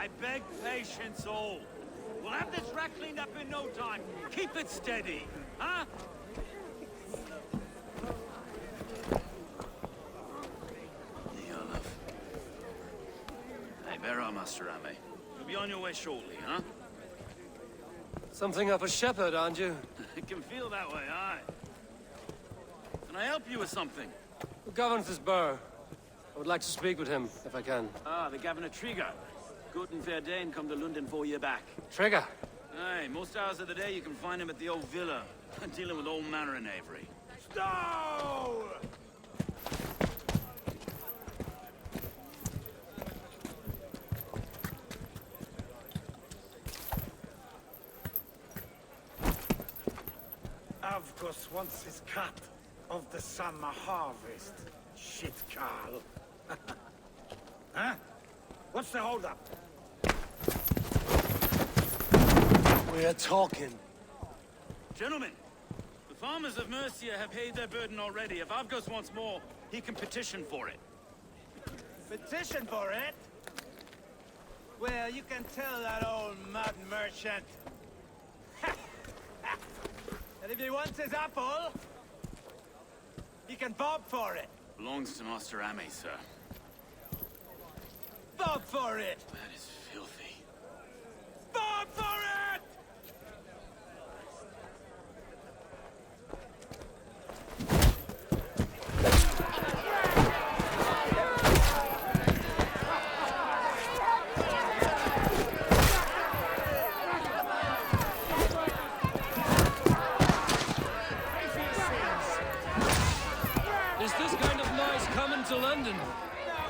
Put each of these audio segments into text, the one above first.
I beg patience all. We'll have this wreck cleaned up in no time. Keep it steady, huh? Hey, where are Master Ame? You'll be on your way shortly, huh? Something of a shepherd, aren't you? It can feel that way, aye. Can I help you with something? Who governs this burr? I would like to speak with him, if I can. Ah, the Governor Trigger. Good and fair Dane come to London 4 year back. Trigger? Aye, most hours of the day you can find him at the old villa, dealing with all manner in Avery. Stow! Avgos wants his cut of the summer harvest. Shit, Carl. Huh? What's the holdup? We're talking. Gentlemen, the farmers of Mercia have paid their burden already. If Avgos wants more, he can petition for it. Petition for it? Well, you can tell that old mud merchant. And if he wants his apple, he can bob for it. Belongs to Master Ame, sir. Bob for it! That is filthy. Bob for it! Is this kind of noise coming to London? No,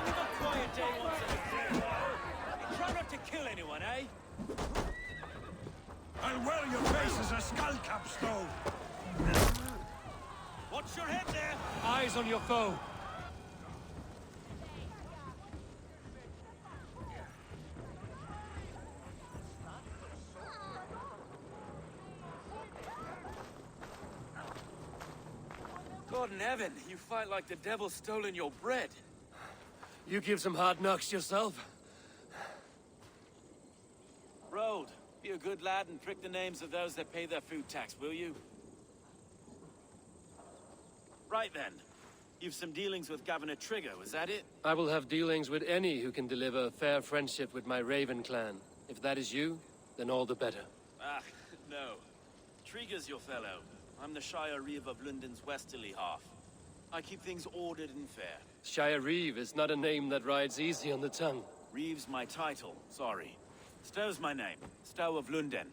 we've a quiet day once in a while. Try not to kill anyone, eh? I'll wear your face as a skull cap stove. Watch your head there! Eyes on your foe. God in heaven, you fight like the devil's stolen your bread. You give some hard knocks yourself. Road, be a good lad and prick the names of those that pay their food tax, will you? Right then. You've some dealings with Governor Trigger, was that it? I will have dealings with any who can deliver fair friendship with my Raven clan. If that is you, then all the better. Ah, no. Trigger's your fellow. I'm the Shire Reeve of London's westerly half. I keep things ordered and fair. Shire Reeve is not a name that rides easy on the tongue. Reeve's my title, sorry. Stow's my name. Stow of London.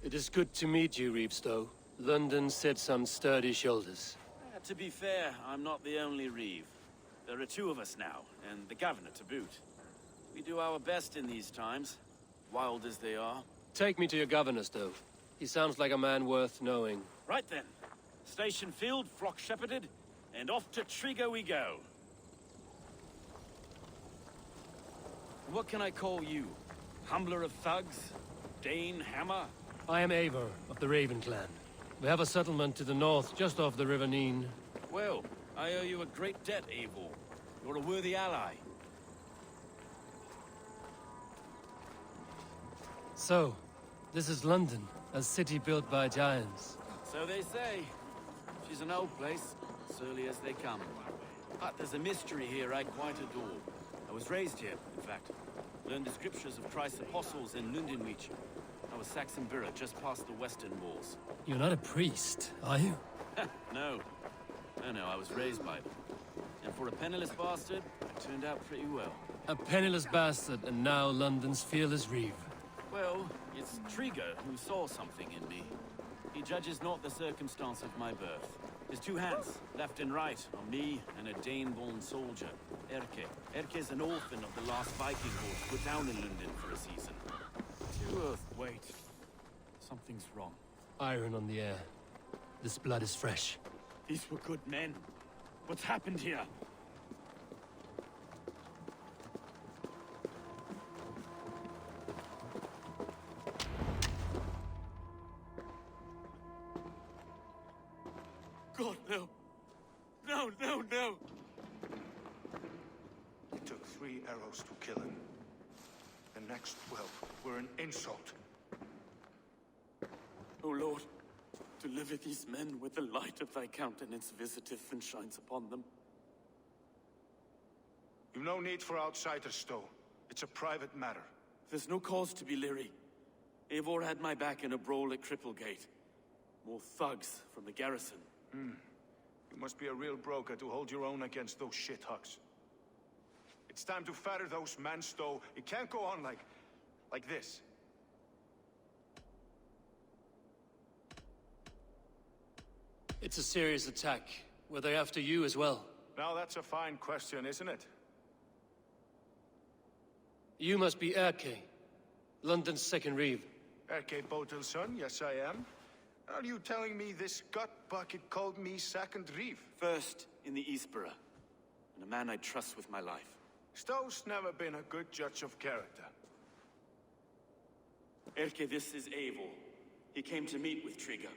It is good to meet you, Reevestow. London sits on sturdy shoulders. To be fair, I'm not the only Reeve. There are two of us now, and the Governor to boot. We do our best in these times, wild as they are. Take me to your governor, Stow. He sounds like a man worth knowing. Right then. Station filled, flock shepherded, and off to Trigger we go. What can I call you? Humbler of thugs? Dane Hammer? I am Ivarr of the Raven clan. We have a settlement to the north, just off the River Neen. Well, I owe you a great debt, Ivarr. You're a worthy ally. So, this is London, a city built by giants. So they say. She's an old place, surly as they come. But there's a mystery here I quite adore. I was raised here, in fact. Learned the scriptures of Christ's apostles in Lundenreach. I was Saxon Borough, just past the western walls. You're not a priest, are you? No. No, I was raised by them. And for a penniless bastard, I turned out pretty well. A penniless bastard, and now London's fearless Reeve. Well, it's Trigger who saw something in me. He judges not the circumstance of my birth. His two hands, left and right, on me and a Dane-born soldier, Erke. Erke's an orphan of the last Viking horse put down in London for a season. Wait. Something's wrong. Iron on the air. This blood is fresh. These were good men. What's happened here? God, no. No. It took 3 arrows to kill him. The next 12 were an insult. O Lord, deliver these men with the light of thy countenance visiteth and shines upon them. You've no need for outsiders, Stowe. It's a private matter. There's no cause to be leery. Ivarr had my back in a brawl at Cripplegate. More thugs from the garrison. You must be a real broker to hold your own against those shithugs. It's time to fetter those men, Stowe. It can't go on like this. It's a serious attack. Were they after you as well? Now that's a fine question, isn't it? You must be Erke, London's second reeve. Erke Botel's son, yes I am. Are you telling me this gut bucket called me second reeve? First in the Eastborough, and a man I trust with my life. Stowe's never been a good judge of character. Erke, this is Eivor. He came to meet with Trigger,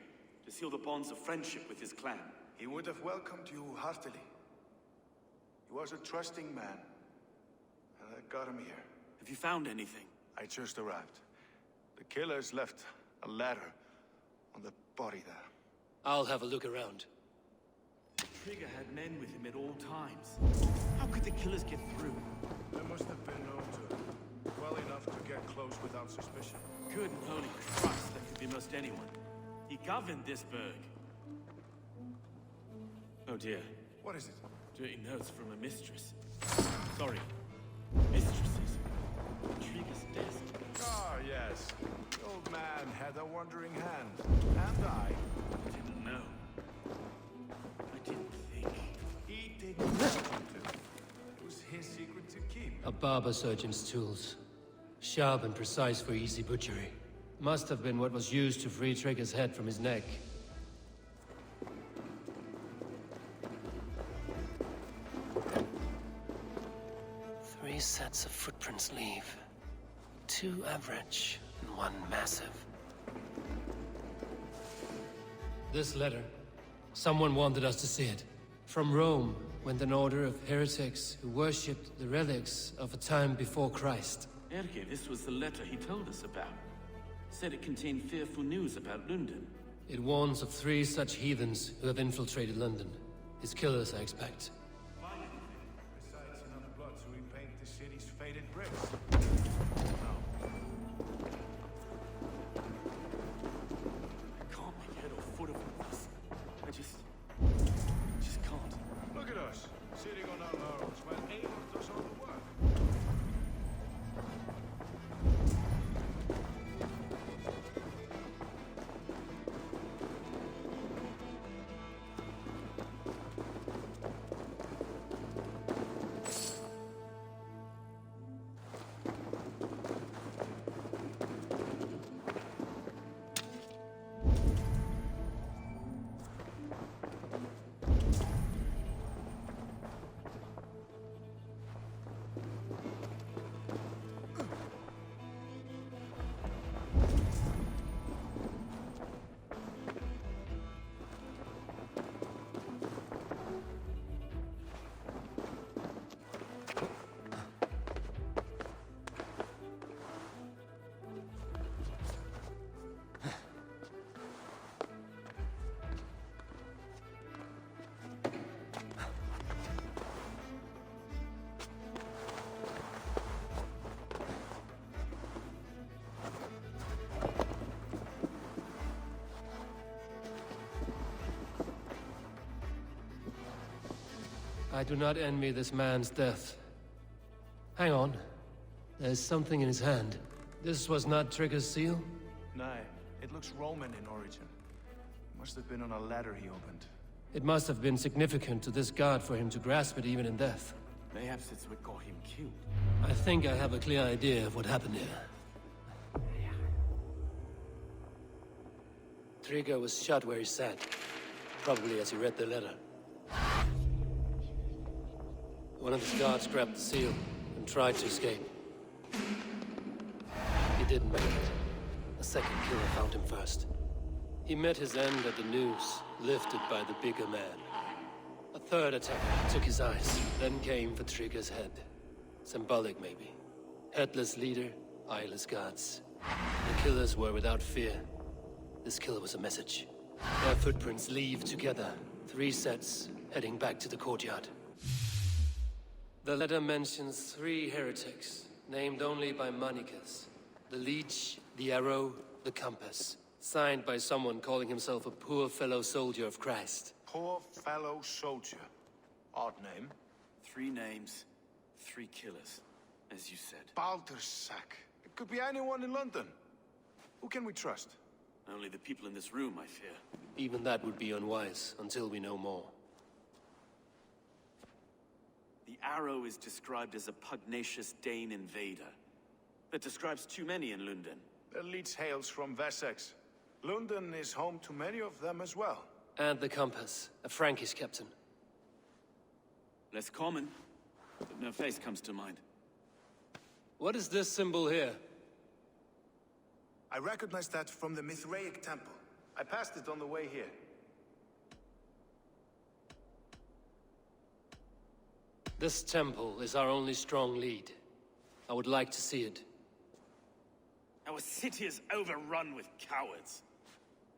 to seal the bonds of friendship with his clan. He would have welcomed you heartily. He was a trusting man, and I got him here. Have you found anything? I just arrived. The killers left a ladder on the body there. I'll have a look around. Trigger had men with him at all times. How could the killers get through? There must have been known to him. Well enough to get close without suspicion. Good and holy Christ, that could be most anyone. He governed this burg. Oh dear. What is it? Dirty notes from a mistress. Sorry. Mistresses. Trigger's desk. Ah, yes. The old man had a wandering hand. And I. Didn't know. I didn't think. He didn't want you to. It was his secret to keep. A barber surgeon's tools. Sharp and precise for easy butchery. Must have been what was used to free Trigger's head from his neck. Three sets of footprints leave. 2 average and 1 massive. This letter. Someone wanted us to see it. From Rome went an order of heretics who worshipped the relics of a time before Christ. Erke, this was the letter he told us about. Said it contained fearful news about London. It warns of 3 such heathens who have infiltrated London. His killers, I expect. Besides enough blood to repaint the city's faded bricks. I can't make head or foot of all this. I just can't. Look at us, sitting on our laurels while Eivor does all the work. I do not envy this man's death. Hang on. There's something in his hand. This was not Trigger's seal? Nay, it looks Roman in origin. Must have been on a ladder he opened. It must have been significant to this god for him to grasp it even in death. Mayhaps it's what got him killed. I think I have a clear idea of what happened here. Trigger was shot where he sat. Probably as he read the letter. One of his guards grabbed the seal and tried to escape. He didn't make it. A second killer found him first. He met his end at the noose, lifted by the bigger man. A third attacker took his eyes, then came for Trigger's head. Symbolic, maybe. Headless leader, eyeless gods. The killers were without fear. This killer was a message. Their footprints leave together. 3 sets, heading back to the courtyard. The letter mentions 3 heretics, named only by monikers. The Leech, the Arrow, the Compass. Signed by someone calling himself a poor fellow soldier of Christ. Poor fellow soldier. Odd name. 3 names, 3 killers, as you said. Baldersack. It could be anyone in London. Who can we trust? Only the people in this room, I fear. Even that would be unwise, until we know more. The Arrow is described as a pugnacious Dane invader. That describes too many in London. The Leech hails from Wessex. London is home to many of them as well. And the Compass, a Frankish captain. Less common, but no face comes to mind. What is this symbol here? I recognize that from the Mithraic temple. I passed it on the way here. This temple is our only strong lead. I would like to see it. Our city is overrun with cowards.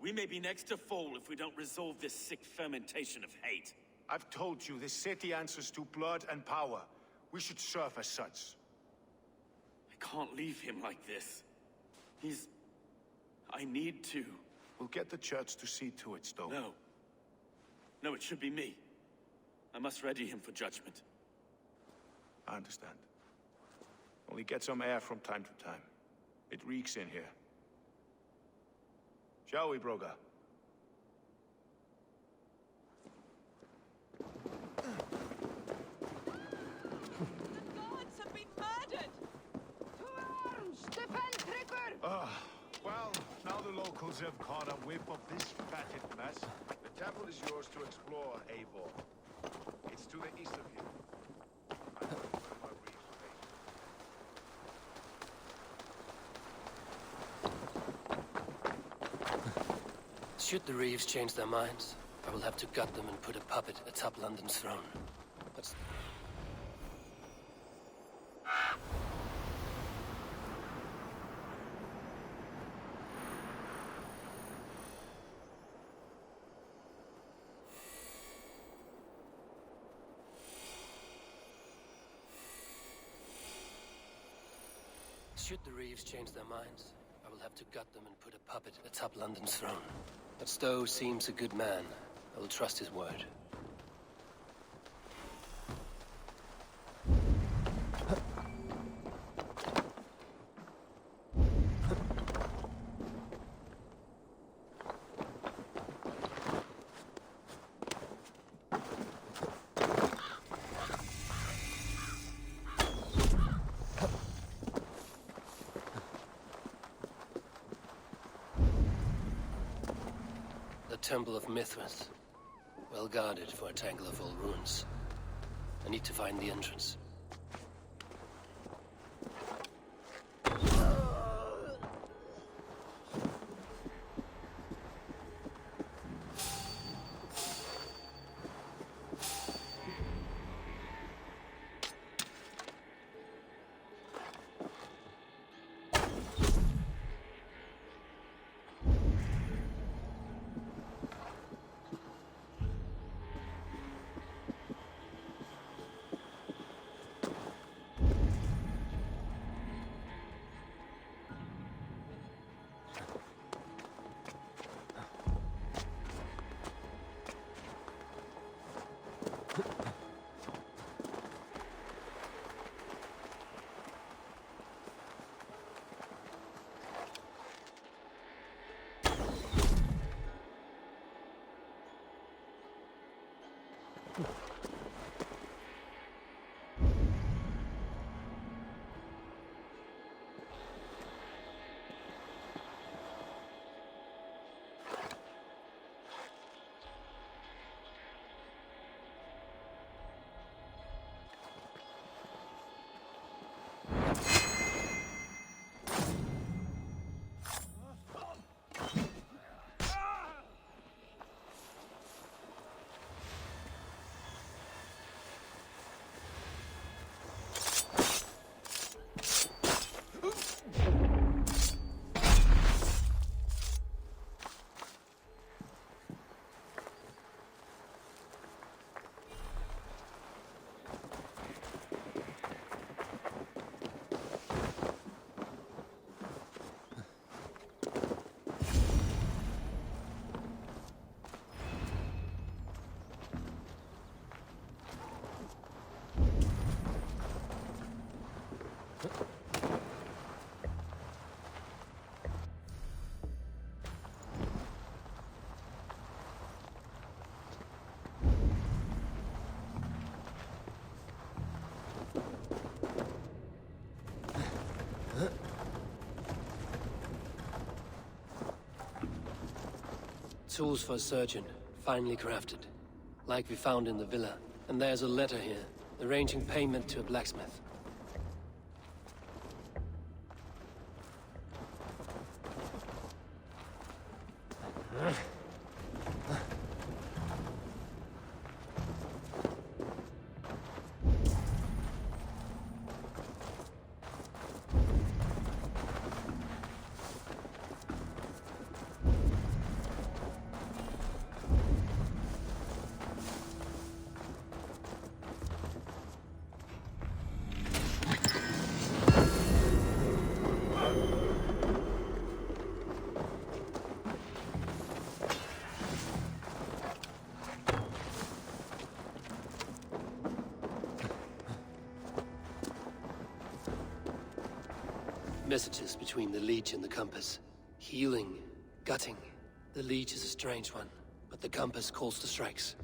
We may be next to fall if we don't resolve this sick fermentation of hate. I've told you, this city answers to blood and power. We should serve as such. I can't leave him like this. I need to. We'll get the church to see to it, Stowe. No. No, it should be me. I must ready him for judgment. I understand. Only get some air from time to time. It reeks in here. Shall we, Broga? The gods have been murdered! To arms! Defend Trigger! Well, now the locals have caught a whip of this fatted mess. The temple is yours to explore, Eivor. It's to the east of here. I know where my reefs Should the Reeves change their minds, I will have to gut them and put a puppet atop London's throne. But... Should the Reeves change their minds, I will have to gut them and put a puppet atop London's throne. But Stowe seems a good man. I will trust his word. Temple of Mithras. Well guarded for a tangle of old ruins. I need to find the entrance. Tools for a surgeon, finely crafted. Like we found in the villa. And there's a letter here, arranging payment to a blacksmith. Messages between the Leech and the Compass. Healing, gutting. The Leech is a strange one, but the Compass calls the strikes.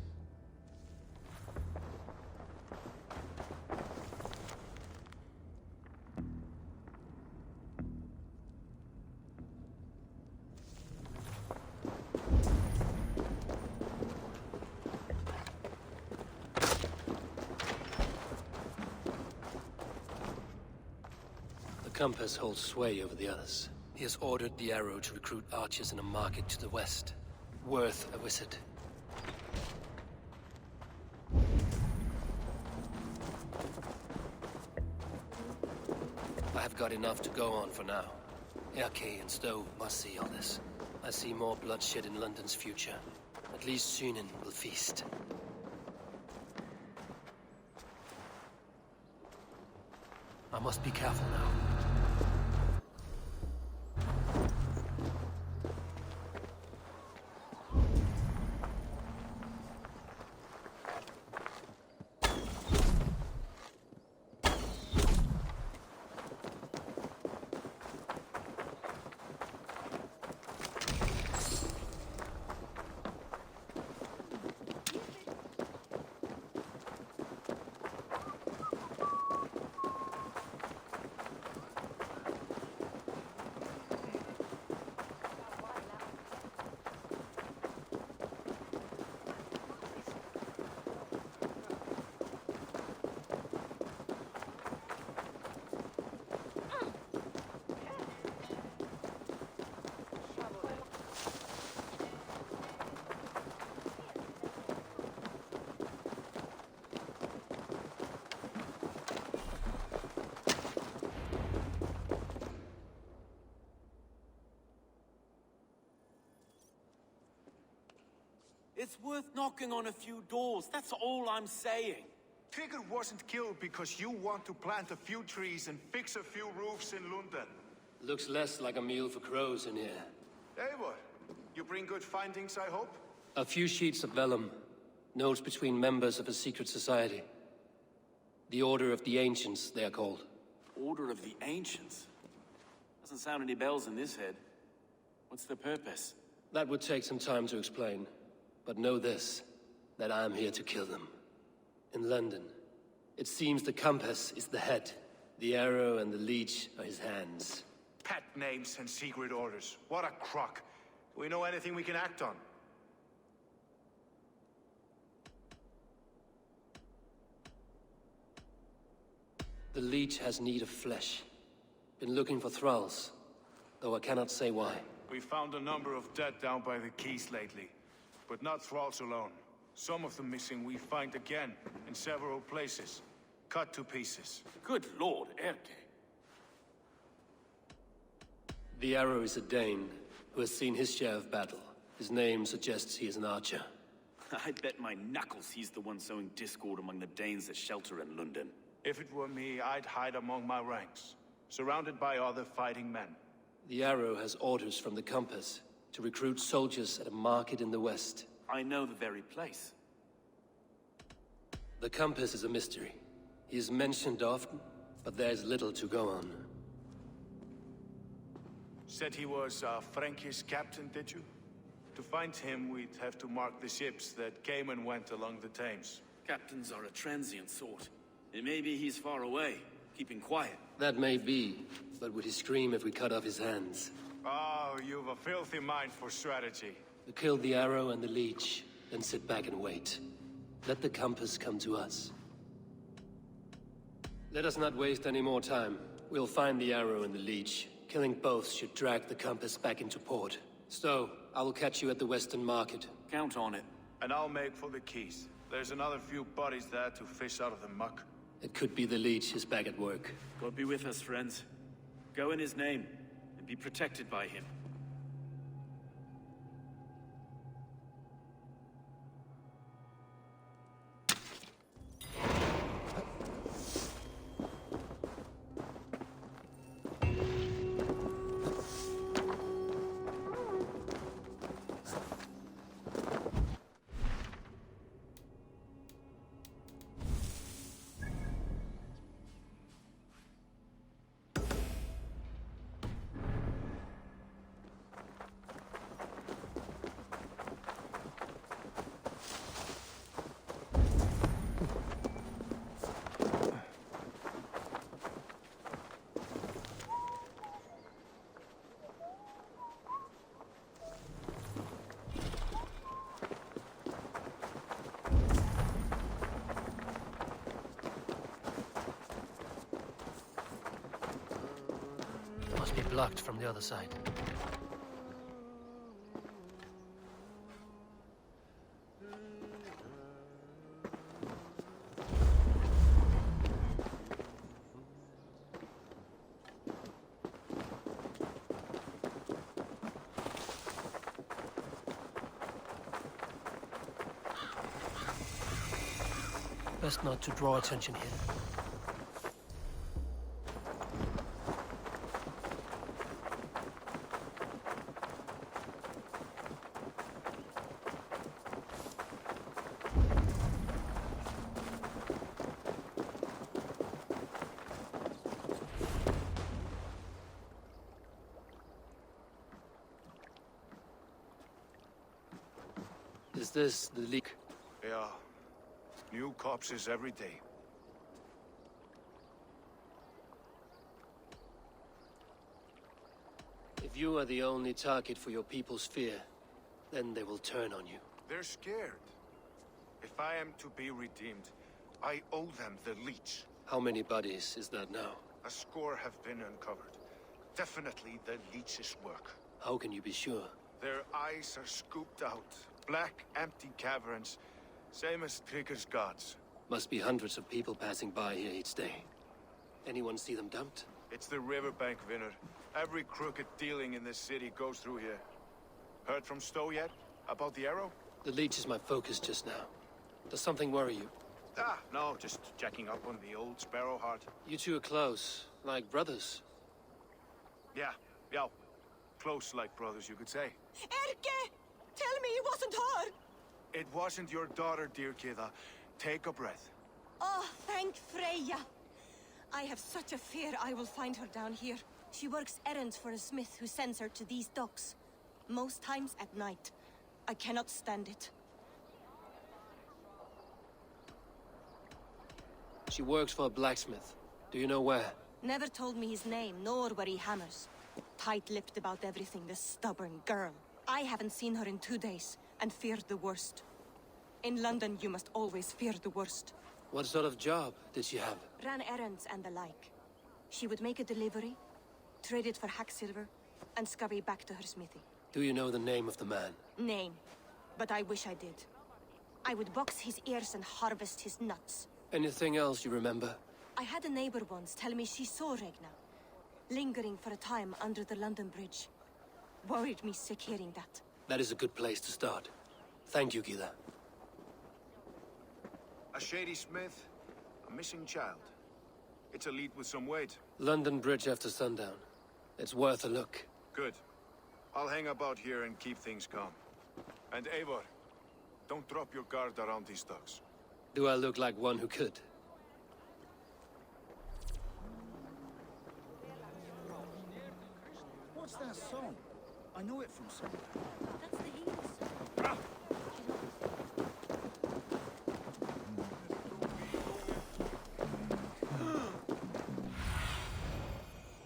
The Compass holds sway over the others. He has ordered the Arrow to recruit archers in a market to the west. Worth a visit. I have got enough to go on for now. Erke and Stowe must see all this. I see more bloodshed in London's future. At least Synen will feast. I must be careful now. It's worth knocking on a few doors, that's all I'm saying. Trigger wasn't killed because you want to plant a few trees and fix a few roofs in London. Looks less like a meal for crows in here. Ivarr, you bring good findings, I hope? A few sheets of vellum. Notes between members of a secret society. The Order of the Ancients, they are called. Order of the Ancients? Doesn't sound any bells in this head. What's the purpose? That would take some time to explain. But know this, that I am here to kill them. In London, it seems the Compass is the head. The Arrow and the Leech are his hands. Pet names and secret orders. What a crock. Do we know anything we can act on? The Leech has need of flesh. Been looking for thralls, though I cannot say why. We found a number of dead down by the quays lately. But not thralls alone. Some of the missing we find again, in several places. Cut to pieces. Good lord, Erke. The Arrow is a Dane, who has seen his share of battle. His name suggests he is an archer. I bet my knuckles he's the one sowing discord among the Danes that shelter in London. If it were me, I'd hide among my ranks, surrounded by other fighting men. The Arrow has orders from the Compass to recruit soldiers at a market in the west. I know the very place. The Compass is a mystery. He is mentioned often, but there's little to go on. Said he was a Frankish captain, did you? To find him, we'd have to mark the ships that came and went along the Thames. Captains are a transient sort. It may be he's far away, keeping quiet. That may be, but would he scream if we cut off his hands? Oh, you've a filthy mind for strategy. Kill the arrow and the leech, then sit back and wait. Let the compass come to us. Let us not waste any more time. We'll find the arrow and the leech. Killing both should drag the compass back into port. Stowe, I will catch you at the Western Market. Count on it. And I'll make for the keys. There's another few bodies there to fish out of the muck. It could be the leech is back at work. God be with us, friends. Go in his name, and be protected by him. Must be blocked from the other side. Best not to draw attention here. Is this the leak? Yeah. New corpses every day. If you are the only target for your people's fear, then they will turn on you. They're scared. If I am to be redeemed, I owe them the leech. How many bodies is that now? A score have been uncovered. Definitely the leech's work. How can you be sure? Their eyes are scooped out. Black, empty caverns. Same as Trigger's gods. Must be hundreds of people passing by here each day. Anyone see them dumped? It's the riverbank, Vinner. Every crooked dealing in this city goes through here. Heard from Stowe yet? About the arrow? The leech is my focus just now. Does something worry you? Ah, no, just checking up on the old Sparrowheart. You two are close, like brothers. Yeah. Close like brothers, you could say. Erke! Tell me it wasn't her! It wasn't your daughter, dear Kida. Take a breath. Oh, thank Freya. I have such a fear I will find her down here. She works errands for a smith who sends her to these docks. Most times at night. I cannot stand it. She works for a blacksmith. Do you know where? Never told me his name, nor where he hammers. Tight-lipped about everything, this stubborn girl. I haven't seen her in 2 days, and feared the worst. In London, you must always fear the worst. What sort of job did she have? Ran errands and the like. She would make a delivery, trade it for hack silver, and scurry back to her smithy. Do you know the name of the man? Name. But I wish I did. I would box his ears and harvest his nuts. Anything else you remember? I had a neighbor once tell me she saw Regna, lingering for a time under the London Bridge. Worried me sick hearing that. That is a good place to start. Thank you, Gila. A shady smith, a missing child. It's a lead with some weight. London Bridge after sundown. It's worth a look. Good. I'll hang about here and keep things calm. And Ivarr, don't drop your guard around these docks. Do I look like one who could? What's that song? I know it from somewhere. That's the Eagles.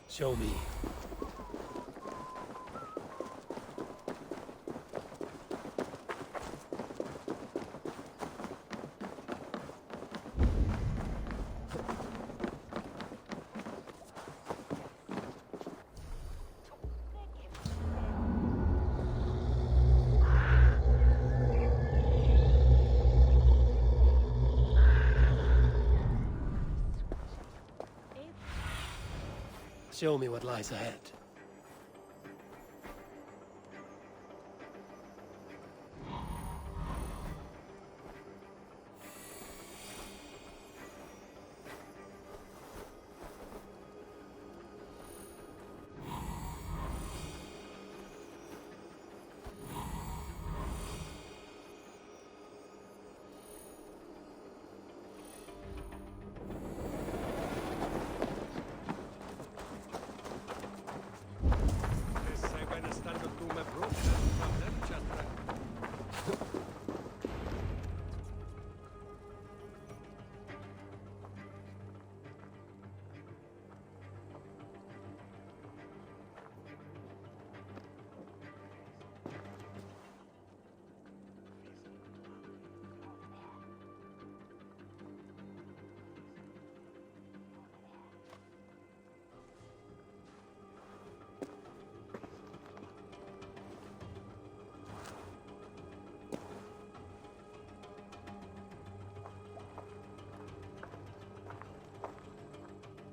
Show me. Show me what lies ahead.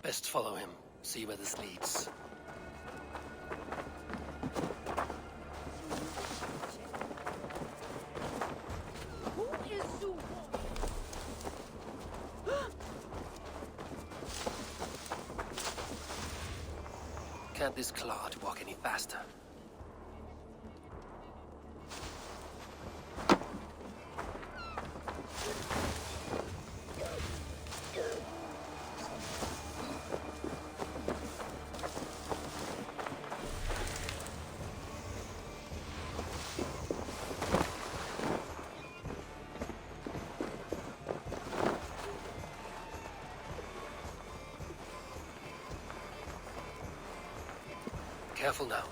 Best follow him, see where this leads. Can't this clod walk any faster? Careful now.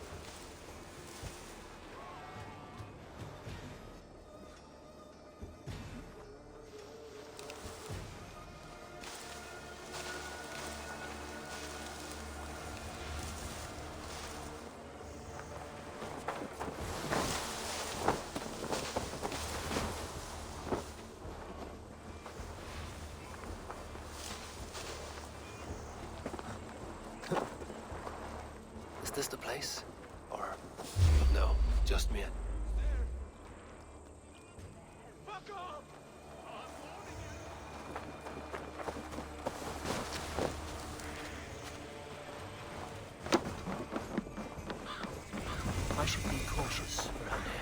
Is this the place? Or... no, just me. Fuck off! I should be cautious around here.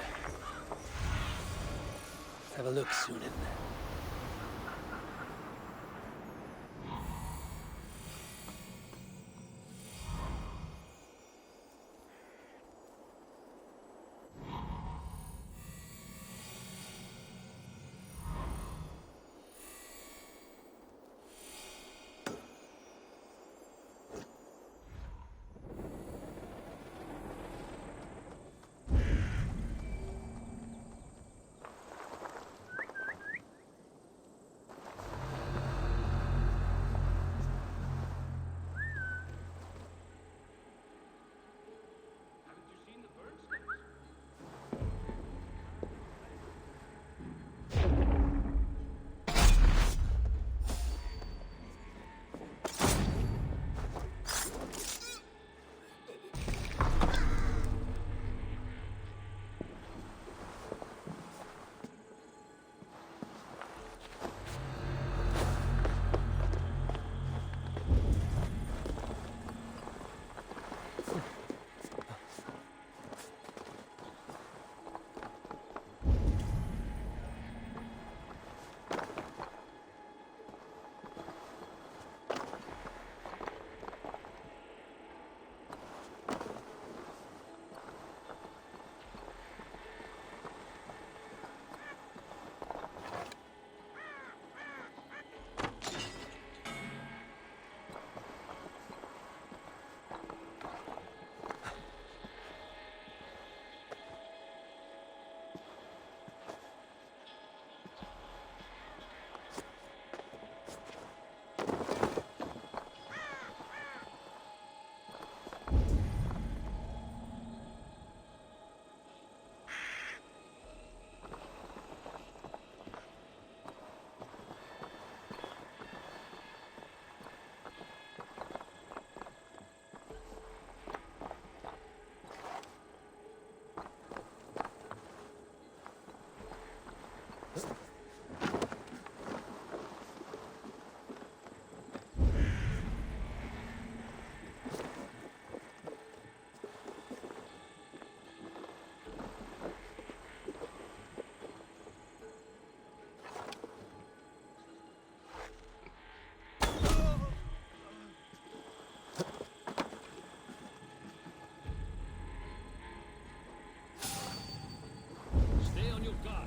Have a look, Sunan. Stay on your guard.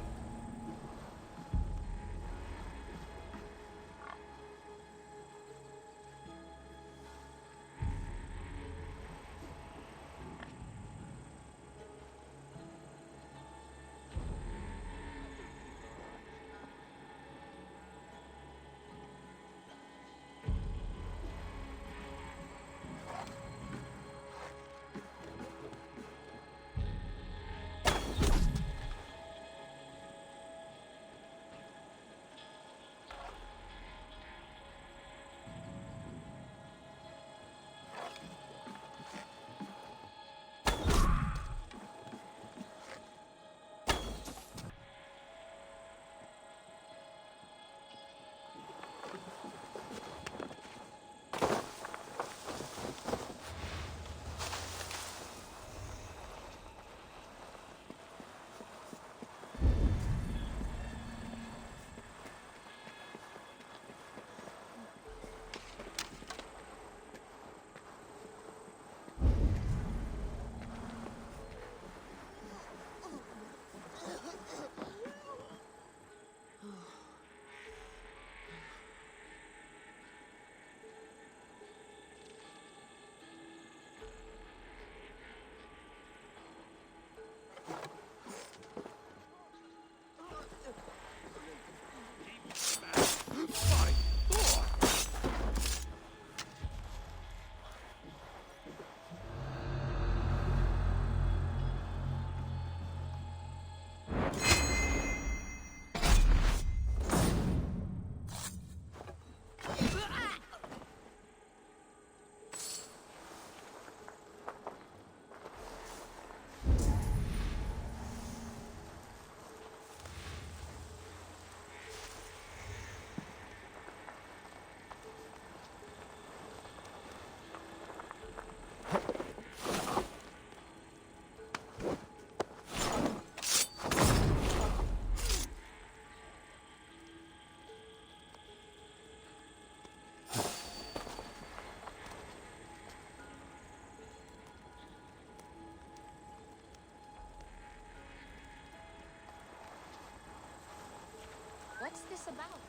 What's this about?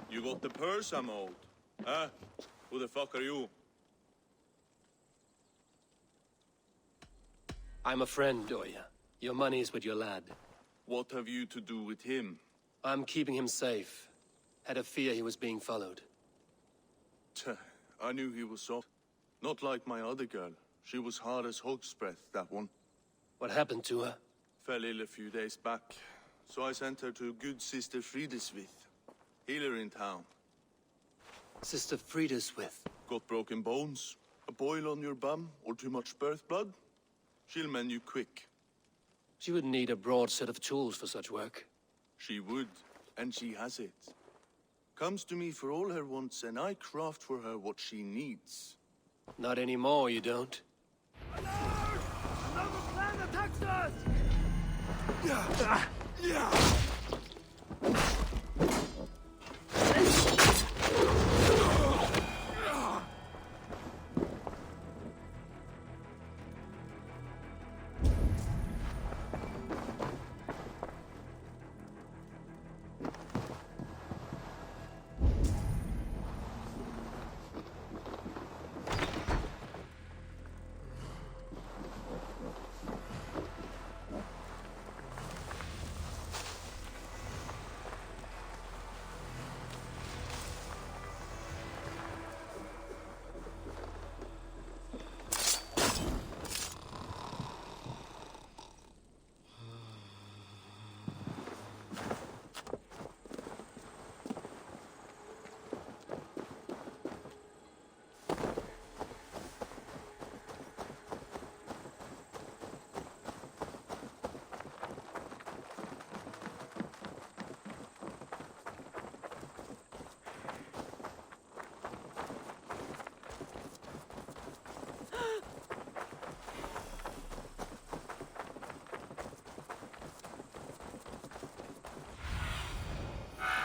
You got the purse I'm owed? Huh? Who the fuck are you? I'm a friend, Oya. Your money's with your lad. What have you to do with him? I'm keeping him safe. Had a fear he was being followed. Tch, I knew he was soft. Not like my other girl. She was hard as hog's breath, that one. What happened to her? Fell ill a few days back. So I sent her to good Sister Frideswith. Healer in town. Sister Frida's with. Got broken bones, a boil on your bum, or too much birth blood? She'll mend you quick. She would need a broad set of tools for such work. She would, and she has it. Comes to me for all her wants, and I craft for her what she needs. Not anymore, you don't. Another clan attacks us!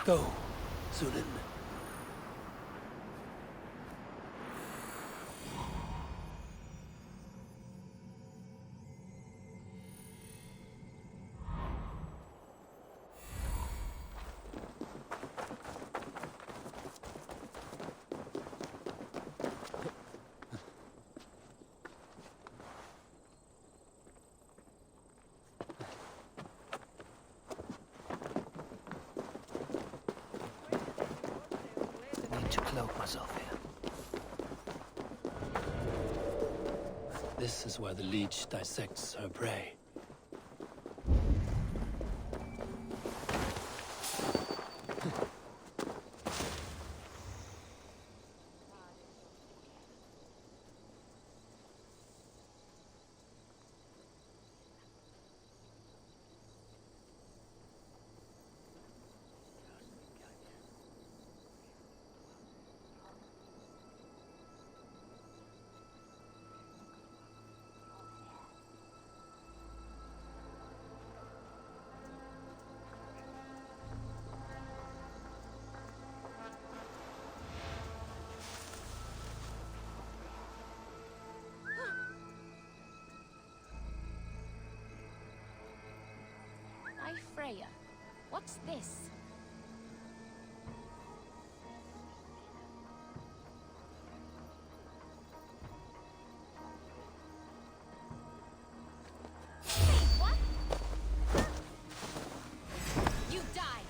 Go, Sunan. To cloak myself here. This is where the leech dissects her prey. By Freya. What's this? Wait, what? You die!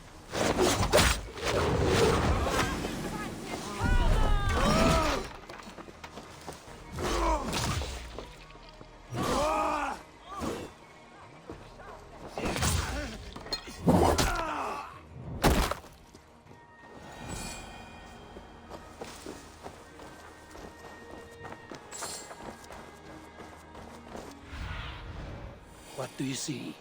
What do you see?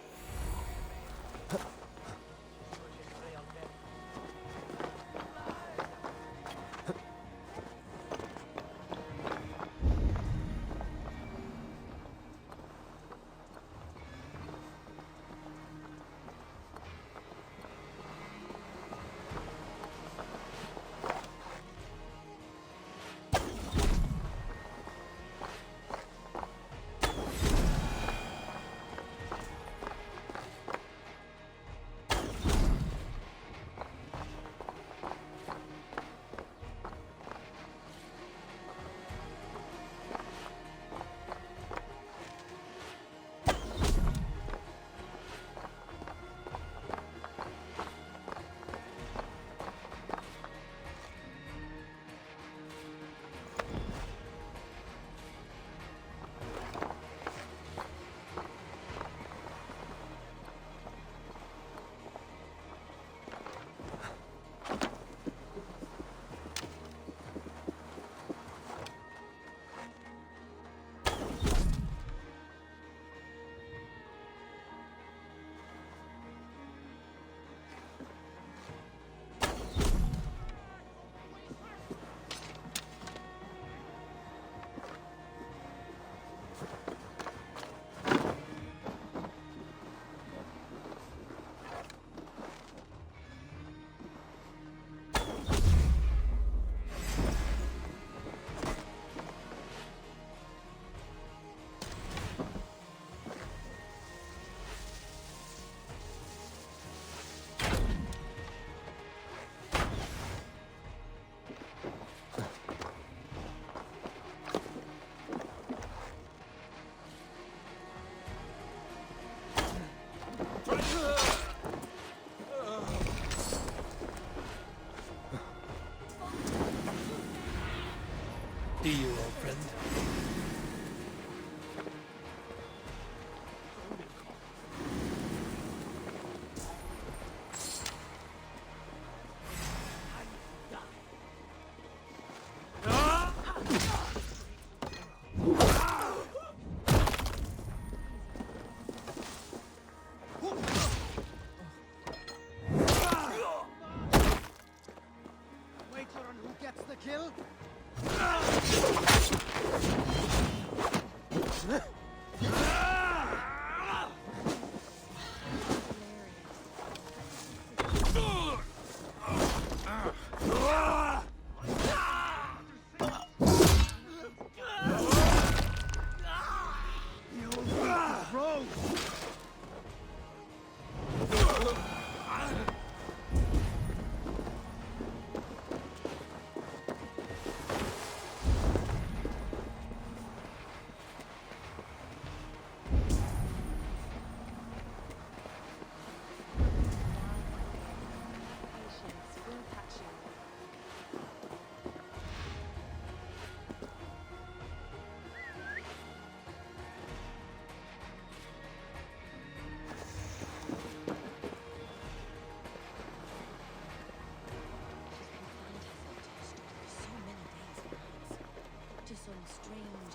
strange.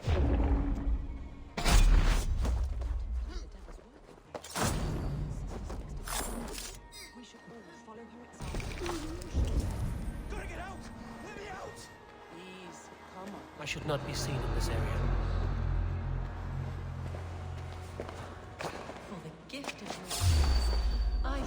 We should all follow her example. Gotta get out! Let me out! Please, come on. I should not be seen in this area. For the gift of your eyes, I...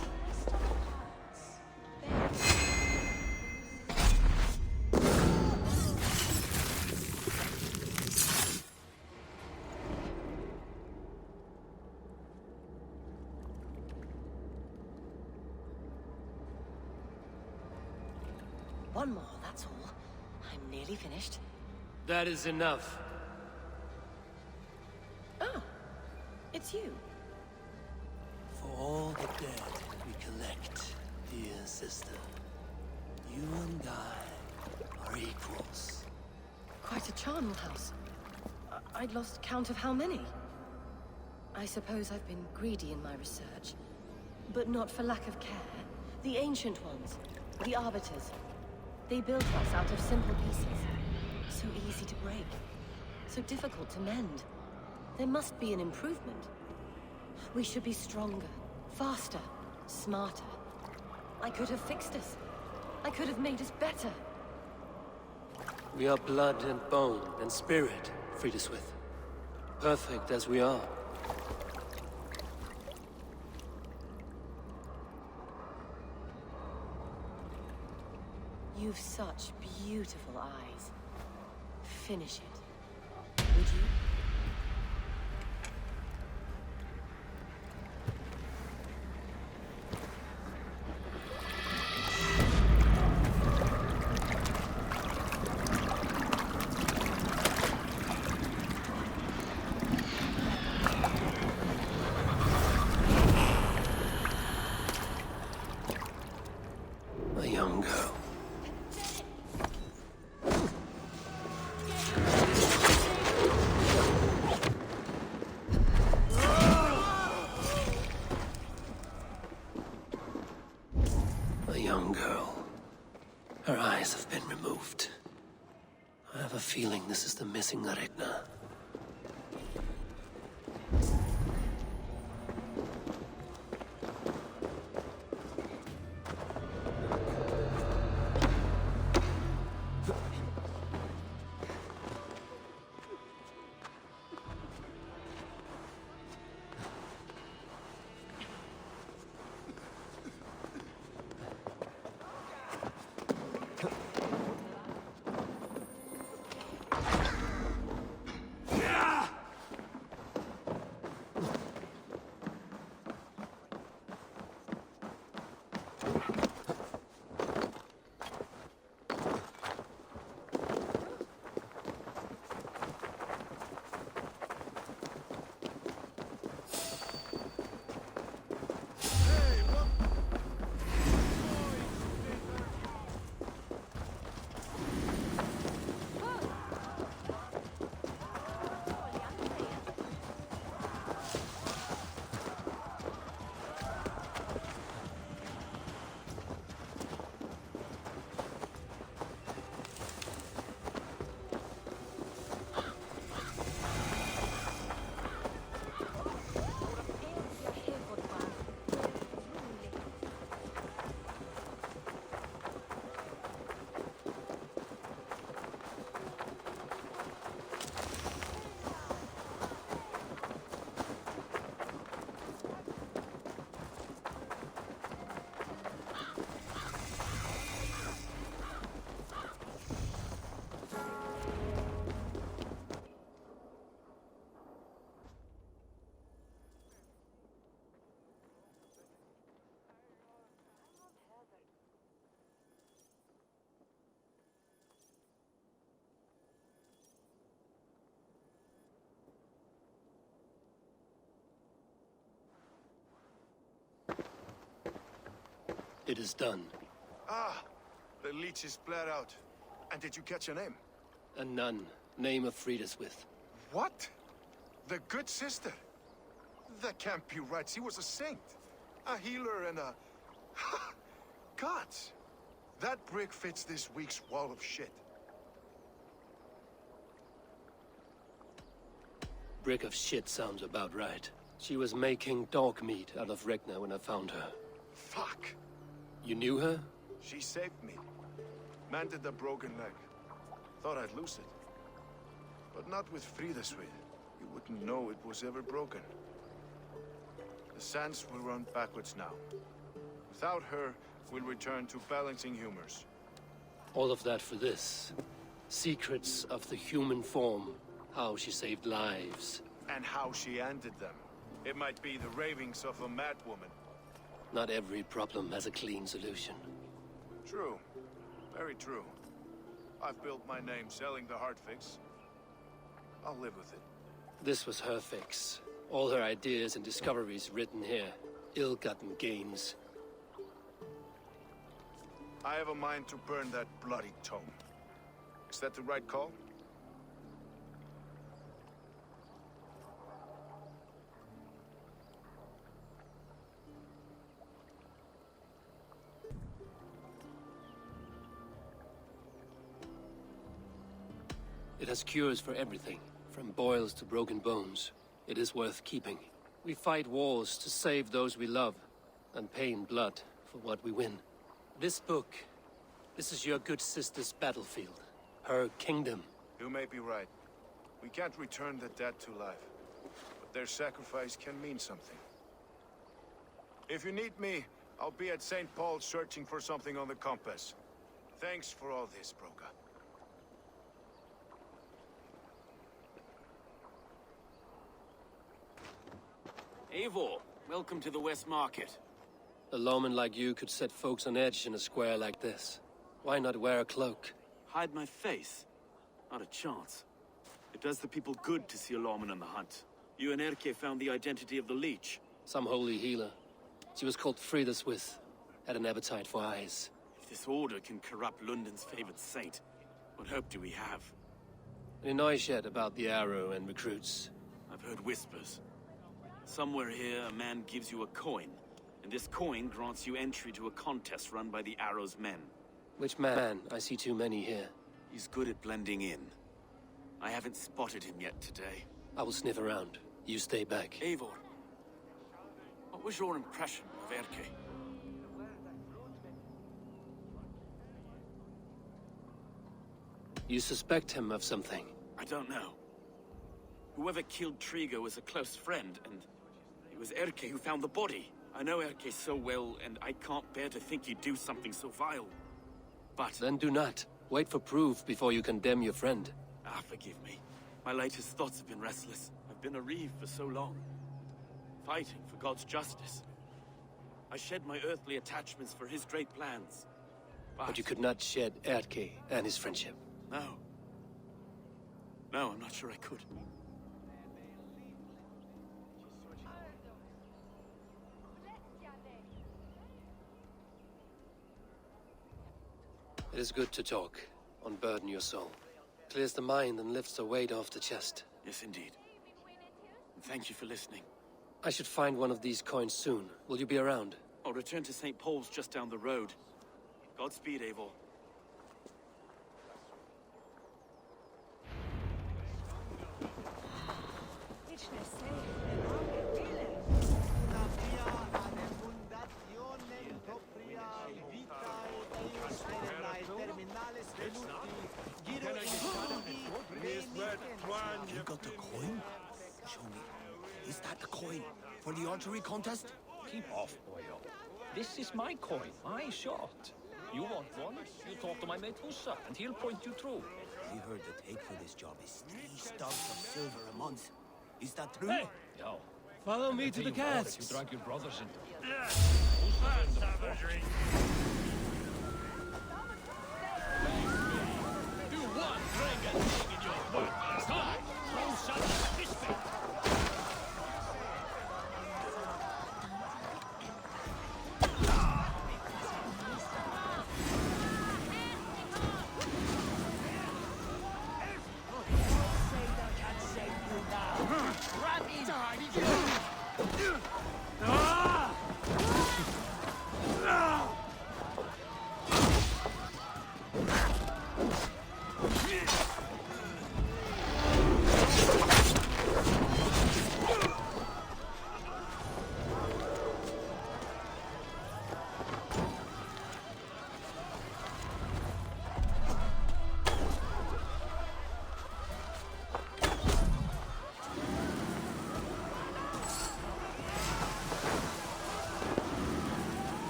One more, that's all. I'm nearly finished. That is enough. Oh, it's you. For all the dead we collect, dear sister, you and I are equals. Quite a charnel house. I'd lost count of how many. I suppose I've been greedy in my research. But not for lack of care. The ancient ones, the arbiters, they built us out of simple pieces. So easy to break. So difficult to mend. There must be an improvement. We should be stronger, faster, smarter. I could have fixed us. I could have made us better. We are blood and bone and spirit, Friedeswith. Perfect as we are. You've such beautiful eyes. Finish it. Would you? A young girl. A young girl. Her eyes have been removed. I have a feeling this is the missing Regna. It is done. Ah, the leech is bled out. And did you catch her name? A nun, name of Friedeswith. What? The good sister? That can't be right. She was a saint. A healer and a... Gods! That brick fits this week's wall of shit. brick of shit sounds about right. She was making dog meat out of Regna when I found her. Fuck! You knew her? She saved me. Mended a broken leg. Thought I'd lose it. But not with Friðaswið. You wouldn't know it was ever broken. The sands will run backwards now. Without her, we'll return to balancing humors. All of that for this. Secrets of the human form. How she saved lives. And how she ended them. It might be the ravings of a mad woman. Not every problem has a clean solution. True. Very true. I've built my name selling the heart fix. I'll live with it. This was her fix. All her ideas and discoveries written here. Ill-gotten gains. I have a mind to burn that bloody tome. Is that the right call? It has cures for everything, from boils to broken bones. It is worth keeping. We fight wars to save those we love, and pay in blood for what we win. This book, this is your good sister's battlefield. Her kingdom. You may be right. We can't return the dead to life. But their sacrifice can mean something. If you need me, I'll be at St. Paul's searching for something on the compass. Thanks for all this, Broga. Eivor, welcome to the West Market. A lawman like you could set folks on edge in a square like this. Why not wear a cloak? Hide my face? Not a chance. It does the people good to see a lawman on the hunt. You and Erke found the identity of the leech. Some holy healer. She was called Friðaswið. Had an appetite for eyes. If this order can corrupt London's favored saint, what hope do we have? Any noise yet about the arrow and recruits? I've heard whispers. Somewhere here, a man gives you a coin, and this coin grants you entry to a contest run by the Arrow's men. Which man? I see too many here. He's good at blending in. I haven't spotted him yet today. I will sniff around. You stay back. Eivor, what was your impression of Erke? You suspect him of something? I don't know. Whoever killed Trigo was a close friend, and it was Erke who found the body. I know Erke so well, and I can't bear to think he'd do something so vile. But... Then do not. Wait for proof before you condemn your friend. forgive me. My latest thoughts have been restless. I've been a reeve for so long. Fighting for God's justice. I shed my earthly attachments for his great plans. But you could not shed Erke and his friendship. No. No, I'm not sure I could. It is good to talk, unburden your soul. Clears the mind and lifts the weight off the chest. Yes, indeed. And thank you for listening. I should find one of these coins soon. Will you be around? I'll return to St. Paul's just down the road. Godspeed, Eivor. You got the coin? Show me. Is that the coin for the archery contest? Keep off, boyo. This is my coin, my shot. You want one? You talk to my mate Hussa, and he'll point you through. We heard the take for this job is 3 stubs of silver a month. Is that true? Hey! Yo. Follow me to the casks. You drag your brothers into it. Do one drink and dig in your worthless eye. Throw such a fish bait.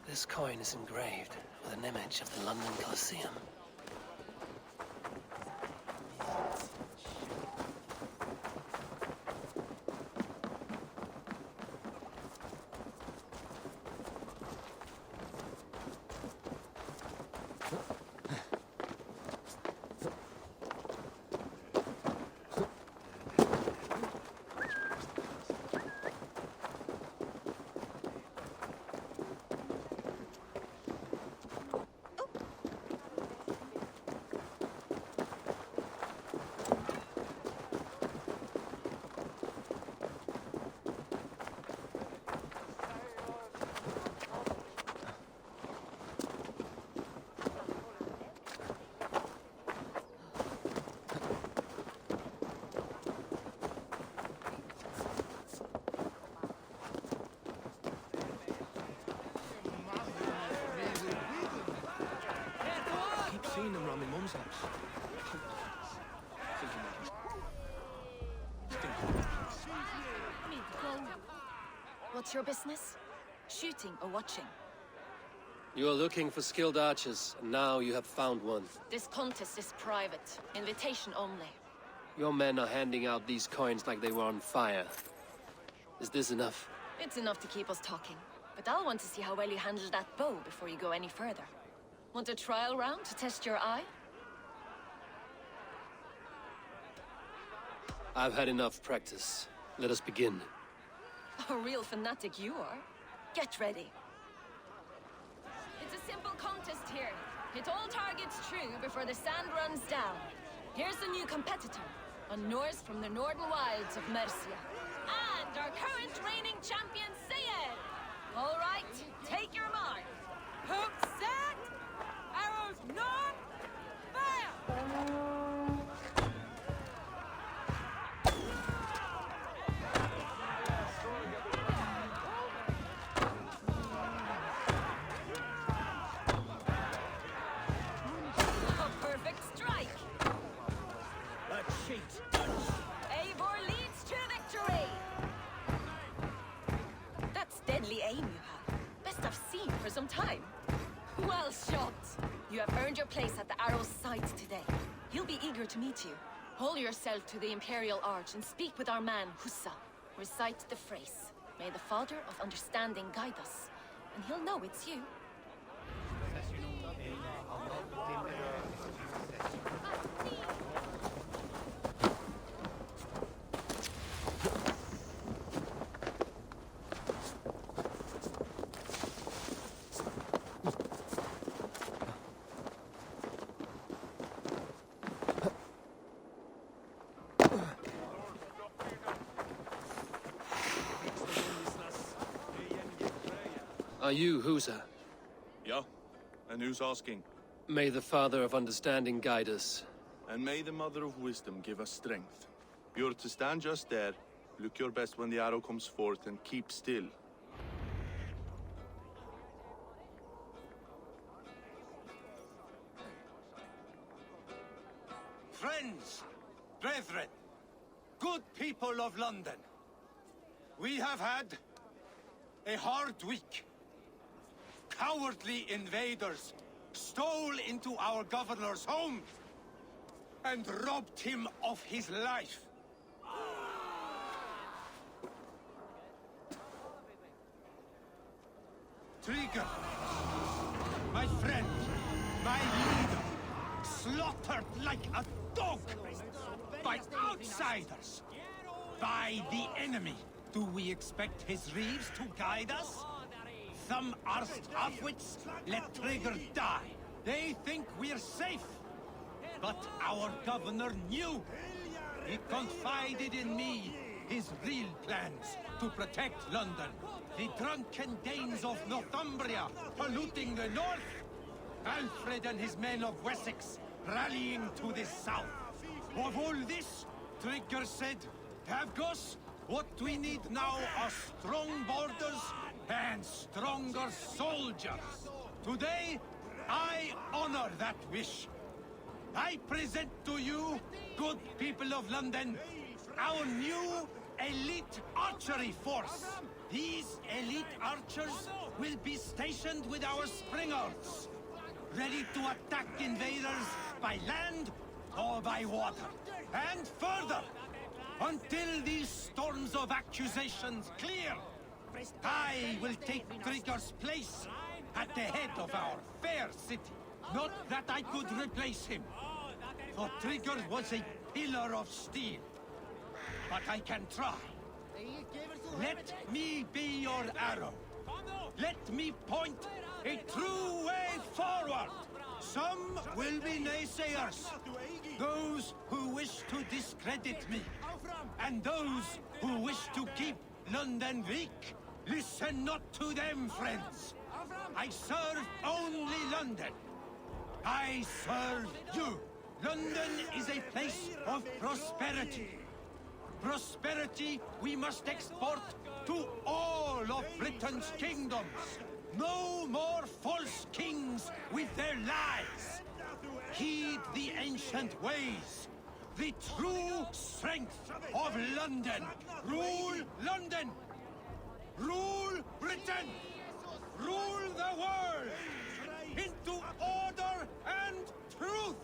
This coin is engraved with an image of the London Colosseum. Seen them around my mum's house. What's your business? Shooting or watching? You are looking for skilled archers, and now you have found one. This contest is private. Invitation only. Your men are handing out these coins like they were on fire. Is this enough? It's enough to keep us talking. But I'll want to see how well you handle that bow before you go any further. Want a trial round to test your eye? I've had enough practice. Let us begin. A real fanatic you are. Get ready. It's a simple contest here. Hit all targets true before the sand runs down. Here's a new competitor. A Norse from the northern wilds of Mercia. And our current reigning champion, Sayed. All right, take your mark. Hook set! Arrows not! Fire! A perfect strike! A cheat! Eivor leads to victory! That's deadly aim you have. Best I've seen for some time. Well shot! You have earned your place at the Arrow's sides today. He'll be eager to meet you. Hold yourself to the Imperial Arch and speak with our man, Hussa. Recite the phrase. May the Father of Understanding guide us. And he'll know it's you. Are you Husa? Yeah? And who's asking? May the Father of Understanding guide us. And may the Mother of Wisdom give us strength. You're to stand just there, look your best when the arrow comes forth, and keep still. Friends, brethren, good people of London, we have had a hard week. Cowardly invaders stole into our governor's home and robbed him of his life. Trigger, my friend, my leader, slaughtered like a dog by outsiders, by the enemy. Do we expect his reeves to guide us? Some arsed halfwits let Trigger die. They think we're safe. But our governor knew. He confided in me his real plans to protect London. The drunken Danes of Northumbria polluting the north. Alfred and his men of Wessex rallying to the south. Of all this, Trigger said, Havgos, what we need now are strong borders and stronger soldiers. Today, I honor that wish. I present to you, good people of London, our new elite archery force. These elite archers will be stationed with our springers, ready to attack invaders by land or by water. And further, until these storms of accusations clear, I will take Trigger's place at the head of our fair city. Not that I could replace him, for Trigger was a pillar of steel. But I can try. Let me be your arrow. Let me point a true way forward. Some will be naysayers, those who wish to discredit me, and those who wish to keep London weak. Listen not to them, friends. I serve only London. I serve you. London is a place of prosperity. Prosperity we must export to all of Britain's kingdoms. No more false kings with their lies. Heed the ancient ways. The true strength of London. Rule London. Rule Britain. Rule the world into order and truth.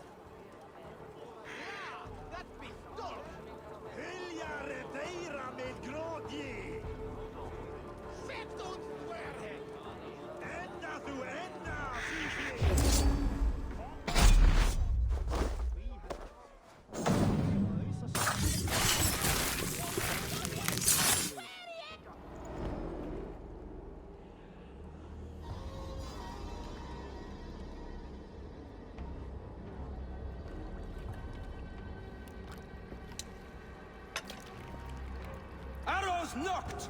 Arrows knocked!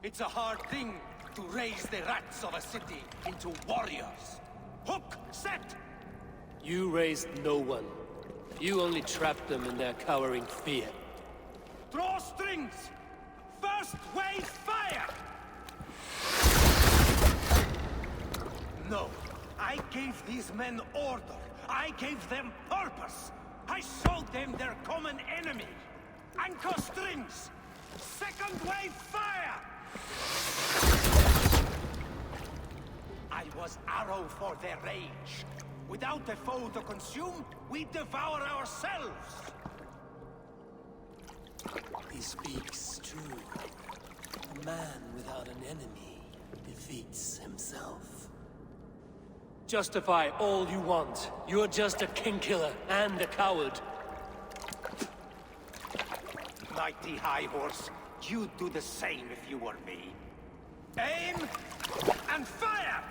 It's a hard thing to raise the rats of a city into warriors. Hook set! You raised no one. You only trapped them in their cowering fear. Draw strings! First wave fire! No, I gave these men order. I gave them purpose. I showed them their common enemy. Anchor strings! Second wave fire! I was arrow for their rage. Without a foe to consume, we devour ourselves. He speaks true. A man without an enemy defeats himself. Justify all you want. You're just a king-killer and a coward. Mighty High Horse, you'd do the same if you were me. Aim and fire!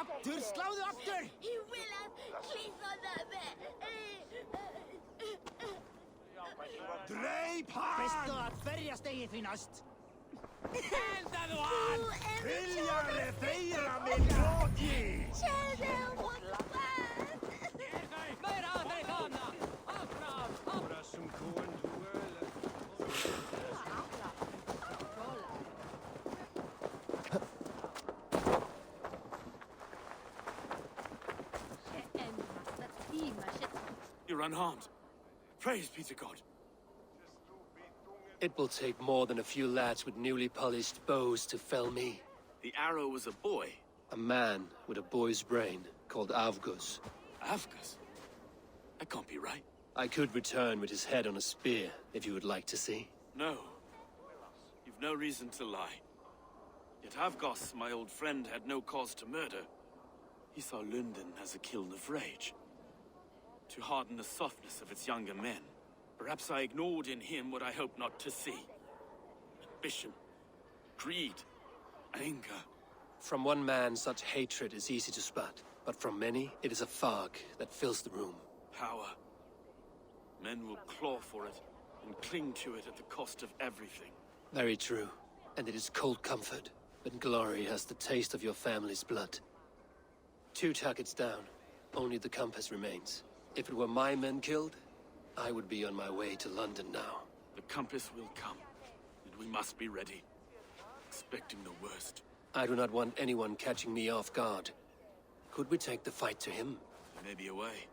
Aftur, sláðu aftur! Ég vil að klíða það með. Dreipar! Besto att färjas dig finast. Elda då han! Viljare fira min grådgi! You're unharmed. Praise be to God. It will take more than a few lads with newly polished bows to fell me. The arrow was a boy. A man with a boy's brain called Avgus. Avgus? That can't be right. I could return with his head on a spear, if you would like to see. No. You've no reason to lie. Yet Avgos, my old friend, had no cause to murder. He saw London as a kiln of rage. To harden the softness of its younger men. Perhaps I ignored in him what I hoped not to see. Ambition, greed, anger. From one man, such hatred is easy to spot. But from many, it is a fog that fills the room. Power. Men will claw for it, and cling to it at the cost of everything. Very true. And it is cold comfort, when glory has the taste of your family's blood. 2 targets down. Only the compass remains. If it were my men killed, I would be on my way to London now. The compass will come, and we must be ready. Expecting the worst. I do not want anyone catching me off guard. Could we take the fight to him? There may be a way.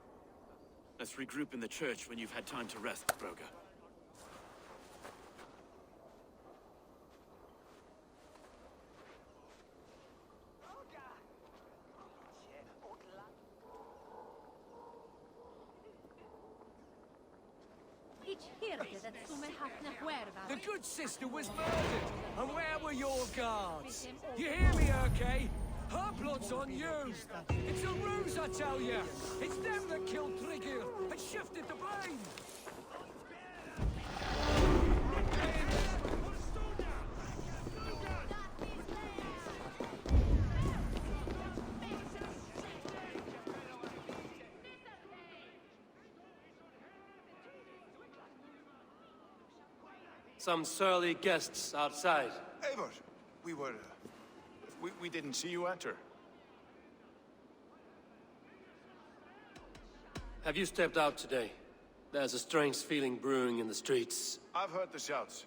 Let's regroup in the church when you've had time to rest, Broga. The good sister was murdered, and where were your guards? You hear me, okay? Her blood's on you. It's a ruse, I tell you. It's them that killed Trigger and shifted the blame. Some surly guests outside. Ivarr, we didn't see you enter. Have you stepped out today? There's a strange feeling brewing in the streets. I've heard the shouts.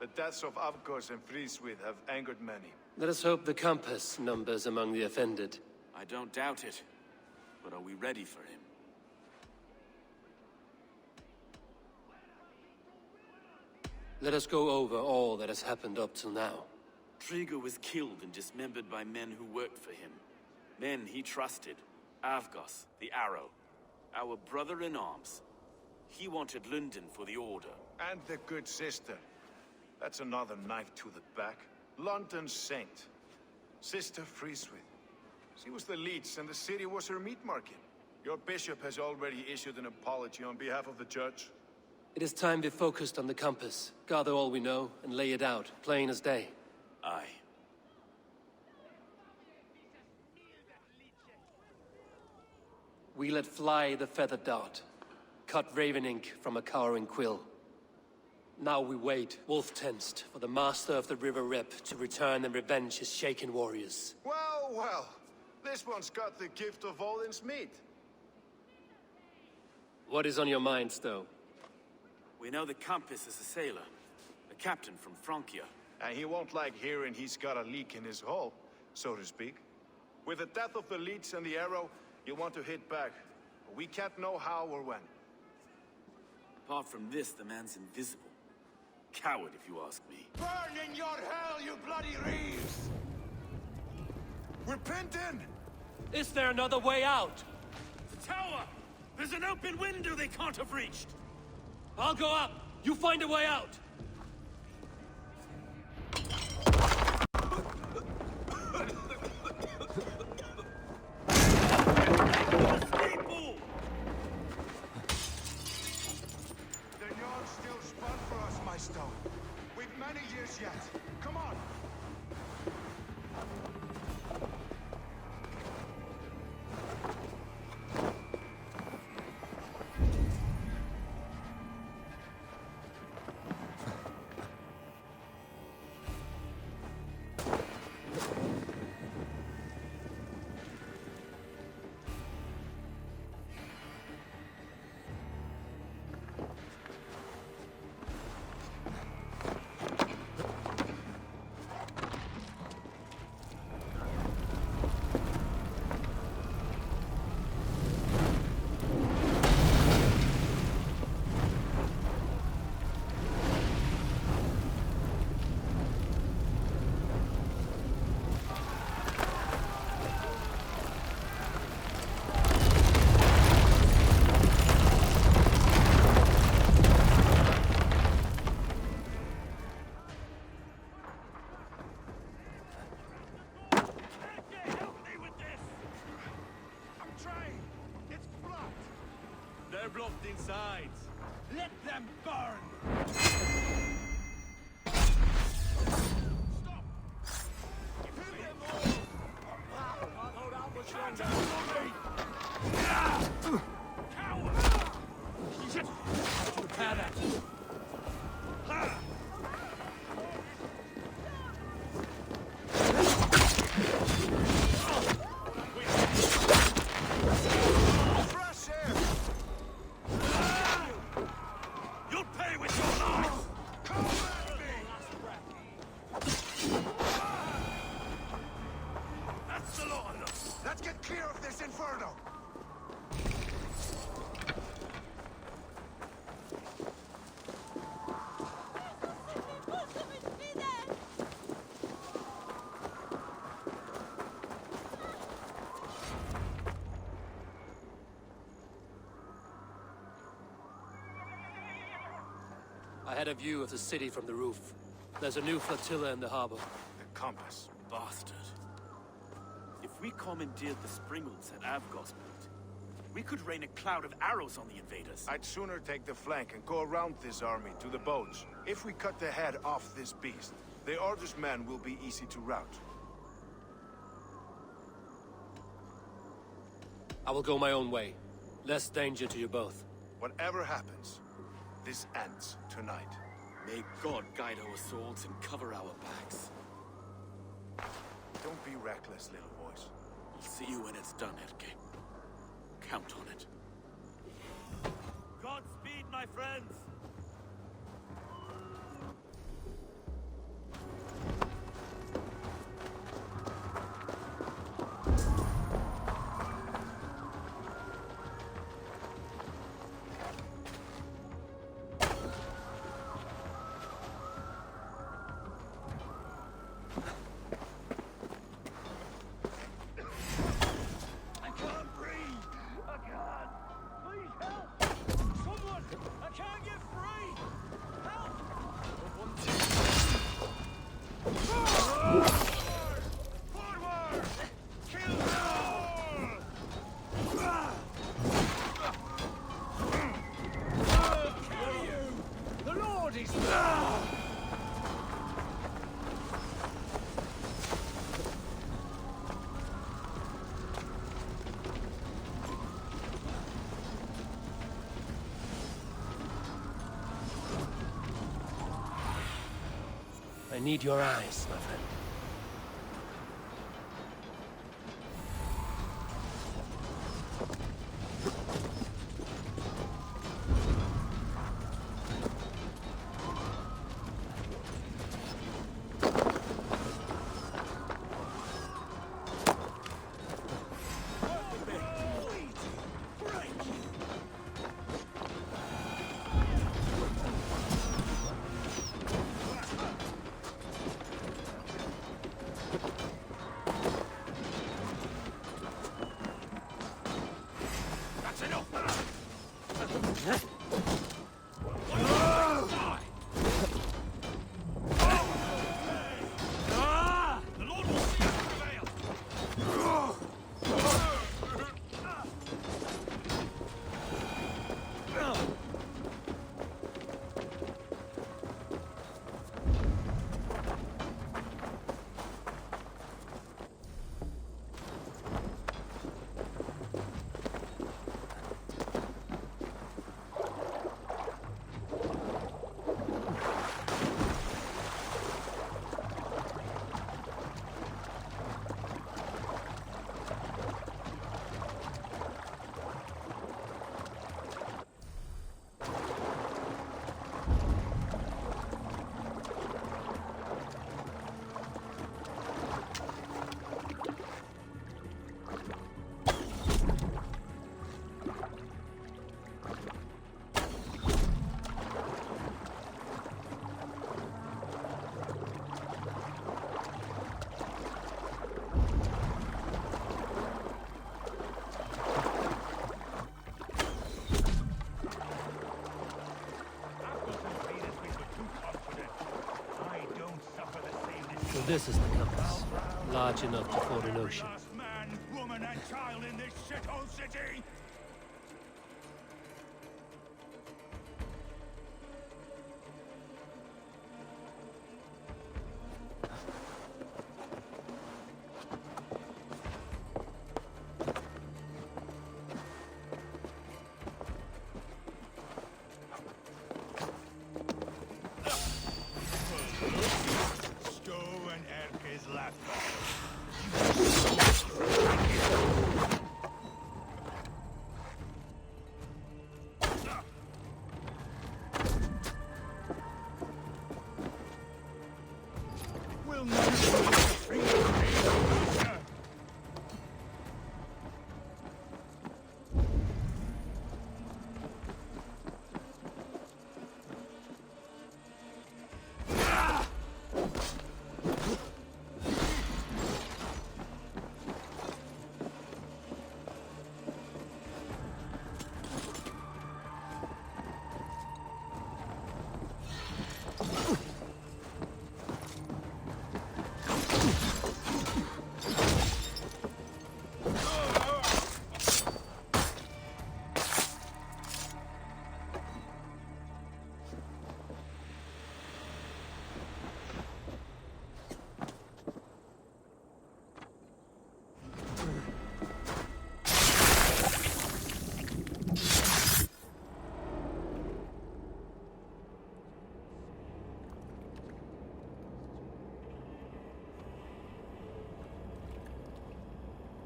The deaths of Avgos and Friswith have angered many. Let us hope the compass numbers among the offended. I don't doubt it. But are we ready for him? Let us go over all that has happened up till now. Trigger was killed and dismembered by men who worked for him. Men he trusted. Avgos, the Arrow. Our brother-in-arms. He wanted London for the Order. And the good sister. That's another knife to the back. London's saint. Sister Friswith. She was the leech and the city was her meat market. Your bishop has already issued an apology on behalf of the church. It is time we focused on the compass, gather all we know, and lay it out, plain as day. Aye. We let fly the feathered dart, cut raven ink from a cowering quill. Now we wait, wolf-tensed, for the master of the River Rep to return and revenge his shaken warriors. Well, well. This one's got the gift of Odin's meat. What is on your minds, though? We know the compass is a sailor. A captain from Francia. And he won't like hearing he's got a leak in his hull, so to speak. With the death of the leech and the arrow, you want to hit back. But we can't know how or when. Apart from this, the man's invisible. Coward, if you ask me. Burn in your hell, you bloody reeves! We're pinned in! Is there another way out? The tower! There's an open window they can't have reached! I'll go up! You find a way out! The yard's still spun for us, my stone. We've many years yet. Come on! engulfed inside. Let them burn! Stop! Kill them all! Can't handle me! Coward! Shit! Repair that! Ha! You'll pay with your life! Come at me! That's a lot of them! Let's get clear of this inferno! I had a view of the city from the roof. There's a new flotilla in the harbor. The compass. Bastard. If we commandeered the Springles at Avgosport, we could rain a cloud of arrows on the invaders. I'd sooner take the flank and go around this army to the boats. If we cut the head off this beast, the Order's men will be easy to rout. I will go my own way. Less danger to you both. Whatever happens, this ends tonight. May God guide our swords and cover our backs. Don't be reckless, little boys. I'll see you when it's done, Erke. Count on it. Godspeed, my friends! I need your eyes, my friend. So this is the compass. Large enough to ford an ocean. Last man, woman, and child in this shithole city! Stow and Erke's laughter. Will not free the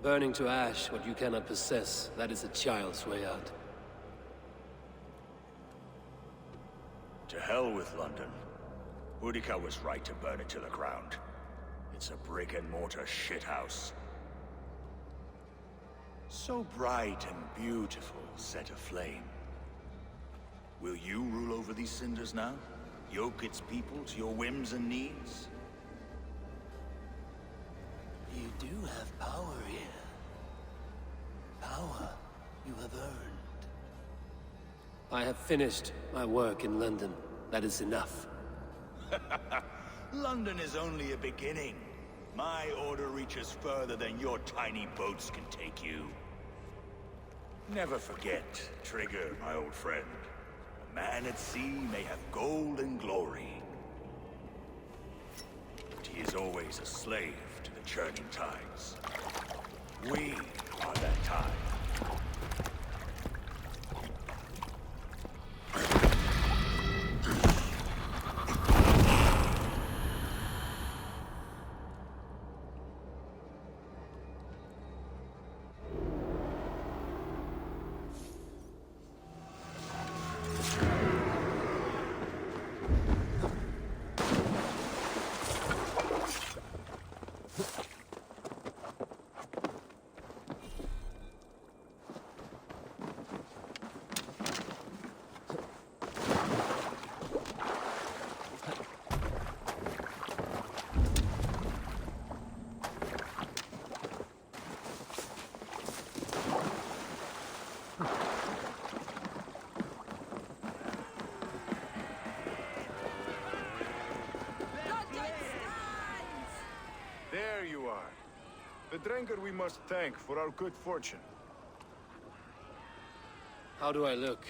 Burning to ash what you cannot possess, that is a child's way out. To hell with London. Boudica was right to burn it to the ground. It's a brick-and-mortar shithouse. So bright and beautiful, set aflame. Will you rule over these cinders now? Yoke its people to your whims and needs? You do have power here. Power you have earned. I have finished my work in London. That is enough. London is only a beginning. My order reaches further than your tiny boats can take you. Never forget, Trigger, my old friend. A man at sea may have gold and glory, but he is always a slave to the churning tides. We are that tide. There you are. The drinker we must thank for our good fortune. How do I look?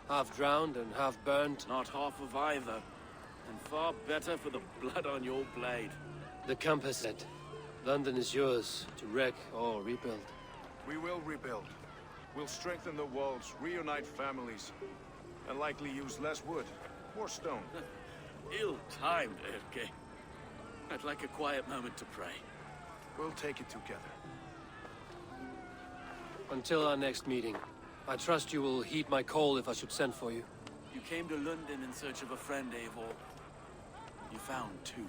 Half drowned and half burned? Not half of either. And far better for the blood on your blade. The compass said, London is yours to wreck or rebuild. We will rebuild. We'll strengthen the walls, reunite families, and likely use less wood, more stone. Ill-timed, Erke. I'd like a quiet moment to pray. We'll take it together. Until our next meeting, I trust you will heed my call if I should send for you. You came to London in search of a friend, Ivarr. You found two.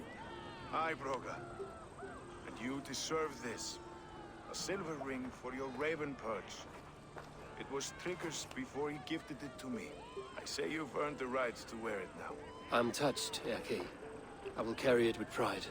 Aye, Broga. And you deserve this. A silver ring for your raven perch. It was Trigger's before he gifted it to me. I say you've earned the right to wear it now. I'm touched, Erke. I will carry it with pride.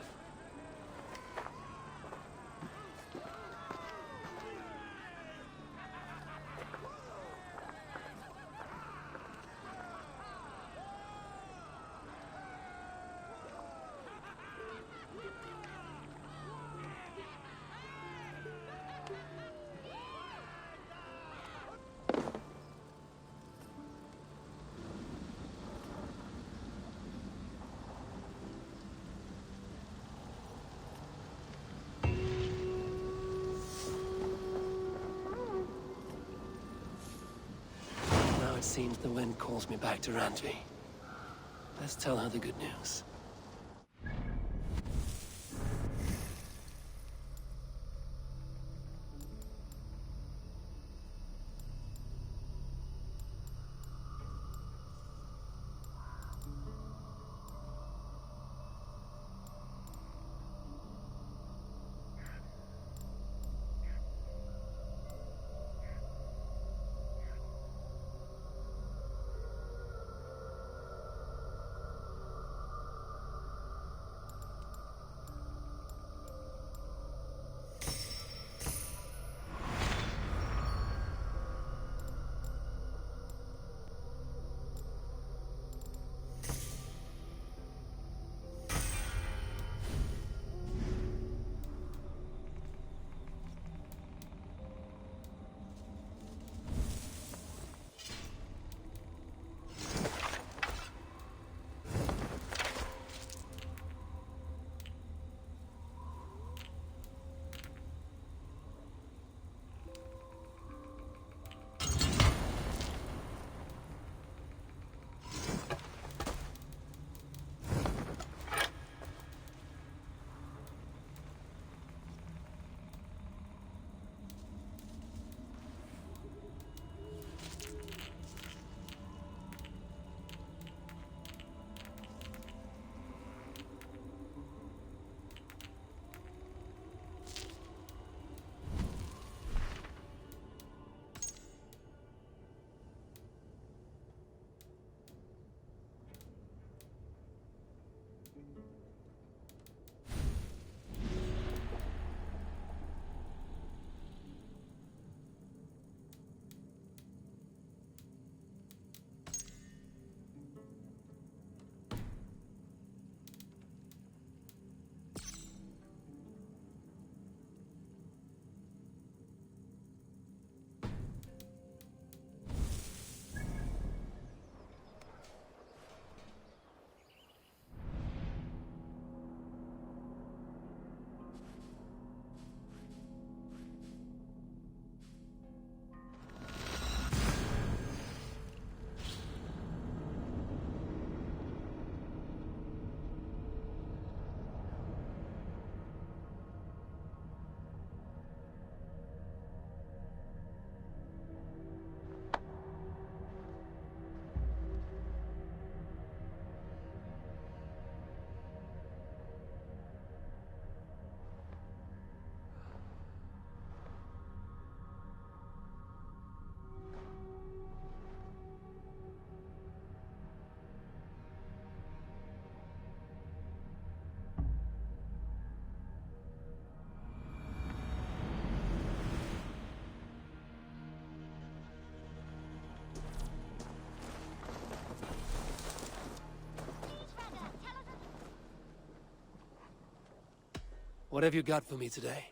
seems the wind calls me back to Randvi. Let's tell her the good news. What have you got for me today?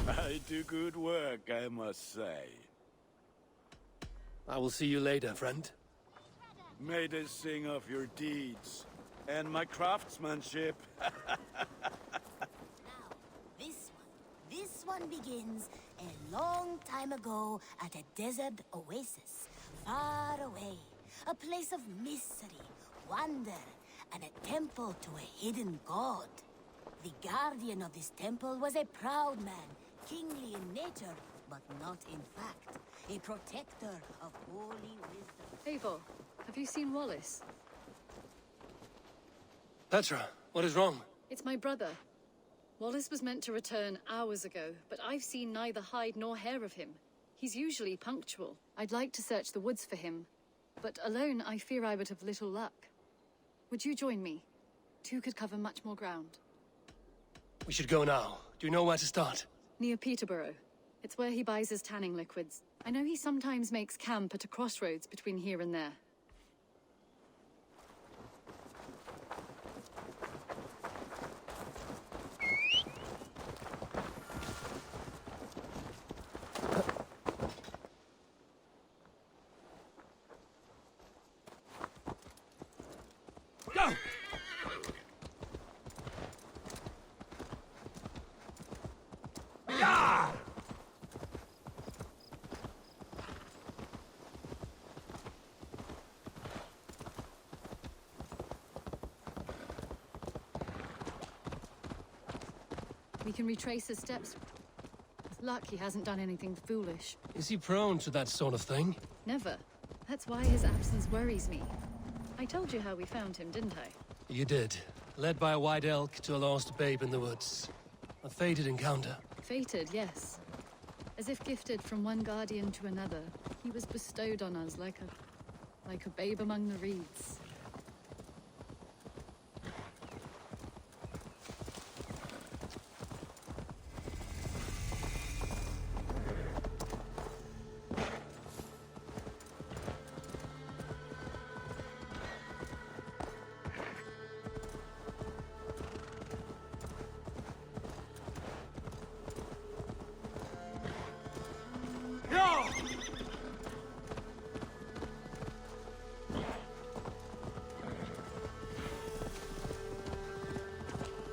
I do good work, I must say. I will see you later, friend. May they sing of your deeds and my craftsmanship. This one begins a long time ago at a desert oasis, far away. A place of mystery, wonder, and a temple to a hidden god. The guardian of this temple was a proud man, kingly in nature, but not in fact. A protector of holy wisdom. Ivarr, have you seen Wallace? Petra, what is wrong? It's my brother. Wallace was meant to return hours ago, but I've seen neither hide nor hair of him. He's usually punctual. I'd like to search the woods for him, but alone I fear I would have little luck. Would you join me? Two could cover much more ground. We should go now. Do you know where to start? Near Peterborough. It's where he buys his tanning liquids. I know he sometimes makes camp at a crossroads between here and there. Go! Yeah! We can retrace his steps. With luck, he hasn't done anything foolish. Is he prone to that sort of thing? Never. That's why his absence worries me. I told you how we found him, didn't I? You did. Led by a white elk to a lost babe in the woods. A fated encounter. Fated, yes. As if gifted from one guardian to another, he was bestowed on us like a babe among the reeds.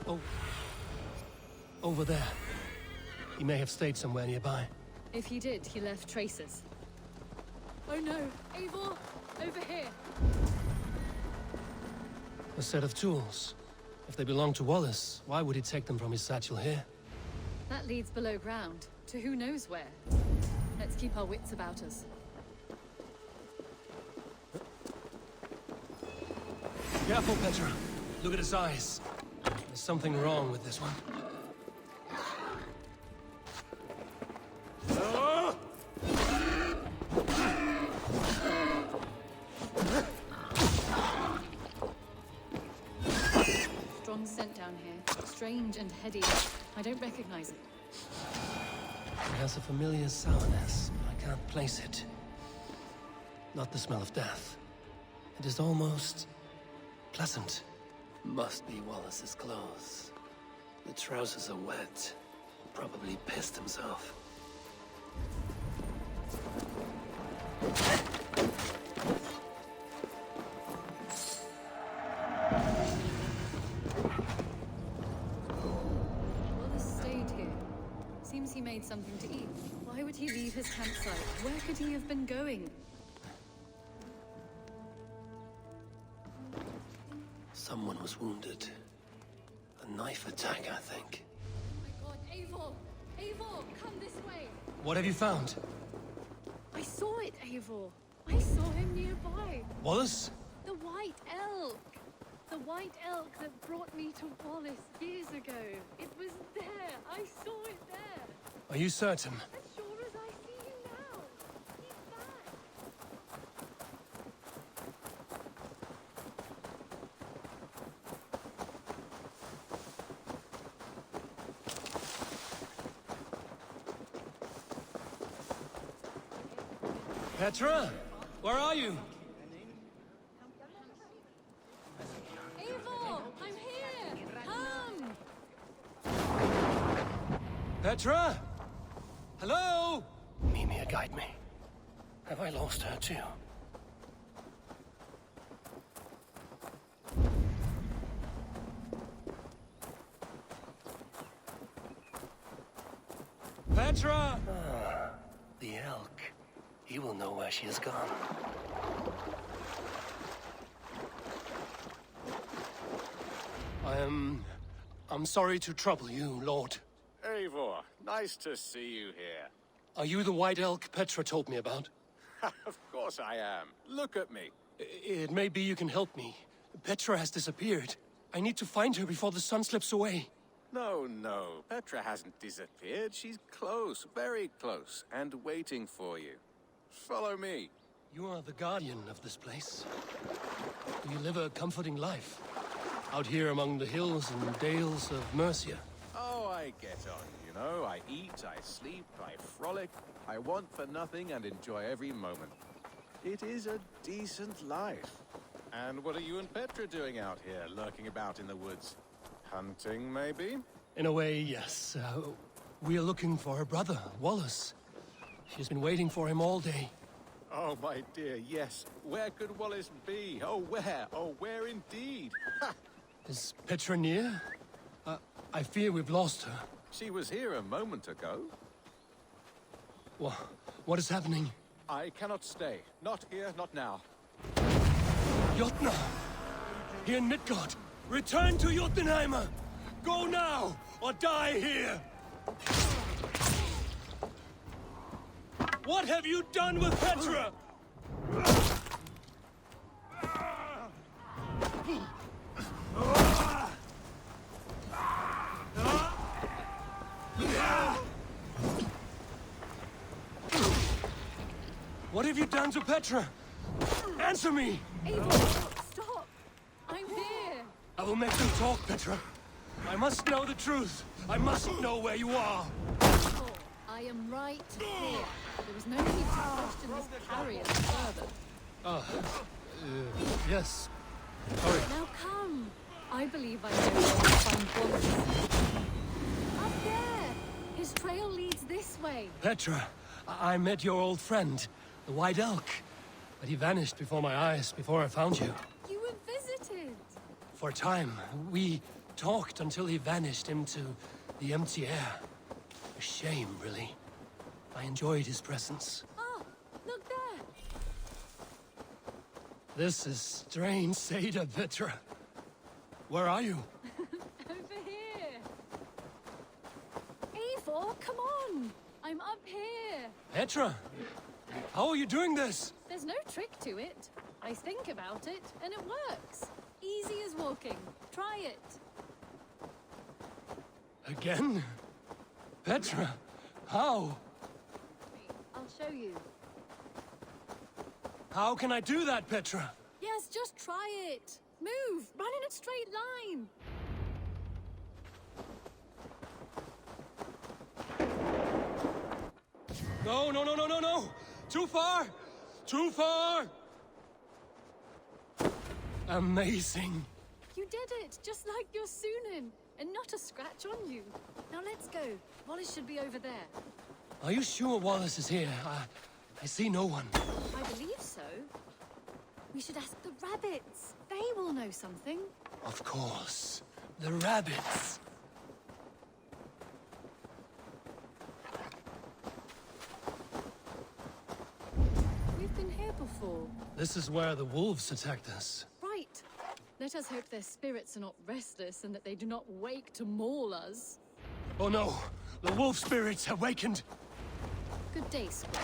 Oh. Over there. He may have stayed somewhere nearby. If he did, he left traces. Oh no! Eivor! Over here! A set of tools. If they belong to Wallace, why would he take them from his satchel here? That leads below ground, to who knows where. Let's keep our wits about us. Careful, Petra. Look at his eyes. There's something wrong with this one. Strong scent down here. Strange and heady. I don't recognize it. It has a familiar sourness, but I can't place it. Not the smell of death. It is almost pleasant. Must be Wallace's clothes. The trousers are wet. Probably pissed himself. Wallace stayed here. Seems he made something to eat. Why would he leave his campsite? Where could he have been going? Someone was wounded. A knife attack, I think. Oh my god, Eivor! Eivor, come this way! What have you found? I saw it, Eivor. I saw him nearby. Wallace? The white elk. The white elk that brought me to Wallace years ago. It was there. I saw it there. Are you certain? As sure as I see him now. He's back. Petra? Where are you? Eivor, I'm here. Come. Petra? Hello? Mimir, guide me. Have I lost her too? Petra! Ah, the elk. He will know where she has gone. I'm sorry to trouble you, Lord. Eivor, nice to see you here. Are you the white elk Petra told me about? Of course I am. Look at me. It may be you can help me. Petra has disappeared. I need to find her before the sun slips away. No, Petra hasn't disappeared. She's close, very close, and waiting for you. Follow me. You are the guardian of this place. You live a comforting life. Out here among the hills and dales of Mercia. Oh, get on, you know? I eat, I sleep, I frolic. I want for nothing and enjoy every moment. It is a decent life. And what are you and Petra doing out here, lurking about in the woods? Hunting, maybe? In a way, yes. We are looking for her brother, Wallace. She's been waiting for him all day. Oh, my dear, yes. Where could Wallace be? Oh, where? Oh, where indeed? Ha! Is Petra near? I fear we've lost her. She was here a moment ago. What is happening? I cannot stay. Not here, not now. Jotnar! Here in Midgard! Return to Jotunheimer! Go now, or die here! What have you done with Petra? What have you done to Petra? Answer me! Ivarr, stop! I'm here! I will make them talk, Petra. I must know the truth. I must know where you are. I am right here. There is no need to question this carrier further. Yes. Hurry. Now come. I believe I know where to find Wallace. Up there! His trail leads this way. Petra, I met your old friend, the White Elk. But he vanished before my eyes, before I found you. You were visited. For a time, we talked until he vanished into the empty air. A shame, really. I enjoyed his presence. Ah, look there. This is strange, Seda, Petra. Where are you? Over here. Ivarr, come on. I'm up here. Petra, how are you doing this? There's no trick to it. I think about it, and it works. Easy as walking. Try it. Again? Petra, how? I'll show you. How can I do that, Petra? Yes, just try it. Move. Run in a straight line. No, no, no, no, no, no! Too far! Too far! Amazing. You did it, just like your Sunan, and not a scratch on you. Now let's go. Wallace should be over there. Are you sure Wallace is here? I see no one. I believe so. We should ask the rabbits. They will know something. Of course. The rabbits. We've been here before. This is where the wolves attacked us. Right. Let us hope their spirits are not restless and that they do not wake to maul us. Oh no! The wolf spirits have wakened! Good day, Squire.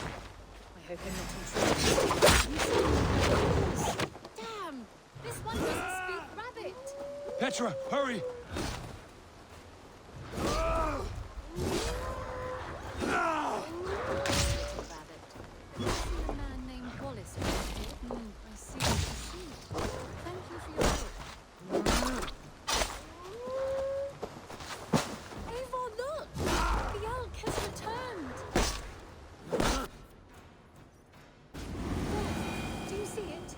I hope I'm not intruding. Damn! This one doesn't speak rabbit! Petra, hurry! A man named Wallace around here. I see what you see. Thank you for your help. Ivarr, look! The elk has returned! There, do you see it?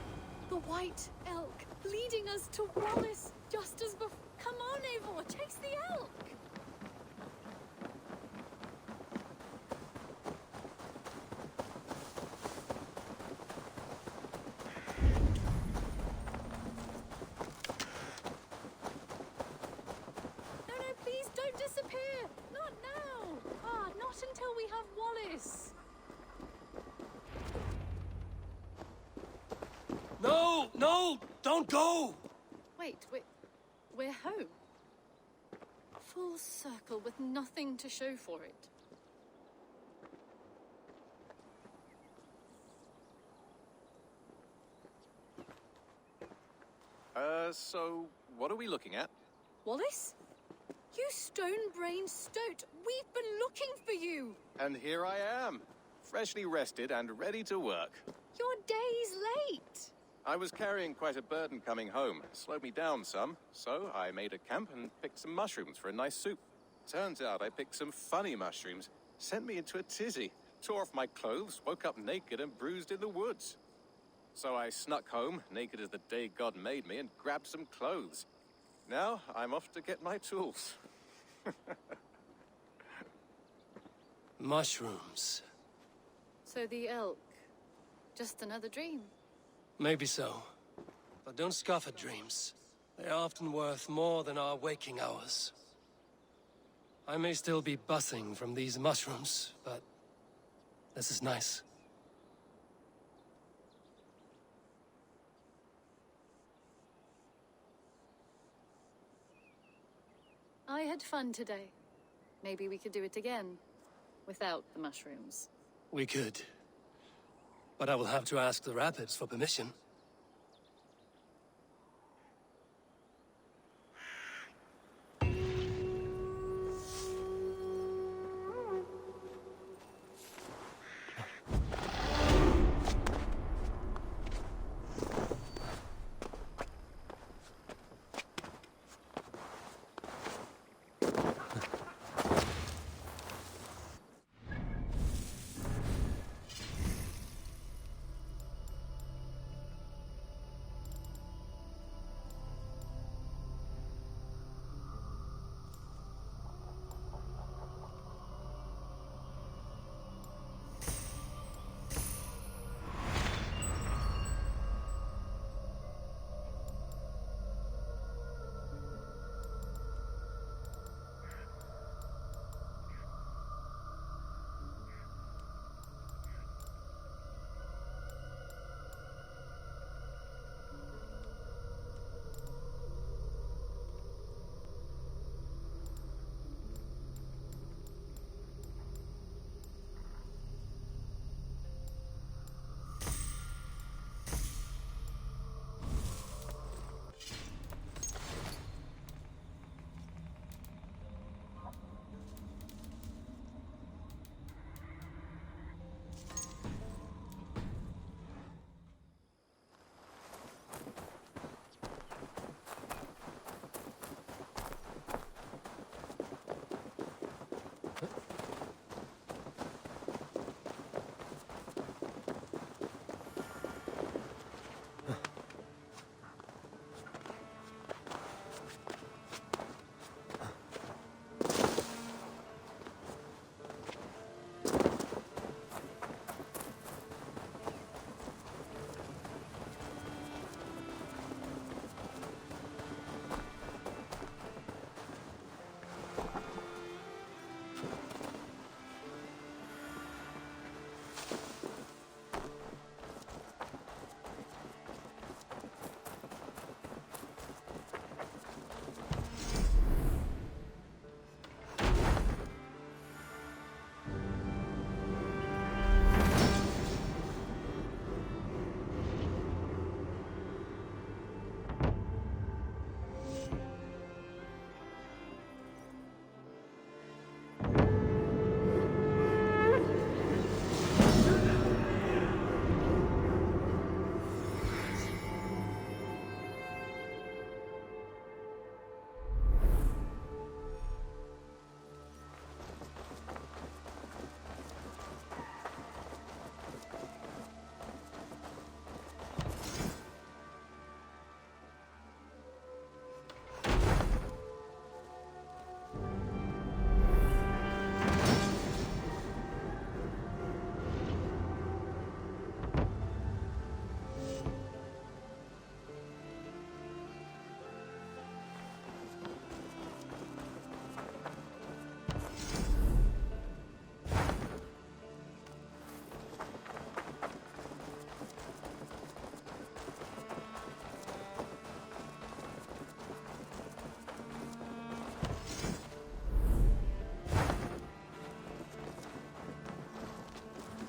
The white elk leading us to Wallace, just as before. Come on, Ivarr, chase the elk! No, no, please don't disappear! Not now! Ah, not until we have Wallace! No! No! Don't go! Wait, we're home. Full circle with nothing to show for it. So what are we looking at? Wallace? You stone-brained stoat! We've been looking for you! And here I am, freshly rested and ready to work. You're days late! I was carrying quite a burden coming home. Slowed me down some, so I made a camp and picked some mushrooms for a nice soup. Turns out I picked some funny mushrooms, sent me into a tizzy, tore off my clothes, woke up naked and bruised in the woods. So I snuck home, naked as the day God made me, and grabbed some clothes. Now I'm off to get my tools. Mushrooms. So the elk, just another dream? Maybe so. But don't scoff at dreams. They are often worth more than our waking hours. I may still be buzzing from these mushrooms, but this is nice. I had fun today. Maybe we could do it again, without the mushrooms. We could. But I will have to ask the rapids for permission.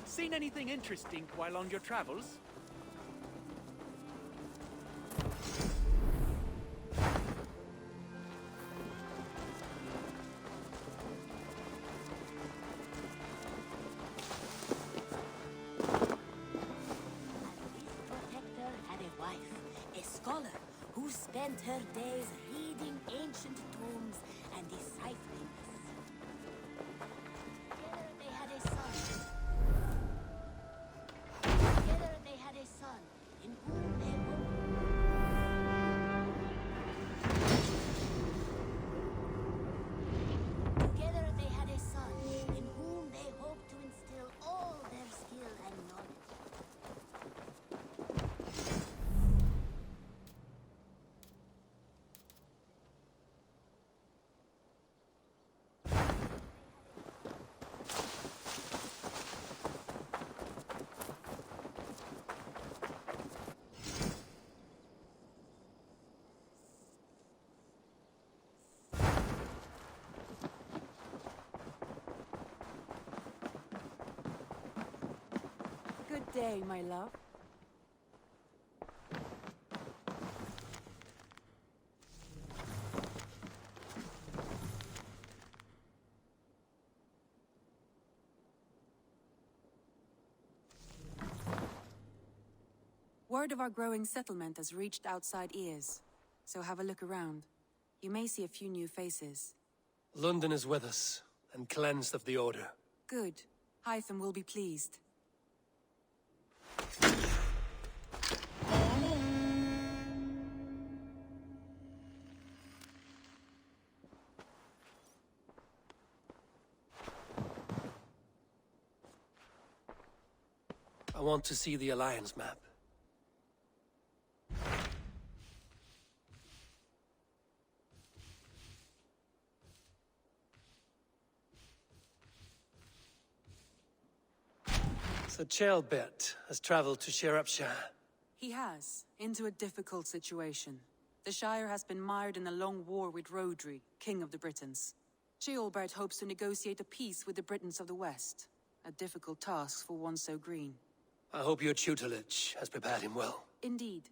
Seen anything interesting while on your travels? Spent her days reading ancient tomes and deciphering day, my love. Word of our growing settlement has reached outside ears, so have a look around. You may see a few new faces. London is with us, and cleansed of the Order. Good. Hytham will be pleased. I want to see the Alliance map. So Chaelbert has traveled to Shropshire. He has, into a difficult situation. The Shire has been mired in a long war with Rhodri, King of the Britons. Ceolbert hopes to negotiate a peace with the Britons of the West. A difficult task for one so green. I hope your tutelage has prepared him well. Indeed.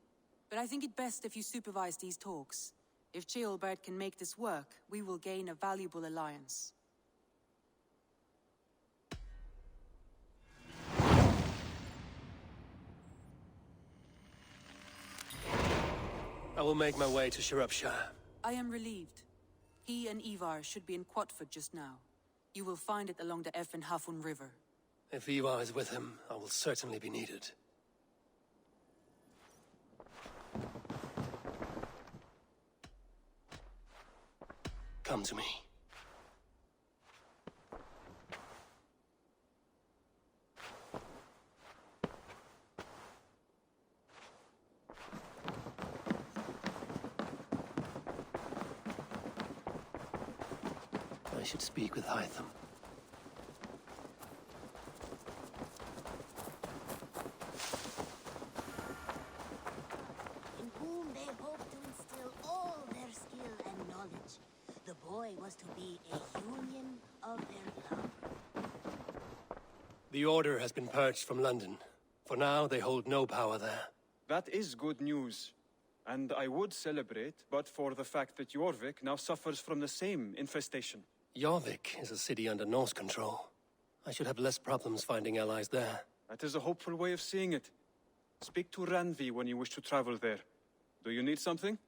But I think it best if you supervise these talks. If Ceolbert can make this work, we will gain a valuable alliance. I will make my way to Shropshire. I am relieved. He and Ivarr should be in Quatford just now. You will find it along the Effen Hafun River. If Ivarr is with him, I will certainly be needed. Come to me. I should speak with Hytham. In whom they hope to instill all their skill and knowledge. The boy was to be a union of their love. The Order has been purged from London. For now, they hold no power there. That is good news. And I would celebrate, but for the fact that Jorvik now suffers from the same infestation. Jorvik is a city under Norse control. I should have less problems finding allies there. That is a hopeful way of seeing it. Speak to Ranvi when you wish to travel there. Do you need something?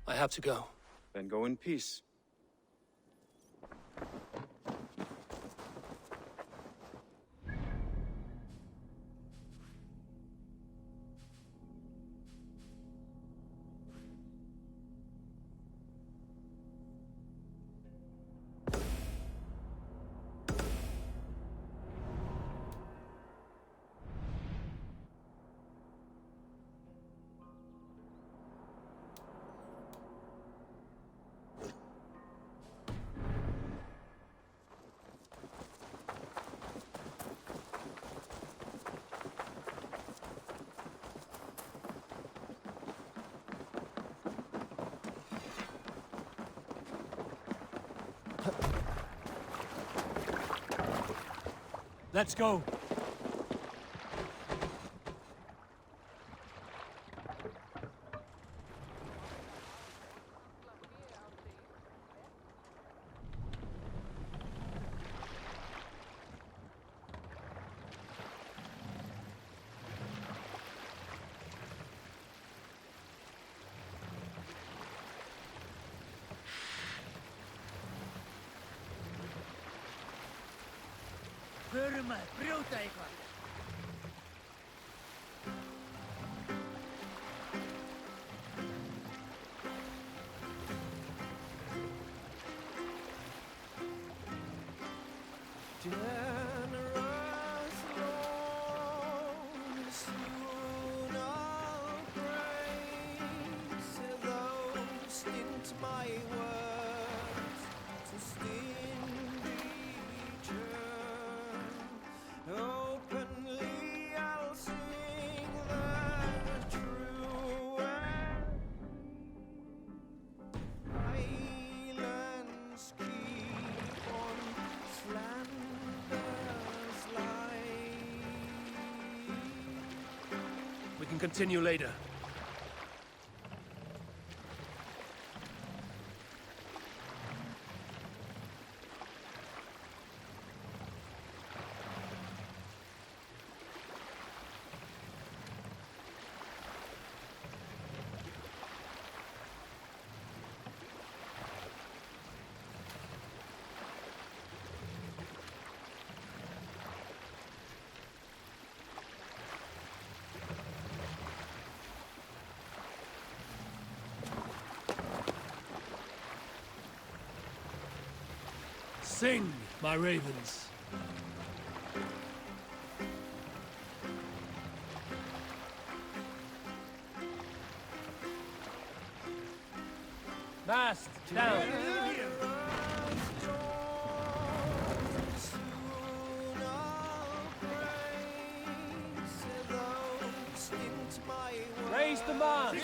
I have to go. Then go in peace. Let's go. Burma, brjóta eitthvað. Islands keep on slandering. can continue later. Sing, my ravens. Mast down. Raise the mast.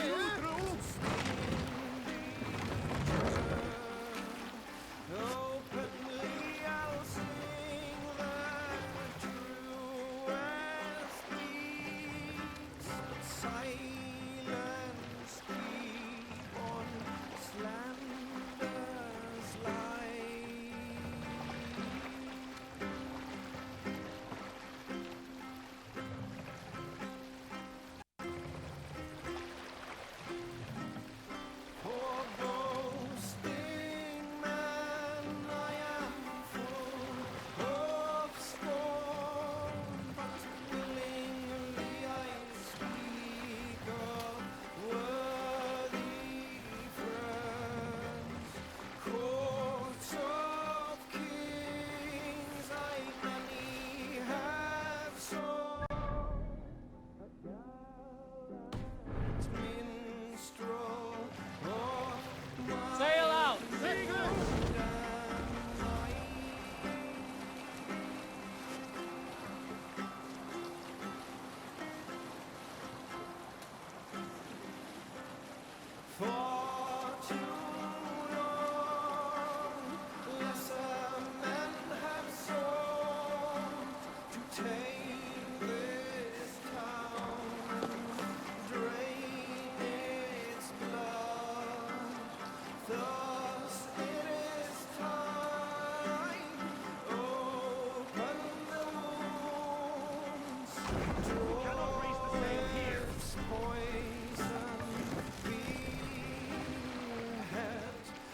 Sail out!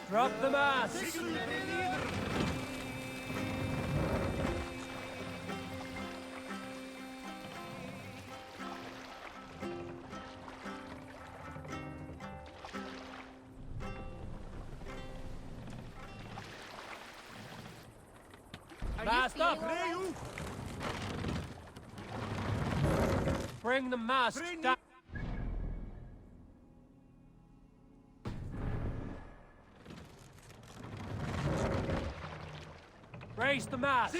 Drop the mast! Mast up! Bring the mast down! Raise the mast!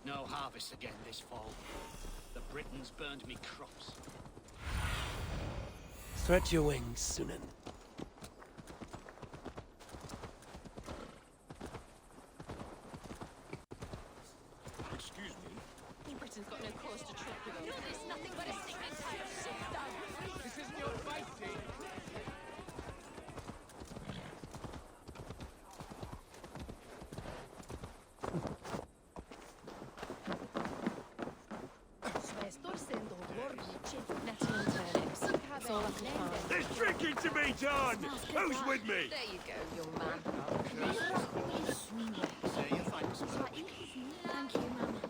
No harvest again this fall. The Britons burned me crops. Stretch your wings, Sunan. Excuse me? You Britons got no cause to trip with us. No, there's nothing but a signature. Sit down. This isn't your fight, Dave. There's drinking to be done! Who's with me? There you go, young man. Say your thanks, man. Thank you, Mama.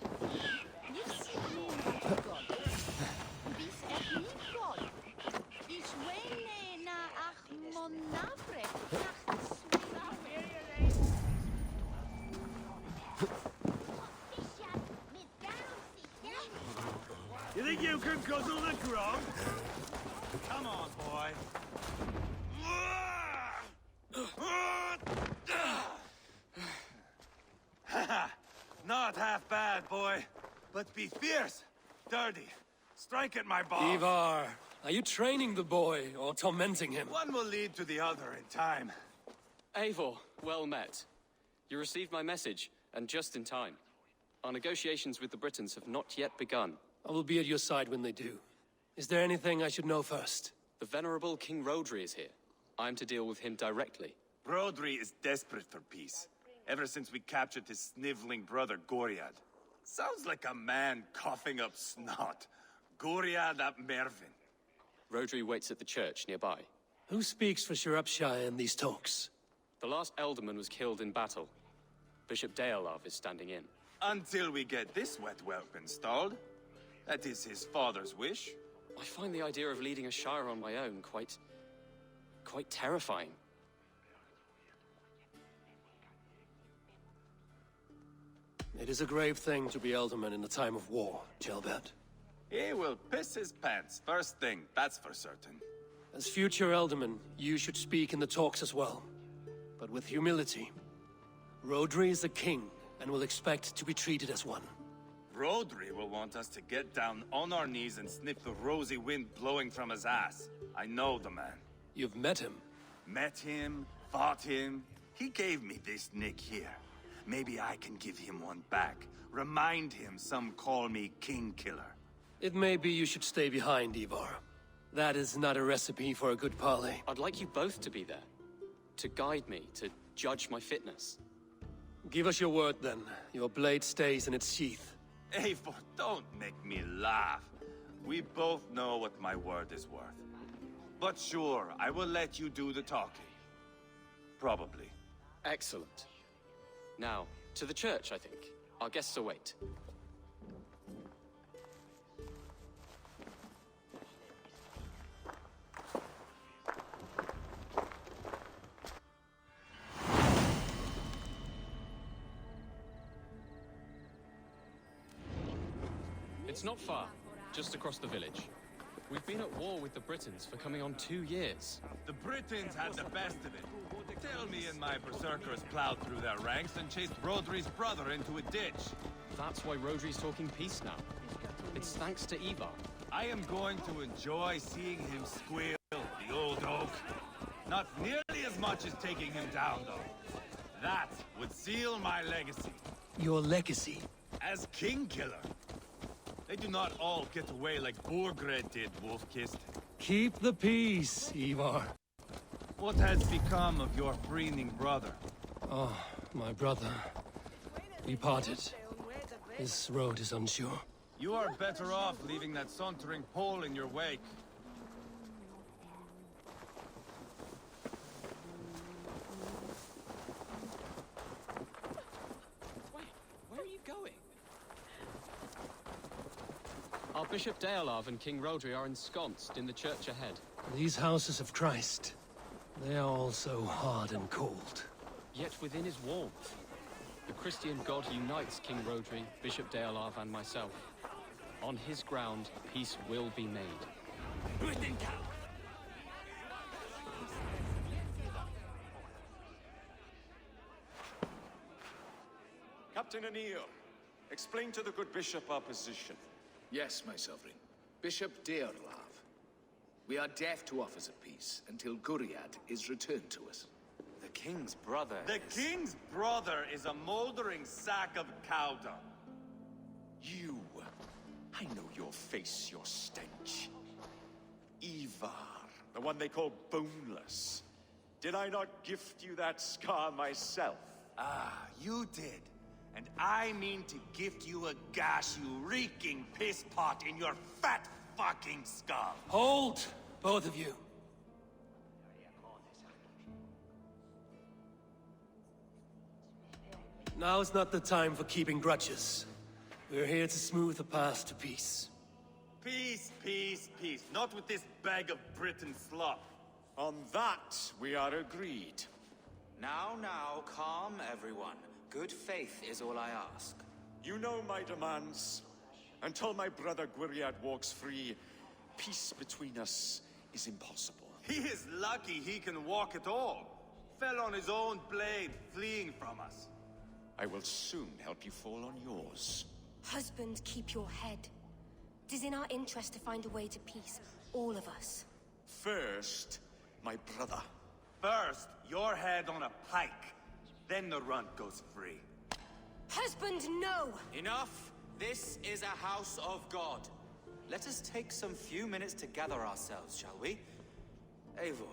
You think you can guzzle the grog? Come on, boy. Not half bad, boy. But be fierce, dirty. Strike at my balls. Ivarr, are you training the boy or tormenting him? One will lead to the other in time. Eivor, well met. You received my message, and just in time. Our negotiations with the Britons have not yet begun. I will be at your side when they do. Is there anything I should know first? The venerable King Rodri is here. I am to deal with him directly. Rodri is desperate for peace. Ever since we captured his sniveling brother, Goriad. Sounds like a man coughing up snot. Goriad ap Mervin. Rodri waits at the church nearby. Who speaks for Shropshire in these talks? The last alderman was killed in battle. Bishop Deolav is standing in. Until we get this wet whelp installed. That is his father's wish. I find the idea of leading a shire on my own quite terrifying. It is a grave thing to be alderman in a time of war, Gelbert. He will piss his pants, first thing, that's for certain. As future alderman, you should speak in the talks as well. But with humility. Rodri is a king, and will expect to be treated as one. Rodri will want us to get down on our knees and sniff the rosy wind blowing from his ass. I know the man. You've met him? Met him, fought him. He gave me this nick here. Maybe I can give him one back. Remind him some call me King Killer. It may be you should stay behind, Ivarr. That is not a recipe for a good parley. I'd like you both to be there. To guide me, to judge my fitness. Give us your word, then. Your blade stays in its sheath. Eivor, don't make me laugh. We both know what my word is worth. But sure, I will let you do the talking. Probably. Excellent. Now, to the church, I think. Our guests await. It's not far, just across the village. We've been at war with the Britons for coming on 2 years. The Britons had the best of it. Tell me and my berserkers plowed through their ranks and chased Rodri's brother into a ditch. That's why Rodri's talking peace now. It's thanks to Ivarr. I am going to enjoy seeing him squeal, the old oak. Not nearly as much as taking him down, though. That would seal my legacy. Your legacy? As King Killer. They do not all get away like Borgred did, Wolf-Kissed. Keep the peace, Ivarr. What has become of your preening brother? Oh, my brother. We parted. His road is unsure. You are better off leaving that sauntering pole in your wake. Wait, where are you going? Our Bishop Deolav and King Rodri are ensconced in the church ahead. These houses of Christ, they are all so hard and cold. Yet within his warmth, the Christian God unites King Rodri, Bishop Deolav, and myself. On his ground, peace will be made. Captain Anil, explain to the good bishop our position. Yes, my sovereign. Bishop Deolav. We are deaf to offers of peace until Guriad is returned to us. The king's brother The king's brother is a moldering sack of cow dung. You! I know your face, your stench. Ivarr, the one they call boneless. Did I not gift you that scar myself? Ah, you did. And I mean to gift you a gash, you reeking piss pot in your fat fucking skull. Hold, both of you. Now is not the time for keeping grudges. We're here to smooth the path to peace. Peace, peace, peace. Not with this bag of Britain slop. On that, we are agreed. Now, calm everyone. Good faith is all I ask. You know my demands. Until my brother Gwriad walks free, peace between us is impossible. He is lucky he can walk at all. Fell on his own blade, fleeing from us. I will soon help you fall on yours. Husband, keep your head. It is in our interest to find a way to peace, all of us. First, my brother. First, your head on a pike. Then the runt goes free. Husband, no! Enough! This is a house of God. Let us take some few minutes to gather ourselves, shall we? Eivor,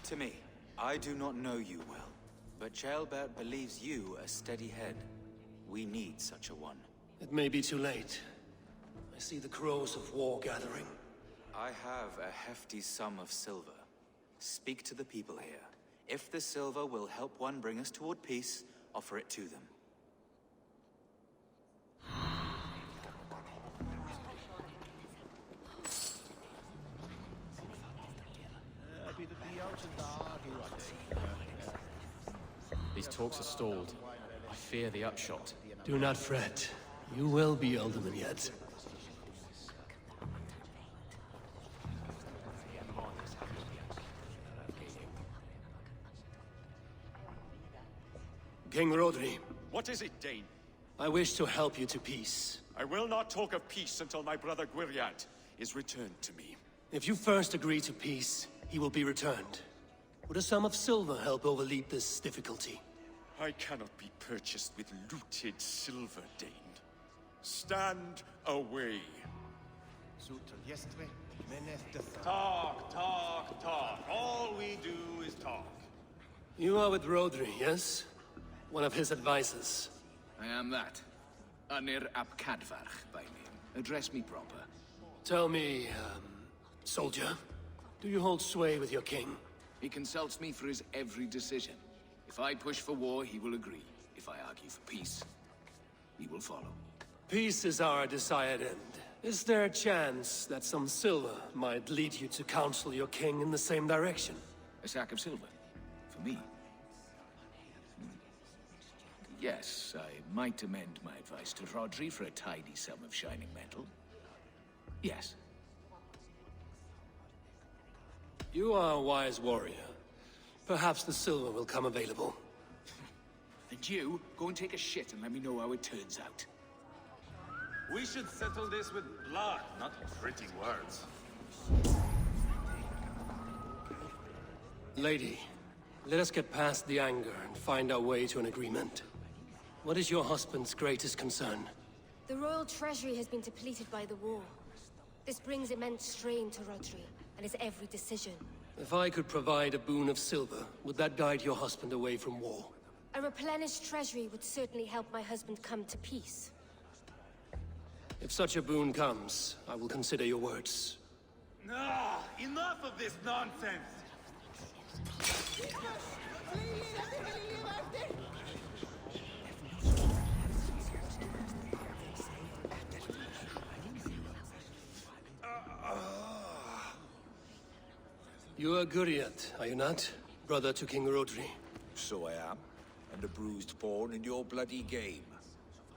to me, I do not know you well, but Ceolbert believes you a steady head. We need such a one. It may be too late. I see the crows of war gathering. I have a hefty sum of silver. Speak to the people here. If the silver will help one bring us toward peace, offer it to them. These talks are stalled. I fear the upshot. Do not fret. You will be alderman yet. King Rodri. What is it, Dane? I wish to help you to peace. I will not talk of peace until my brother Gwriad is returned to me. If you first agree to peace, he will be returned. Would a sum of silver help overleap this difficulty? I cannot be purchased with looted silver, Dane. Stand away. Talk, talk, talk. All we do is talk. You are with Rodri, yes? One of his advisors. I am that. Anir ap Cadfarch by name. Address me proper. Tell me, soldier, do you hold sway with your king? He consults me for his every decision. If I push for war, he will agree. If I argue for peace, he will follow. Peace is our desired end. Is there a chance that some silver might lead you to counsel your king in the same direction? A sack of silver? For me? Yes, I might amend my advice to Rodri for a tidy sum of shining metal. Yes. You are a wise warrior. Perhaps the silver will come available. And you, go and take a shit and let me know how it turns out. We should settle this with blood, not pretty words. Lady, let us get past the anger and find our way to an agreement. What is your husband's greatest concern? The royal treasury has been depleted by the war. This brings immense strain to Rodri and his every decision. If I could provide a boon of silver, would that guide your husband away from war? A replenished treasury would certainly help my husband come to peace. If such a boon comes, I will consider your words. Ah, enough of this nonsense! You are Gwriad, are you not? Brother to King Rodri. So I am, and a bruised pawn in your bloody game.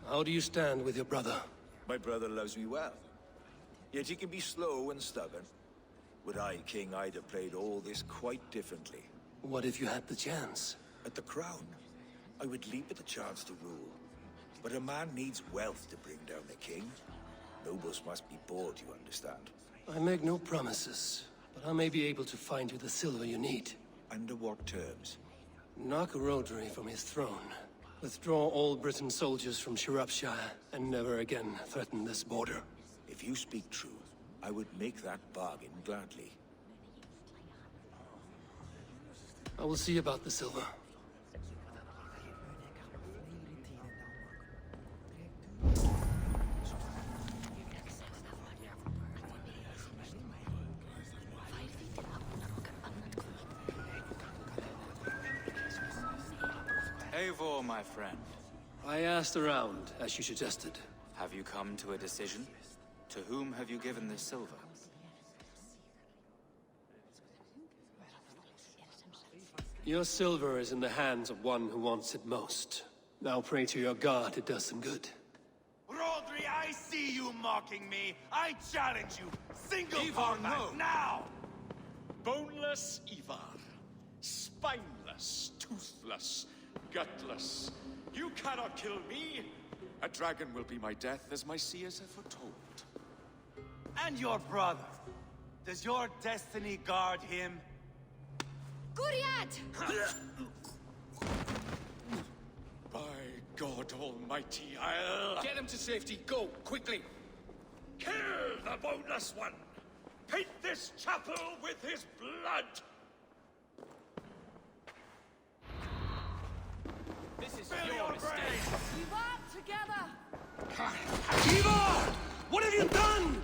How do you stand with your brother? My brother loves me well. Yet he can be slow and stubborn. Were I king, I'd have played all this quite differently. What if you had the chance? At the crown, I would leap at the chance to rule. But a man needs wealth to bring down a king. Nobles must be bought, you understand. I make no promises, but I may be able to find you the silver you need. Under what terms? Knock Rodri from his throne. Withdraw all Britain soldiers from Shropshire, and never again threaten this border. If you speak truth, I would make that bargain gladly. I will see about the silver. Eivor, my friend. I asked around, as you suggested. Have you come to a decision? To whom have you given this silver? Your silver is in the hands of one who wants it most. Now pray to your god it does some good. Rodri, I see you mocking me? I challenge you! Single Ivarr, combat, no. now! Boneless Ivarr. Spineless, toothless, gutless. You cannot kill me! A dragon will be my death, as my seers have foretold. And your brother. Does your destiny guard him? Guriad! By God Almighty, I'll... Get him to safety. Go, quickly. Kill the boneless one! Paint this chapel with his blood! This is Fill your your mistake. brains! We walk together! Ivarr! What have you done?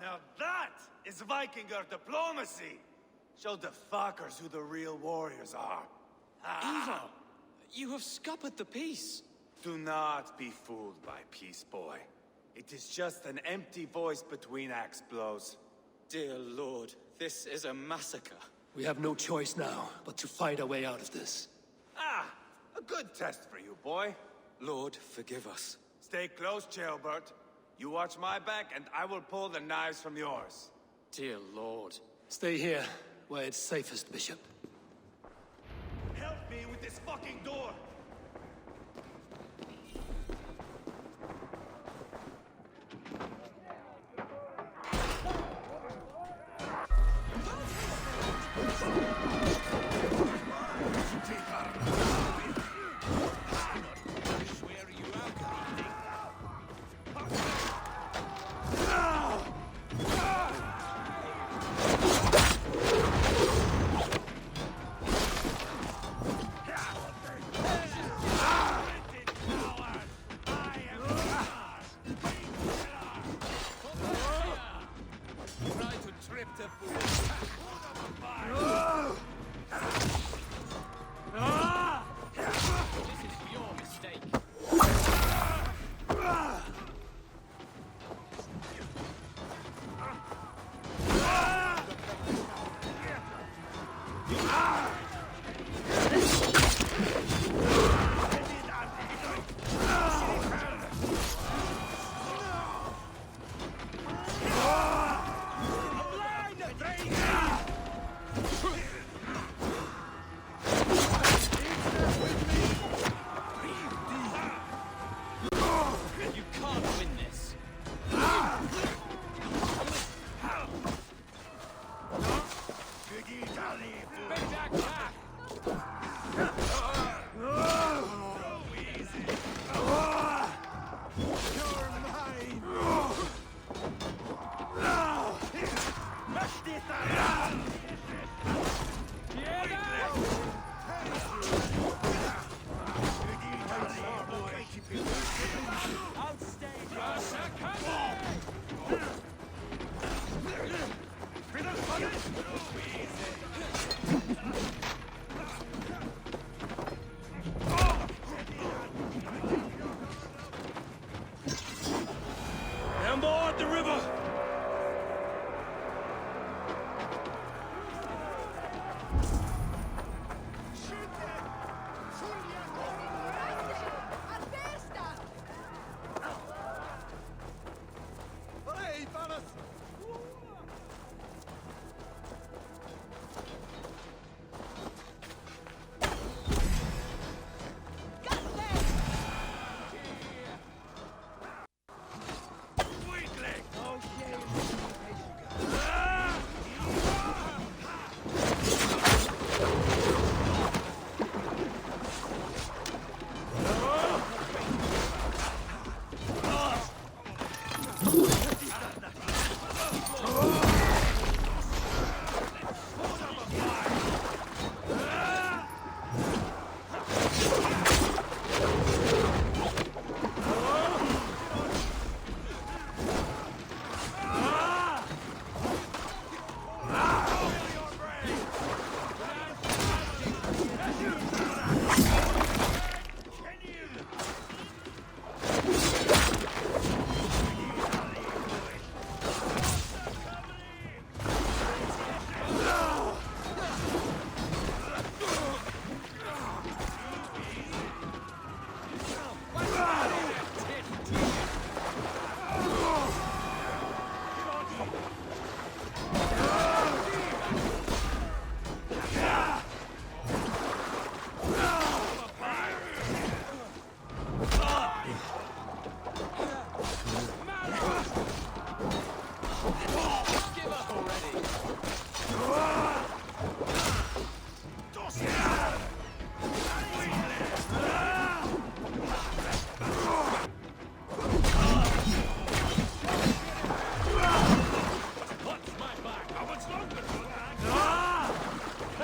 Now that is Vikinger diplomacy! Show the fuckers who the real warriors are. Ivarr, you have scuppered the peace. Do not be fooled by peace, boy. It is just an empty voice between axe blows. Dear Lord, this is a massacre. We have no choice now but to fight our way out of this. A good test for you, boy. Lord, forgive us. Stay close, Jailbert. You watch my back, and I will pull the knives from yours. Dear Lord. Stay here, where it's safest, Bishop. Help me with this fucking door!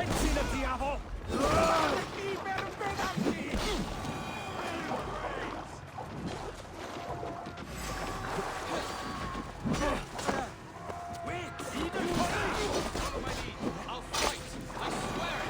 Pezzi del diavolo! I'll fight! I swear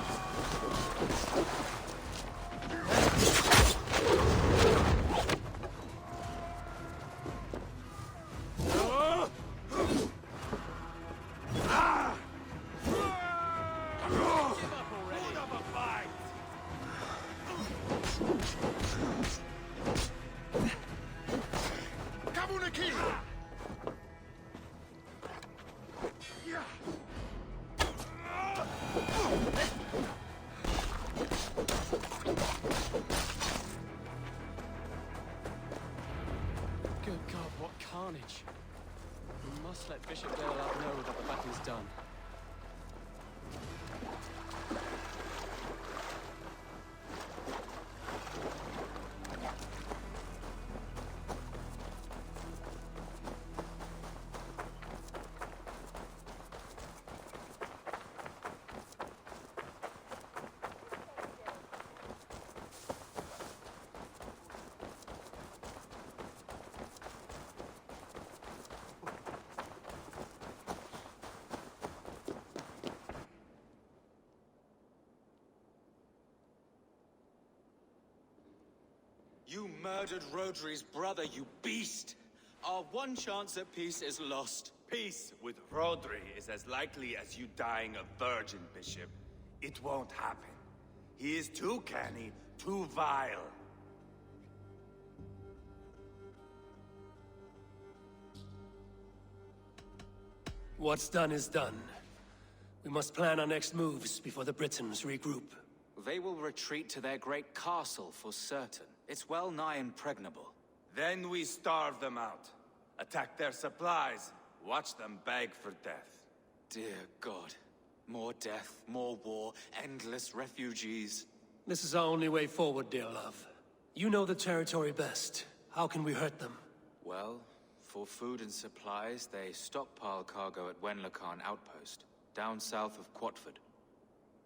Good God, what carnage. We must let Bishop Deolaf know that the battle's done. You murdered Rodri's brother, you beast! Our one chance at peace is lost. Peace with Rodri is as likely as you dying a virgin, Bishop. It won't happen. He is too canny, too vile. What's done is done. We must plan our next moves before the Britons regroup. They will retreat to their great castle for certain. It's well nigh impregnable. Then we starve them out. Attack their supplies. Watch them beg for death. Dear God. More death, more war, endless refugees. This is our only way forward, dear love. You know the territory best. How can we hurt them? Well, for food and supplies, they stockpile cargo at Wenlocan Outpost, down south of Quatford.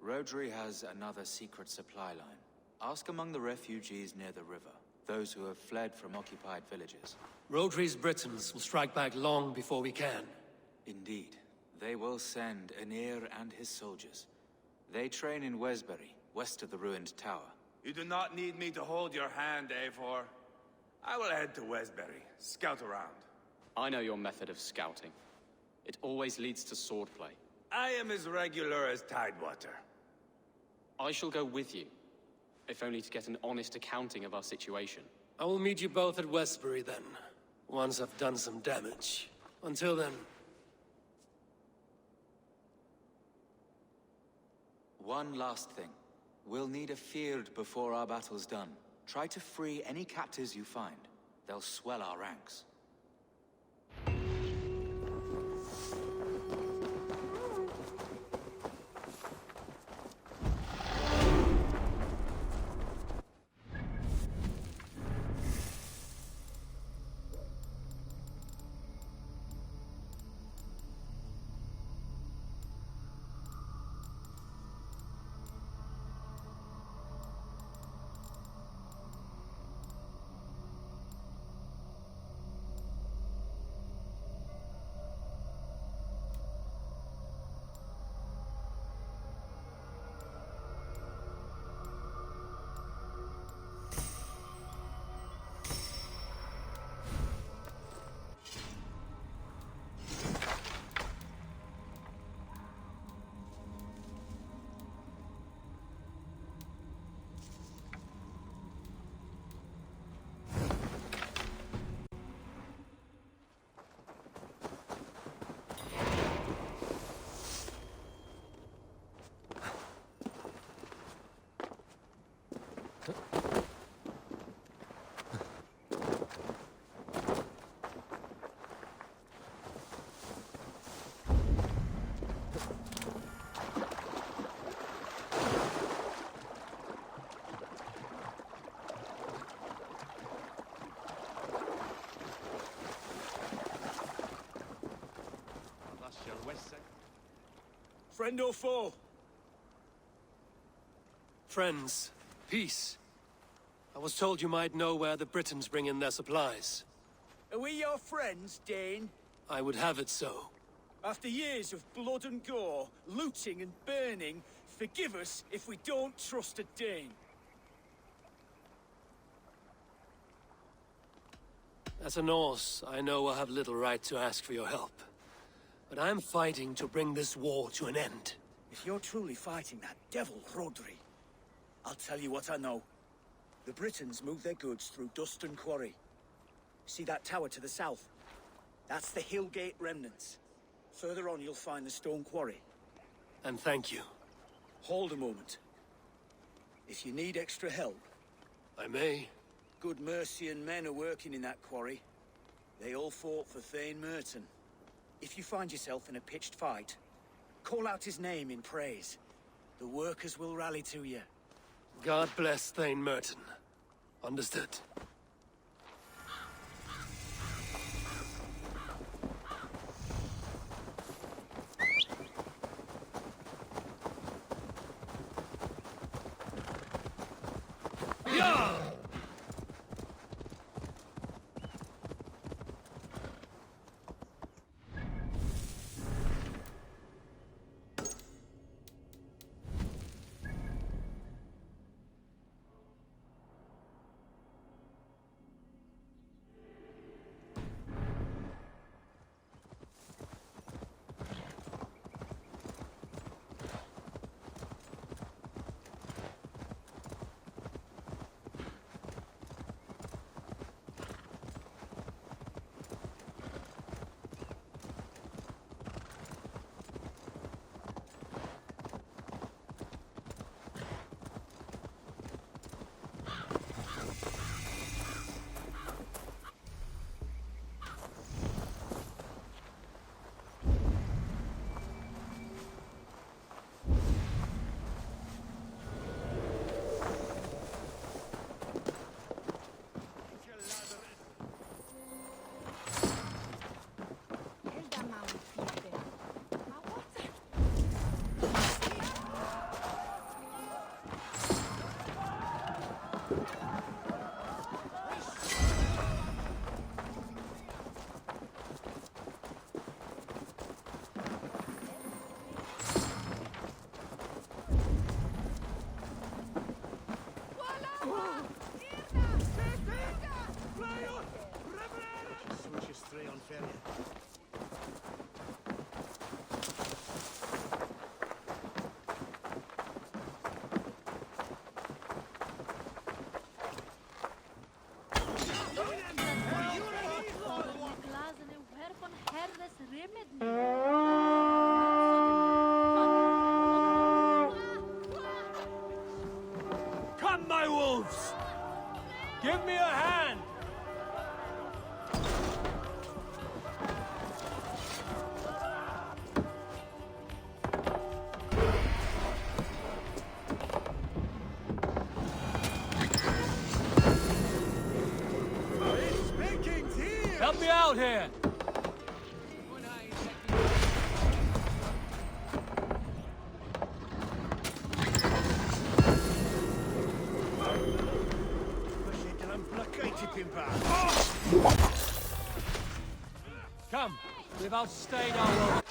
Rodri has another secret supply line. Ask among the refugees near the river, those who have fled from occupied villages. Rodri's Britons will strike back long before we can. Indeed. They will send Aenir and his soldiers. They train in Wesbury, west of the ruined tower. You do not need me to hold your hand, Eivor. I will head to Wesbury, scout around. I know your method of scouting. It always leads to swordplay. I am as regular as Tidewater. I shall go with you, if only to get an honest accounting of our situation. I will meet you both at Westbury then, once I've done some damage. Until then... One last thing. We'll need a field before our battle's done. Try to free any captives you find. They'll swell our ranks. Friend or foe? Friends, peace. I was told you might know where the Britons bring in their supplies. Are we your friends, Dane? I would have it so. After years of blood and gore, looting and burning, forgive us if we don't trust a Dane. As a Norse, I know I have little right to ask for your help. But I am fighting to bring this war to an end. If you're truly fighting that devil, Rodri, I'll tell you what I know. The Britons move their goods through Dustin Quarry. See that tower to the south? That's the Hillgate remnants. Further on, you'll find the stone quarry. And thank you. Hold a moment. If you need extra help... I may. Good Mercian men are working in that quarry. They all fought for Thane Merton. If you find yourself in a pitched fight, call out his name in praise. The workers will rally to you. God bless Thane Merton. Understood. Come, my wolves! Give me a hand! Help me out here! Come, we've outstayed our welcome.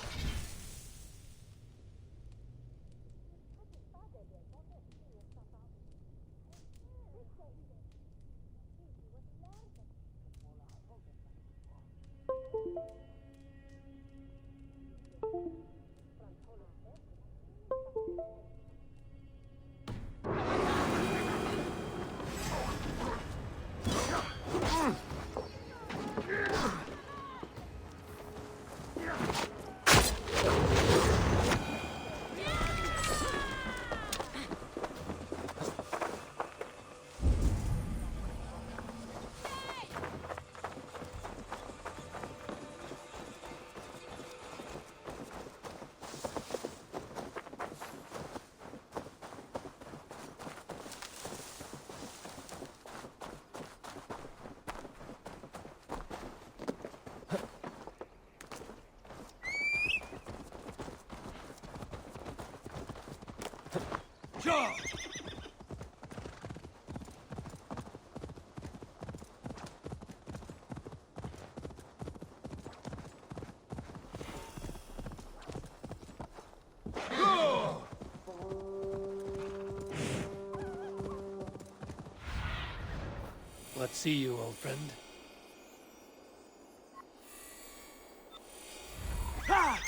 not see you, old friend. Ah!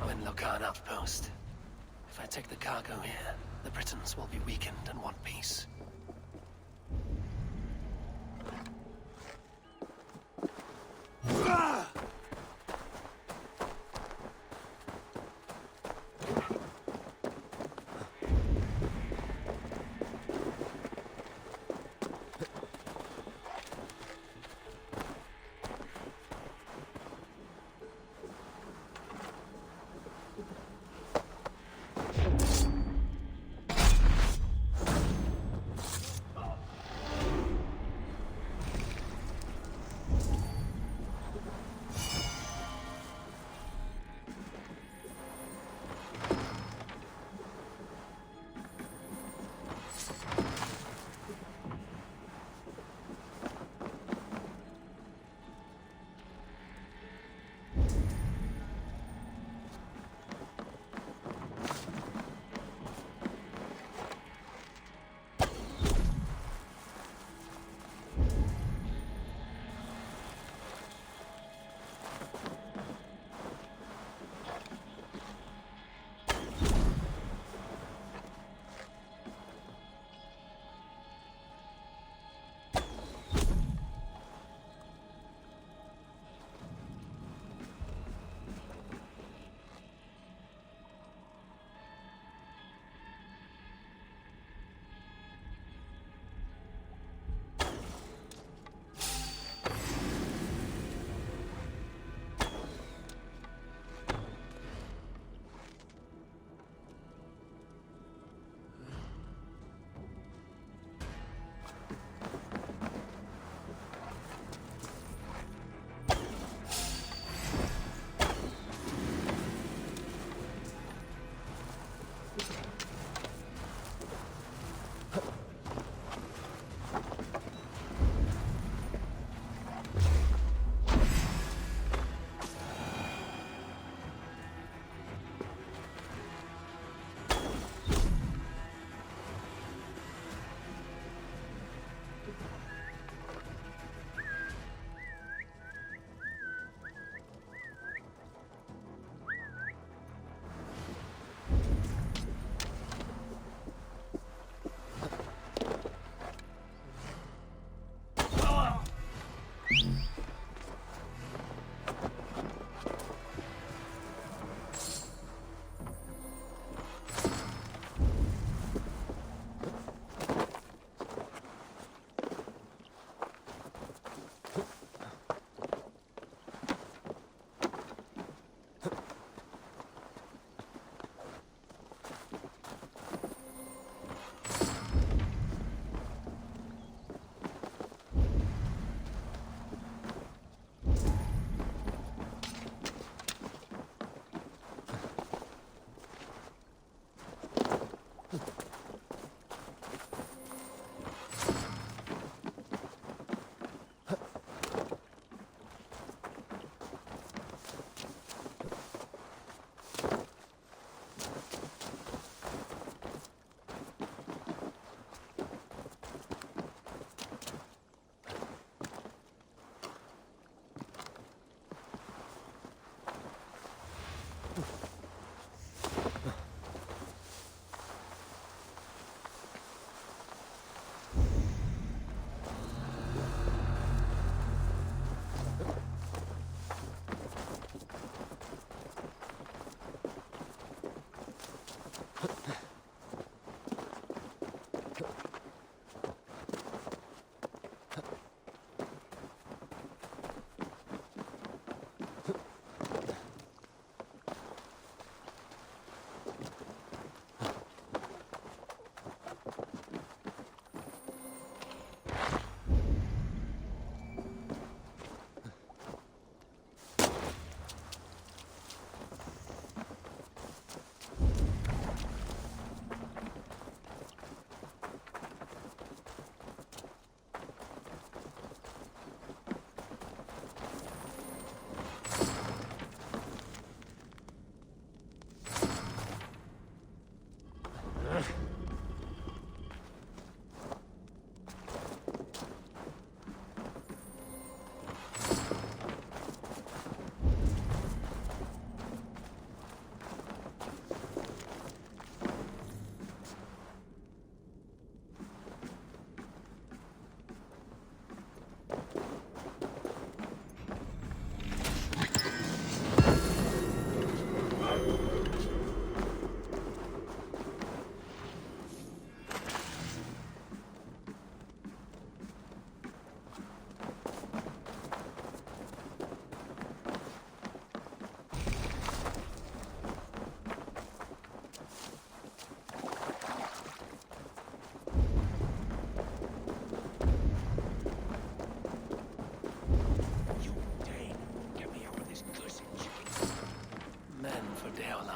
I'm in Locarn outpost. If I take the cargo here, the Britons will be weakened and want peace.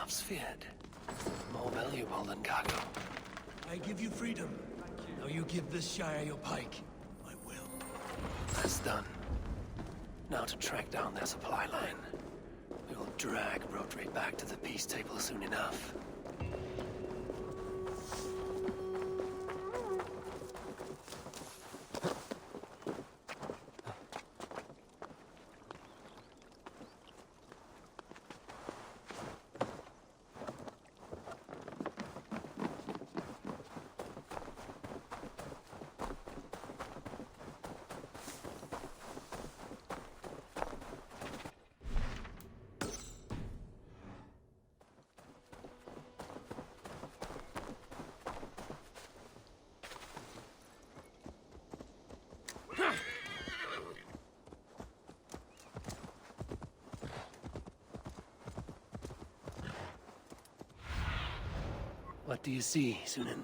elves feared. More valuable than cargo. I give you freedom. Now you give this Shire your pike. I will. That's done. Now to track down their supply line. We will drag Rodri back to the peace table soon enough. What do you see, Sunan?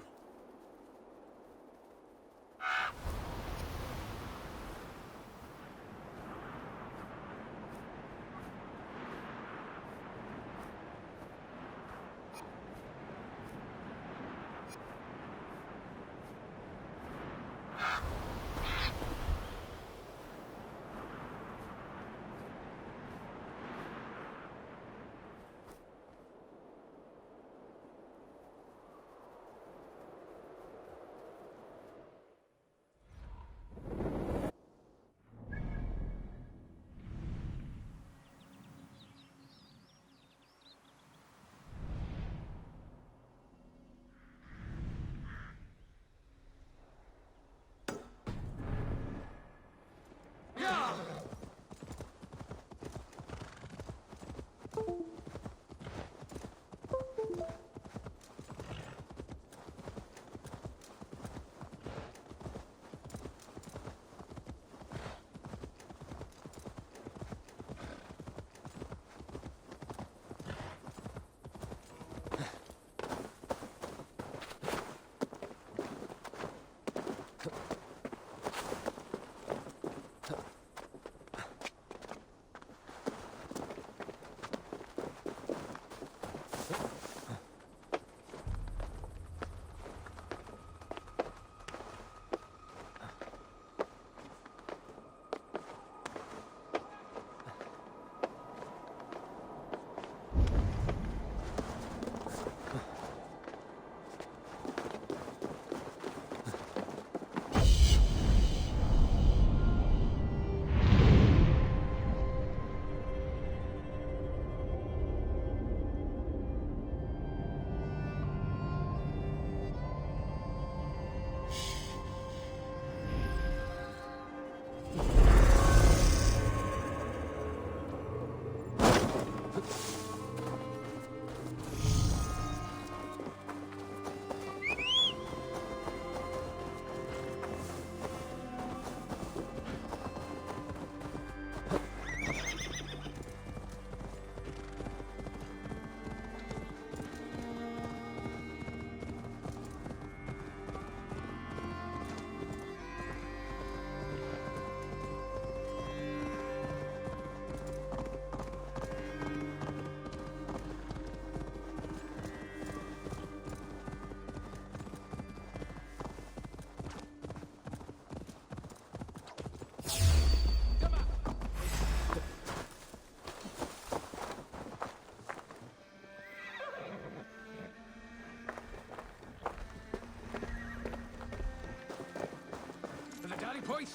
Point!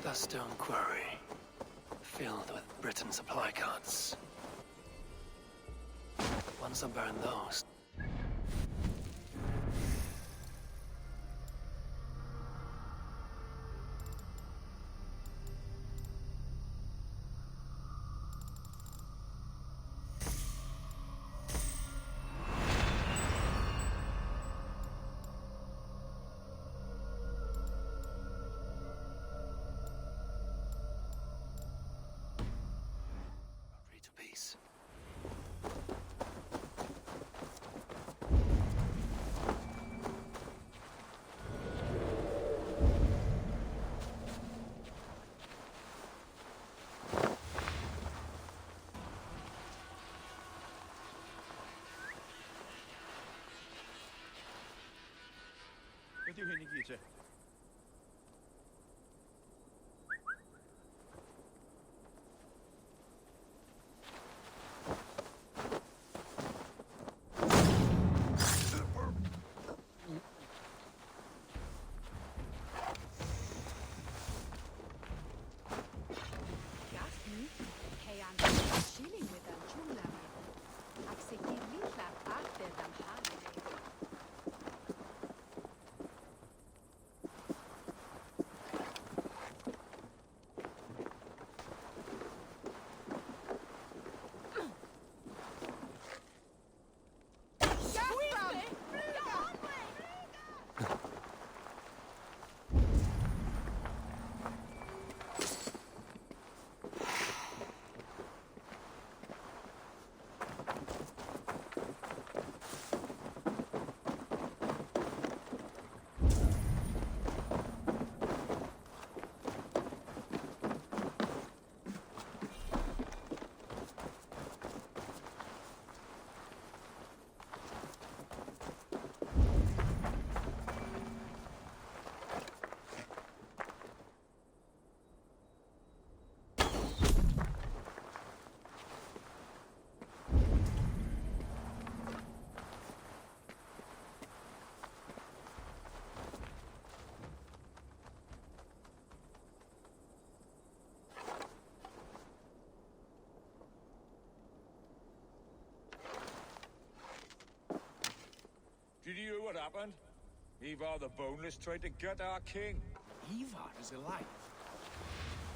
The stone quarry, filled with Britain supply carts. Once I burn those, peace. Beth yw hyn i gyd te? Did you hear what happened? Ivarr the Boneless tried to get our king. Ivarr is alive.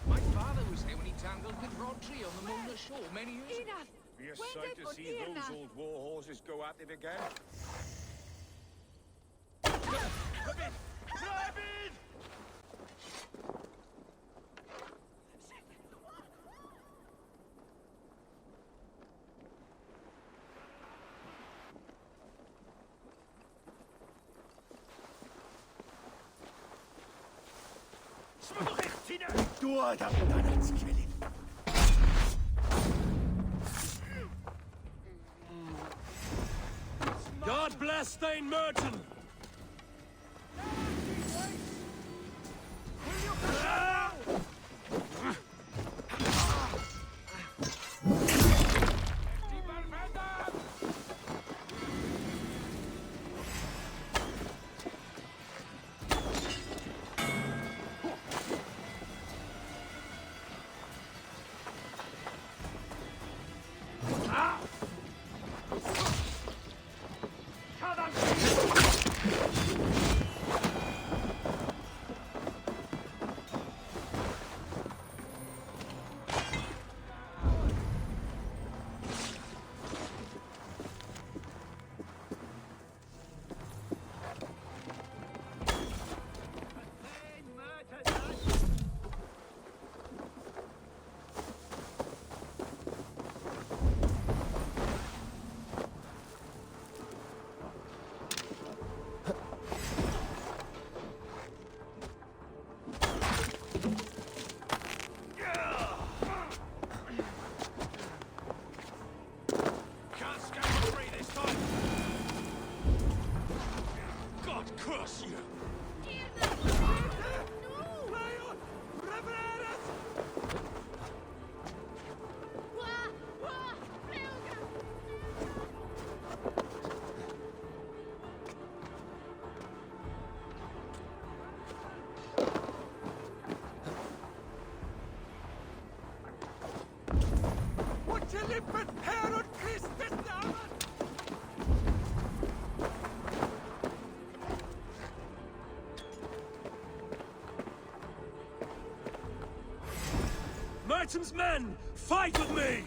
My father was there when he tangled with Rodri on the Mona shore many years ago. Be a sight to see those old war horses go at it again. Dŵad amdano ti, Celyn. God bless Thane Merton! Merton's men! Fight with me!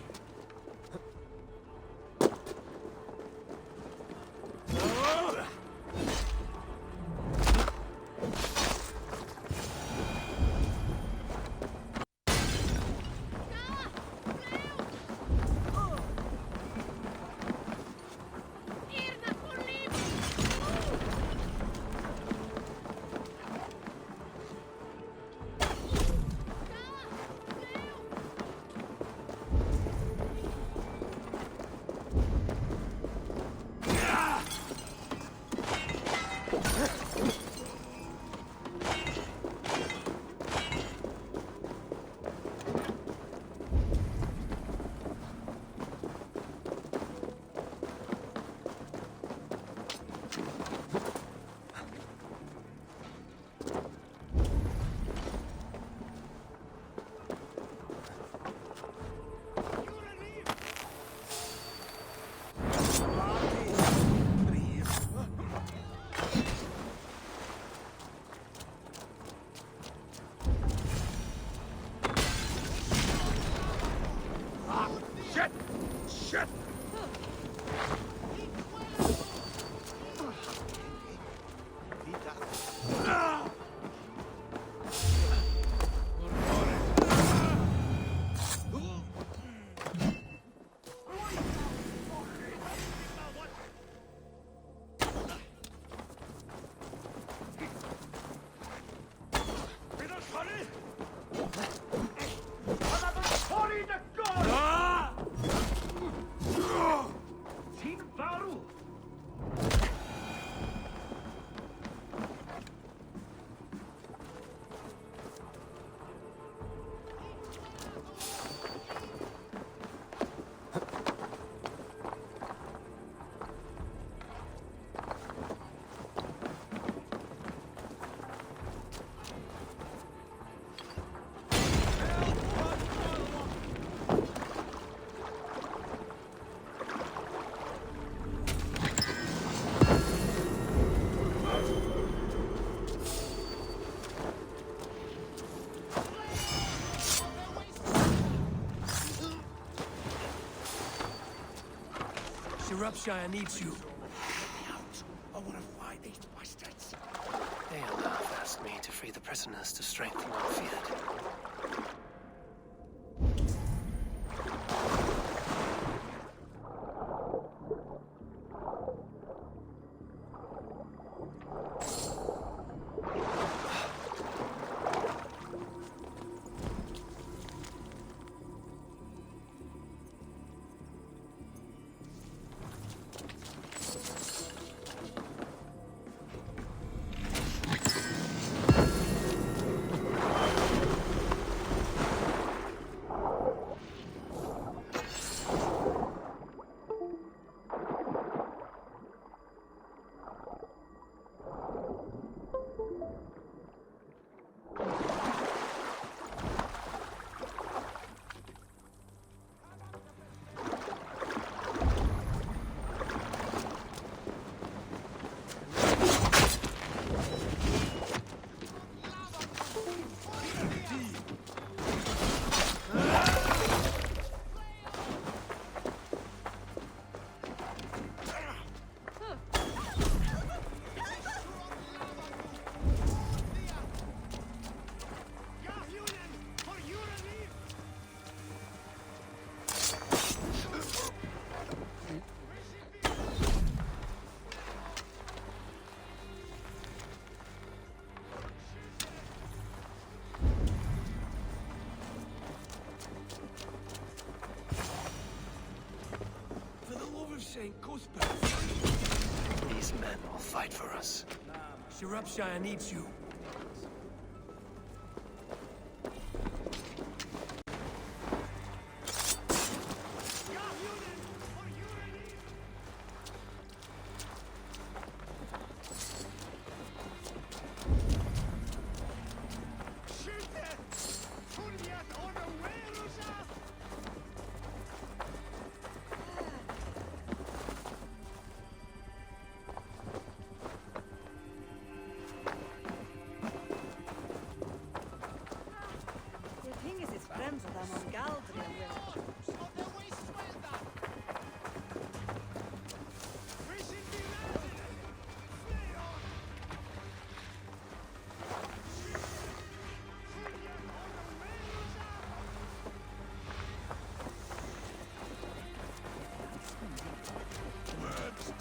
Shropshire needs you. I want to fight these bastards. Dearlav asked me to free the prisoners to strengthen our field. St. Cuthbert. These men will fight for us. Shropshire needs you.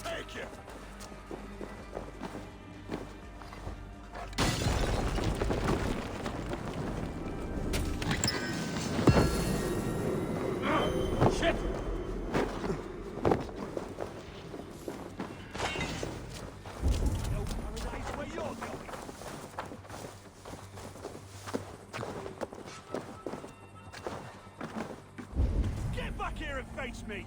Take you. Shit! No paradise where you're going. Get back here and face me!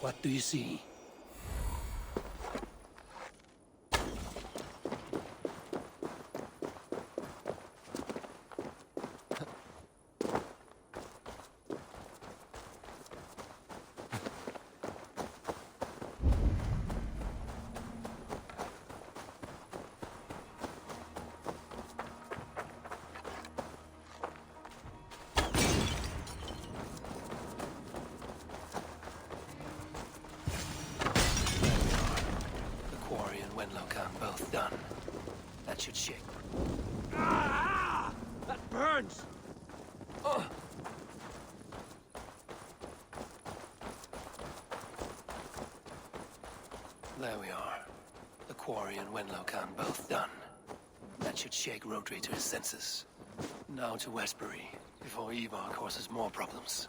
What do you see? Both done. That should shake. Ah! That burns! There we are. The quarry and Wenlo Khan both done. That should shake Rhodri to his senses. Now to Westbury, before Ivarr causes more problems.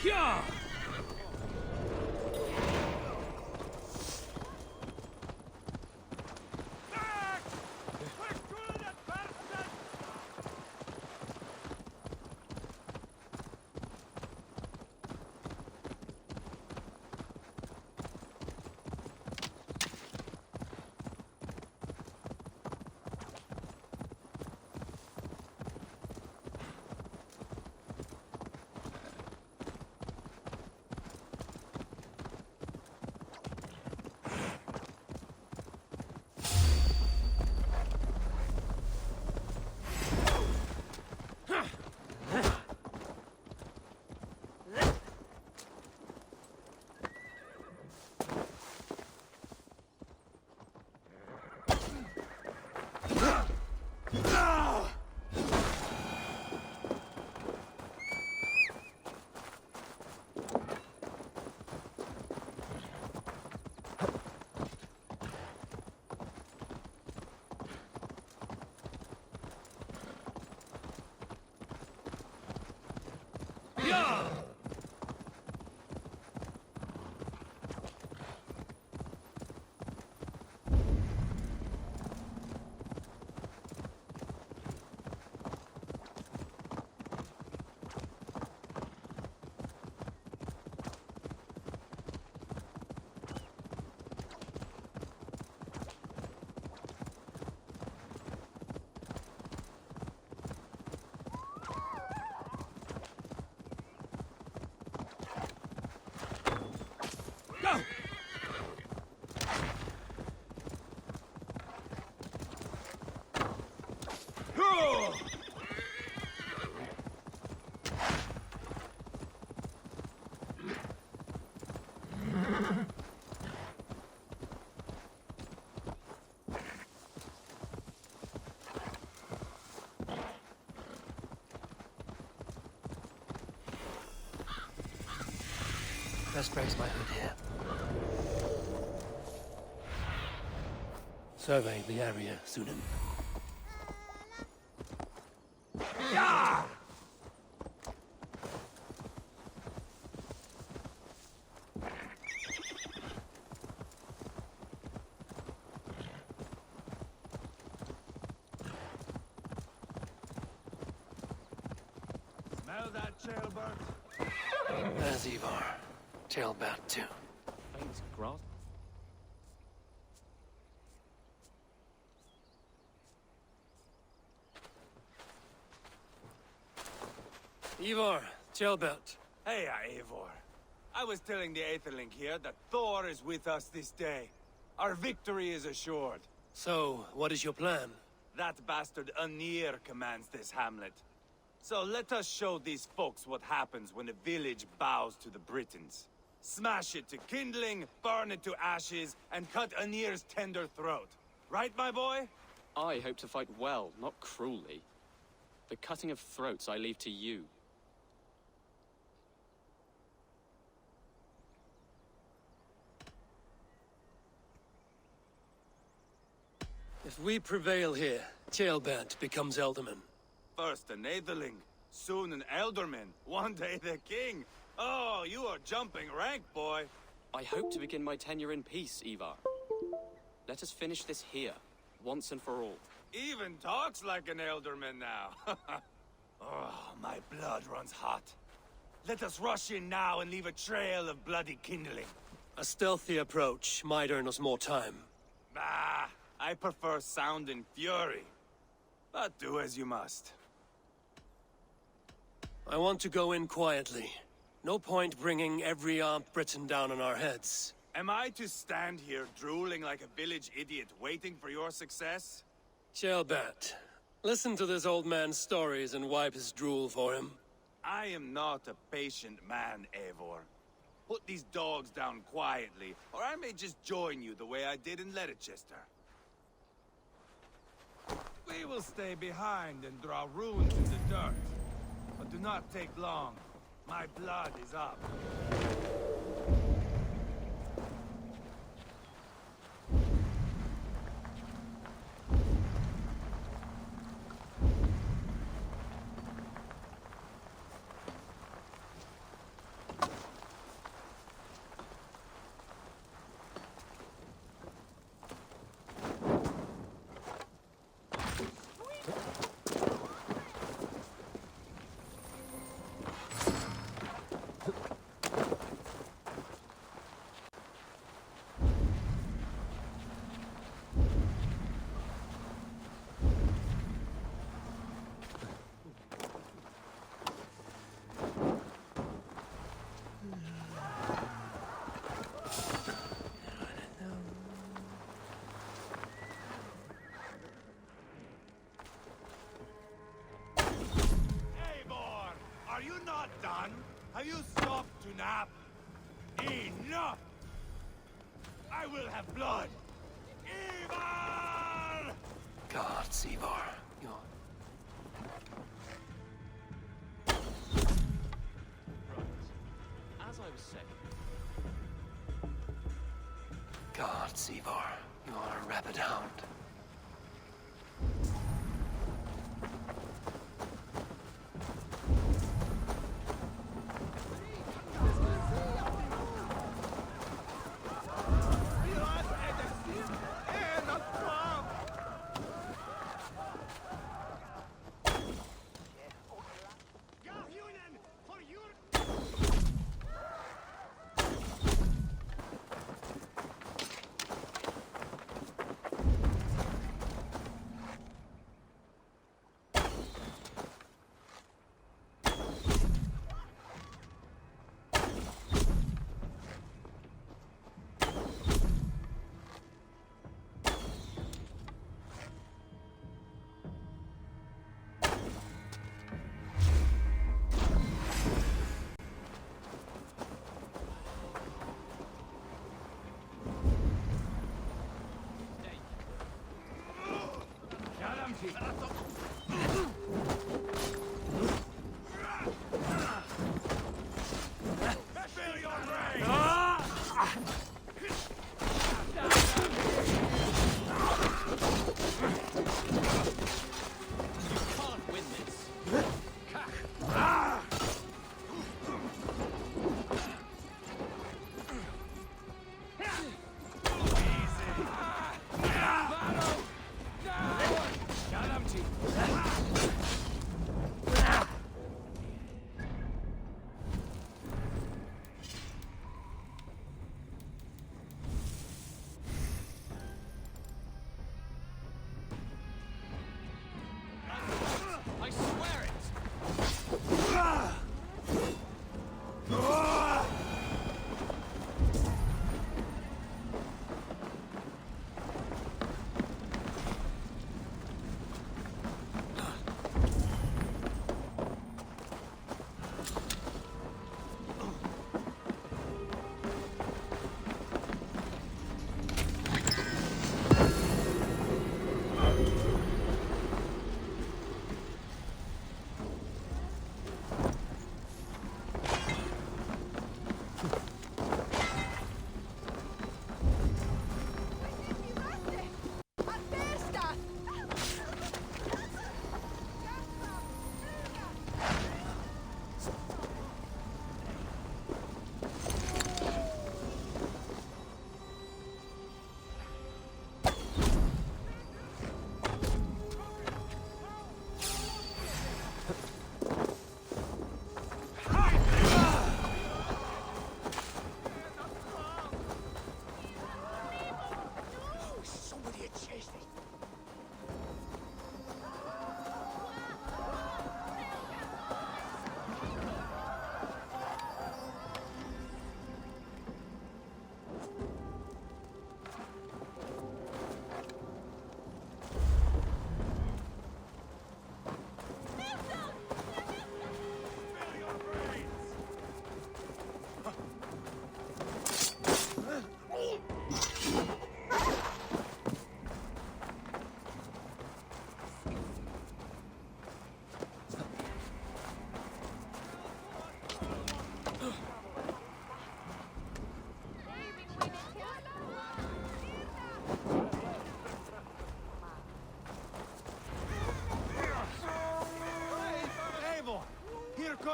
Yeah! Go! Best raise my hood here. Survey the area, Sunan. Yeah! Smell that, Jailbird? There's Ivarr. Tailbat too. Thanks, grass. Ivarr, Tailbat. Hey, Eivor. I was telling the Aetherling here that Thor is with us this day. Our victory is assured. So, what is your plan? That bastard Anir commands this hamlet. So let us show these folks what happens when a village bows to the Britons. Smash it to kindling, burn it to ashes, and cut Anir's tender throat. Right, my boy? I hope to fight well, not cruelly. The cutting of throats I leave to you. If we prevail here, Tailbat becomes Elderman. First an Aetherling, soon an Elderman, one day the king. Oh, you are jumping rank, boy. I hope to begin my tenure in peace, Ivarr. Let us finish this here, once and for all. Even talks like an Elderman now. Oh, my blood runs hot. Let us rush in now and leave a trail of bloody kindling. A stealthy approach might earn us more time. Ah, I prefer sound and fury. But do as you must. I want to go in quietly. No point bringing every armed Briton down on our heads. Am I to stand here drooling like a village idiot waiting for your success? Shelbat, listen to this old man's stories and wipe his drool for him. I am not a patient man, Eivor. Put these dogs down quietly, or I may just join you the way I did in Leicester. We will stay behind and draw runes in the dirt. But do not take long. My blood is up. Are you not done? Have you stopped to nap? Enough! I will have blood! Ivarr! Gods, Ivarr. As I was saying... Gods, Ivarr. You are a rabid hound. Calamity!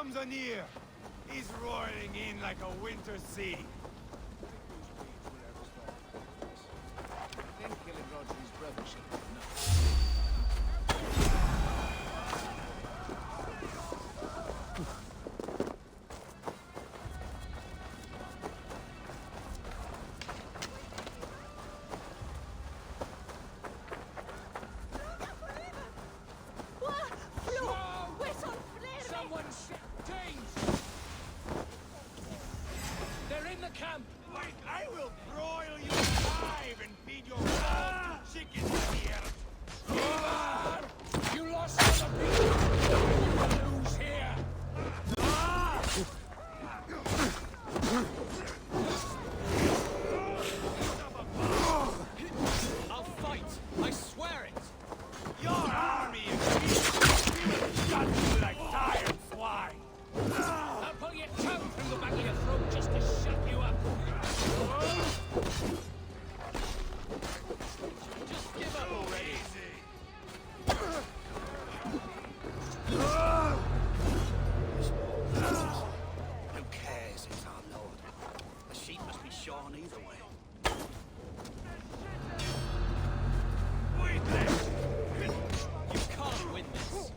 comes Anir. He's roaring in like a winter sea. I think killing Rodri's brother should be enough. They're in the camp! Wait, I will broil you alive and feed your balls to chickens here! Ivarr! You lost all the people! You will lose here! I'll fight! I swear it! Your army is weak! We will shut you like tired swine! I'll pull your tongue through the back of your throat just to shut you up. Just give up already! Who cares? It's our lord. The sheep must be shorn either way. You can't win this!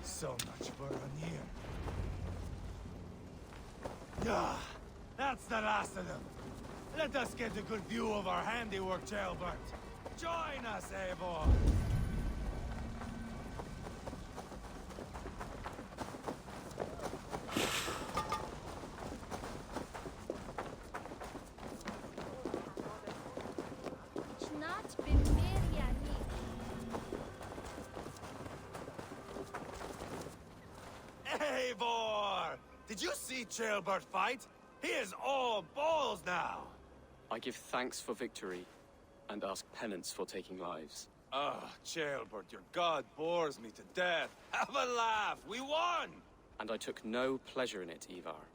So much for Anir. Ah, that's the last of them. Let us get a good view of our handiwork, Jailbert. Join us, Eivor. Eivor! Did you see Jailbert fight? He is all balls now! I give thanks for victory, and ask penance for taking lives. Ah, Jailbert, your god bores me to death. Have a laugh, we won! And I took no pleasure in it, Ivarr.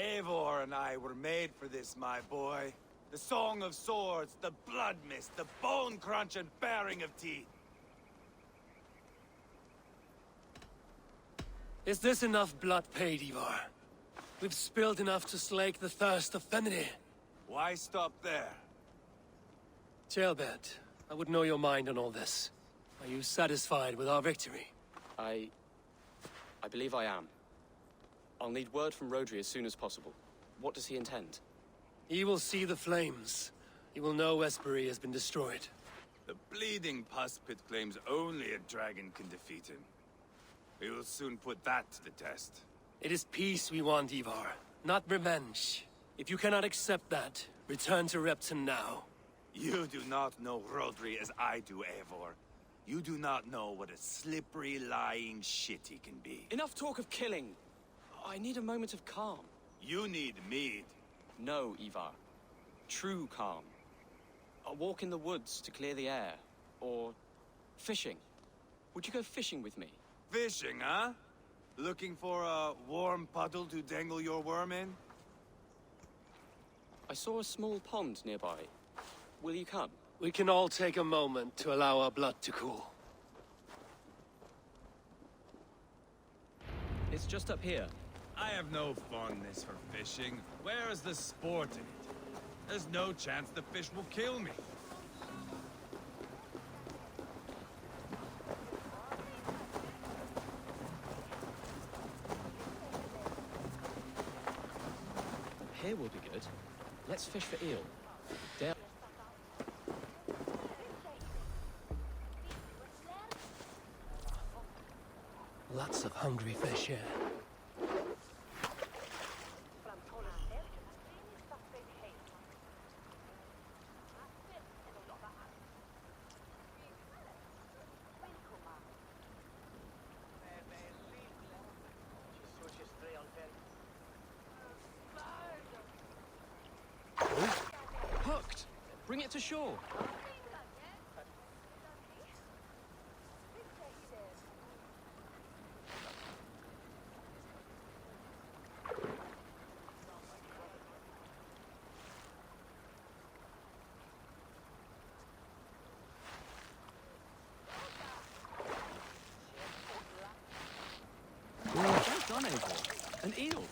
Eivor and I were made for this, my boy. The song of swords, the blood mist, the bone crunch and baring of teeth. Is this enough blood paid, Ivarr? We've spilled enough to slake the thirst of Fenrir. Why stop there? Jailbert, I would know your mind on all this. Are you satisfied with our victory? I believe I am. I'll need word from Rodri as soon as possible. What does he intend? He will see the flames. He will know Espery has been destroyed. The bleeding pus pit claims only a dragon can defeat him. We will soon put that to the test. It is peace we want, Ivarr, not revenge. If you cannot accept that, return to Repton now. You do not know Rodri as I do, Eivor. You do not know what a slippery, lying shit he can be. Enough talk of killing. I need a moment of calm. You need mead. No, Ivarr. True calm. A walk in the woods to clear the air. Or fishing. Would you go fishing with me? Fishing, huh? Looking for a warm puddle to dangle your worm in? I saw a small pond nearby. Will you come? We can all take a moment to allow our blood to cool. It's just up here. I have no fondness for fishing. Where is the sport in it? There's no chance the fish will kill me. Here will be good. Let's fish for eel. Dale. Lots of hungry fish here. Hooked! Bring it to shore. done, Ivarr? An eel?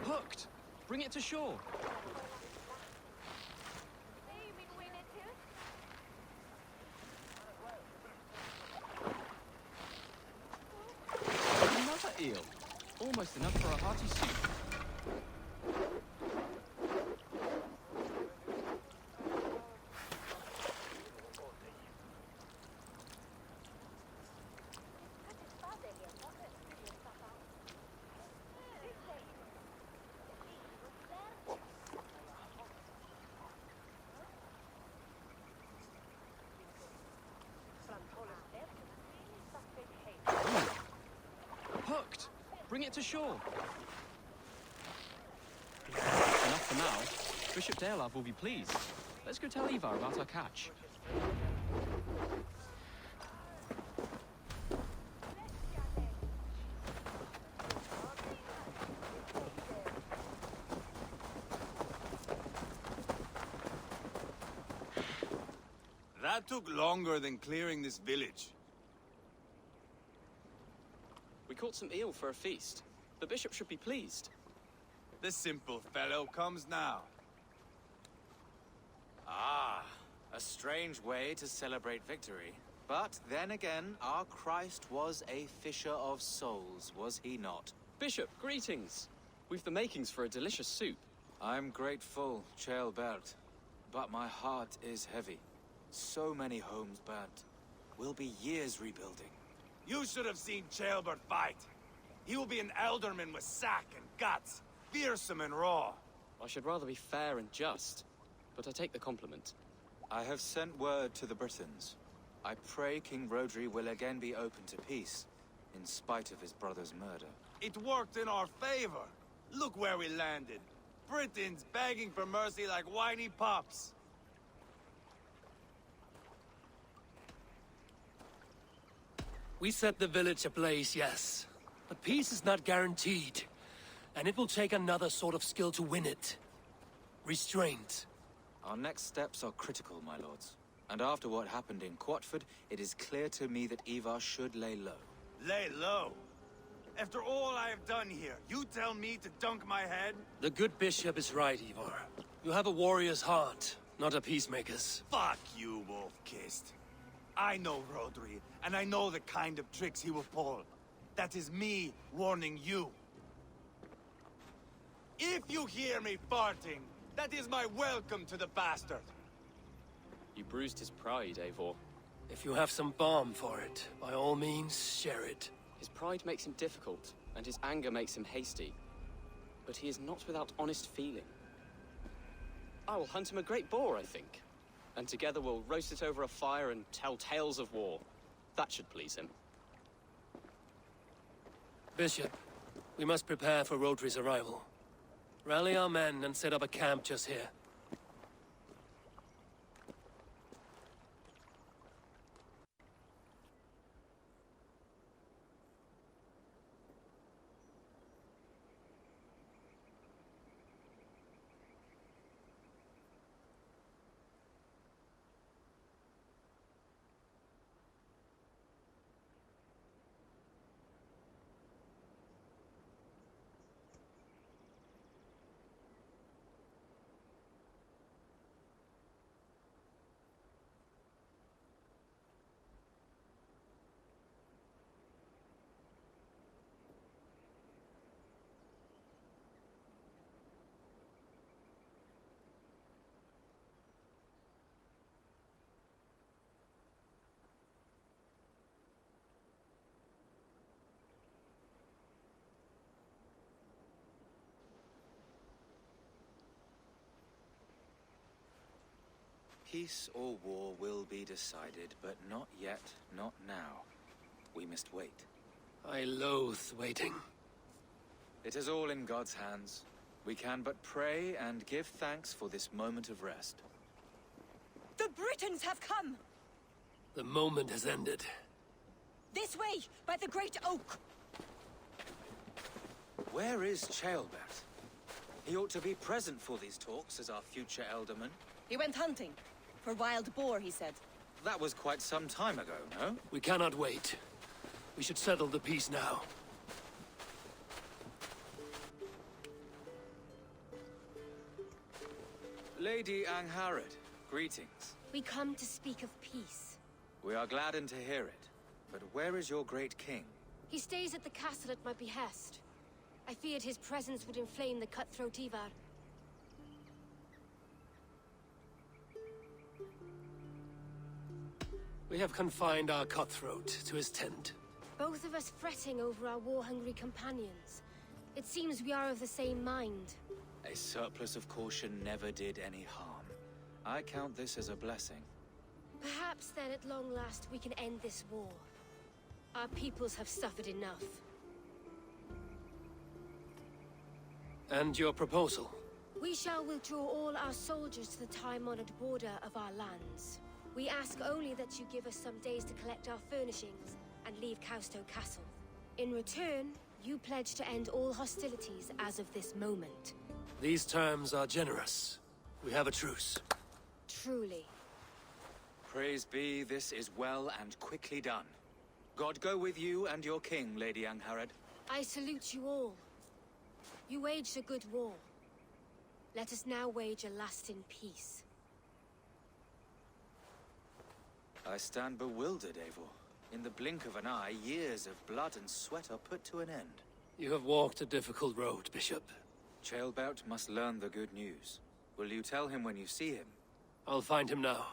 Hooked! Bring it to shore! Another eel! Almost enough for a hearty soup. Hooked! Bring it to shore! Enough for now. Bishop Dealav will be pleased. Let's go tell Ivarr about our catch. That took longer than clearing this village. We caught some eel for a feast. The bishop should be pleased. The simple fellow comes now. Ah, a strange way to celebrate victory. But then again, our Christ was a fisher of souls, was he not? Bishop, greetings! We've the makings for a delicious soup. I'm grateful, Ceolbert, but my heart is heavy. So many homes burnt. We'll be years rebuilding. You should have seen Ceolbert fight. He will be an alderman with sack and guts, fearsome and raw. I should rather be fair and just, but I take the compliment. I have sent word to the Britons. I pray King Rodri will again be open to peace, in spite of his brother's murder. It worked in our favor. Look where we landed. Britons begging for mercy like whiny pups. We set the village ablaze, yes. But peace is not guaranteed. And it will take another sort of skill to win it. Restraint. Our next steps are critical, my lords. And after what happened in Quatford, it is clear to me that Ivarr should lay low. Lay low? After all I have done here, you tell me to dunk my head? The good bishop is right, Ivarr. You have a warrior's heart, not a peacemaker's. Fuck you, wolf-kissed. I know Rodri, and I know the kind of tricks he will pull. That is me warning you. If you hear me farting, that is my welcome to the bastard. You bruised his pride, Eivor. If you have some balm for it, by all means, share it. His pride makes him difficult, and his anger makes him hasty. But he is not without honest feeling. I will hunt him a great boar, I think. And together we'll roast it over a fire and tell tales of war. That should please him. Bishop, we must prepare for Rodri's arrival. Rally our men and set up a camp just here. Peace or war will be decided, but not yet, not now. We must wait. I loathe waiting. It is all in God's hands. We can but pray and give thanks for this moment of rest. The Britons! Britons have come! The moment has ended. This way, by the Great Oak! Where is Ceolbert? He ought to be present for these talks as our future elderman. He went hunting. For wild boar, he said. That was quite some time ago, no? We cannot wait. We should settle the peace now. Lady Angharad, greetings. We come to speak of peace. We are gladdened to hear it. But where is your great king? He stays at the castle at my behest. I feared his presence would inflame the cutthroat Ivarr. We have confined our cutthroat to his tent. Both of us fretting over our war-hungry companions. It seems we are of the same mind. A surplus of caution never did any harm. I count this as a blessing. Perhaps then at long last we can end this war. Our peoples have suffered enough. And your proposal? We shall withdraw all our soldiers to the time-honored border of our lands. We ask only that you give us some days to collect our furnishings and leave Causto Castle. In return, you pledge to end all hostilities as of this moment. These terms are generous. We have a truce. Truly. Praise be, this is well and quickly done. God go with you and your king, Lady Angharad. I salute you all. You waged a good war. Let us now wage a lasting peace. I stand bewildered, Eivor. In the blink of an eye, years of blood and sweat are put to an end. You have walked a difficult road, Bishop. Ceolbert must learn the good news. Will you tell him when you see him? I'll find him now.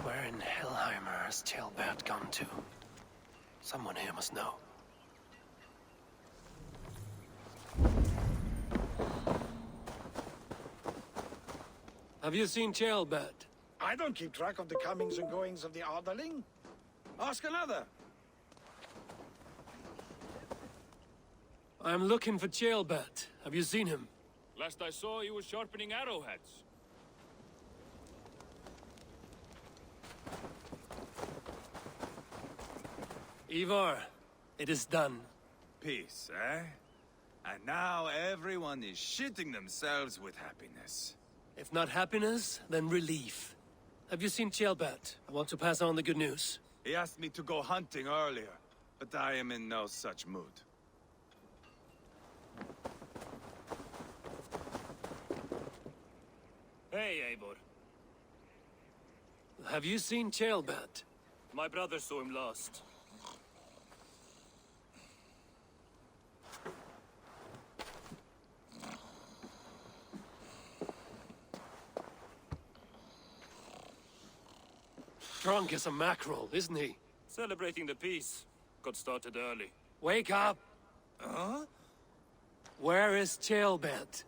Where in Hellheimer has Ceolbert gone to? Someone here must know. Have you seen Ceolbert? I don't keep track of the comings and goings of the Arderling. Ask another. I'm looking for Ceolbert. Have you seen him? Last I saw, he was sharpening arrowheads. Ivarr, it is done. Peace, eh? And now everyone is shitting themselves with happiness. If not happiness, then relief. Have you seen Ceolbert? I want to pass on the good news. He asked me to go hunting earlier, but I am in no such mood. Hey, Eivor. Have you seen Ceolbert? My brother saw him last. Drunk as a mackerel, isn't he? Celebrating the peace. Got started early. Wake up! Huh? Where is Ceolbert?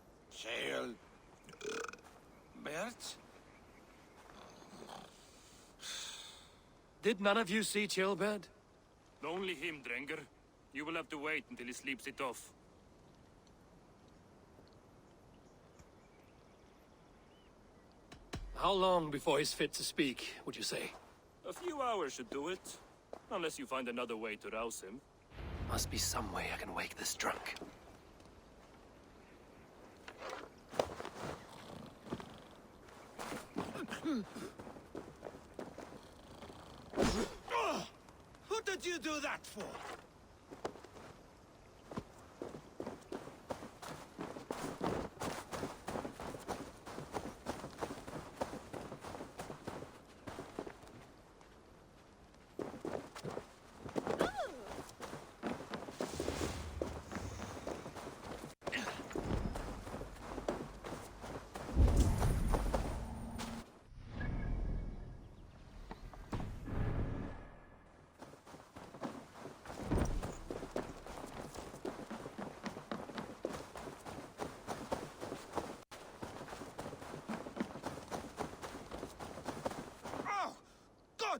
Bert? Did none of you see Ceolbert? Only him, Drenger. You will have to wait until he sleeps it off. How long before he's fit to speak, would you say? A few hours should do it. Unless you find another way to rouse him. Must be some way I can wake this drunk. Who did you do that for?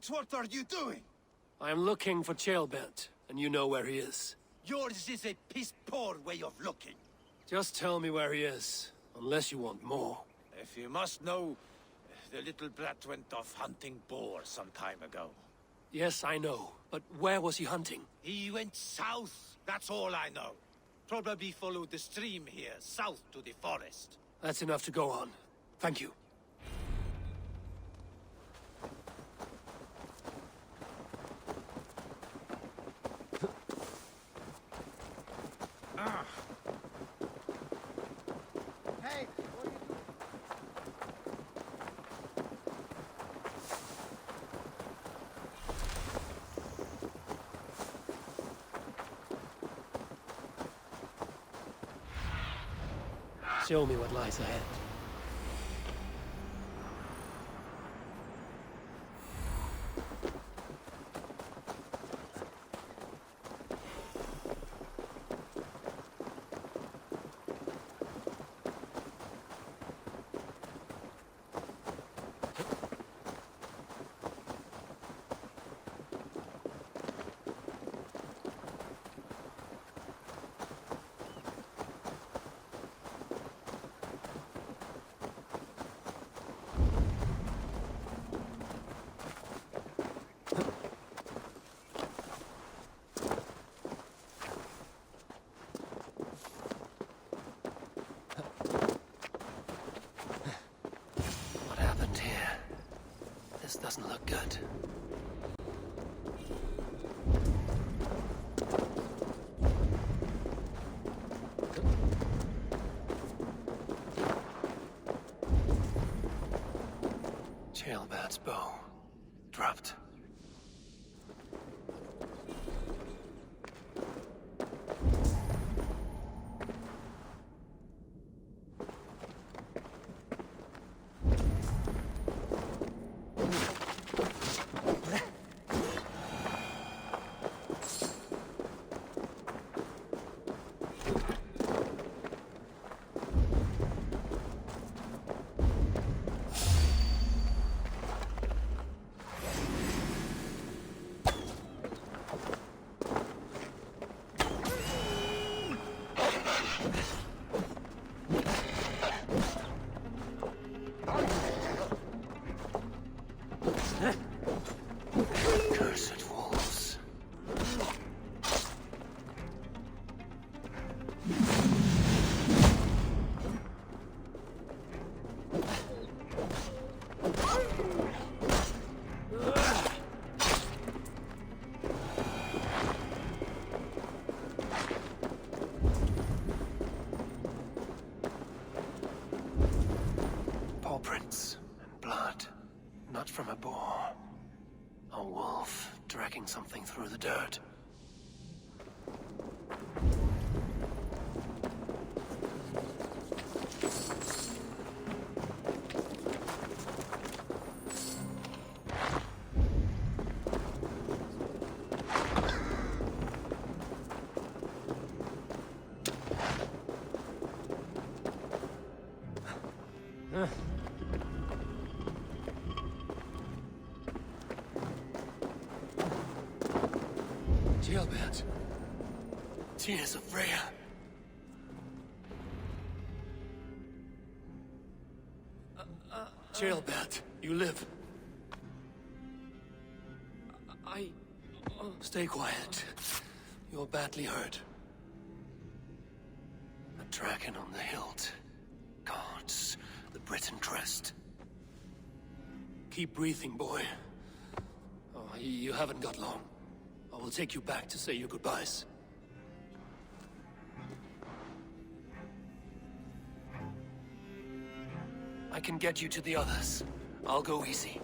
But what are you doing? I am looking for Chaelbert, and you know where he is. Yours is a piss-poor way of looking. Just tell me where he is, unless you want more. If you must know, the little brat went off hunting boar some time ago. Yes, I know. But where was he hunting? He went south, that's all I know. Probably followed the stream here, south to the forest. That's enough to go on. Thank you. Hey, what are you doing? Show me what lies ahead. What happened here? This doesn't look good. Chaelbert's bow. Dropped. Cursed wolves. Paw prints and blood, not from a boar. A wolf dragging something through the dirt. Chaelbert. Tears of Freya. Chaelbert, you live. Stay quiet. You're badly hurt. A dragon on the hilt. Gods, the Briton crest. Keep breathing, boy. Oh, you haven't got long. I will take you back to say your goodbyes. I can get you to the others. I'll go easy.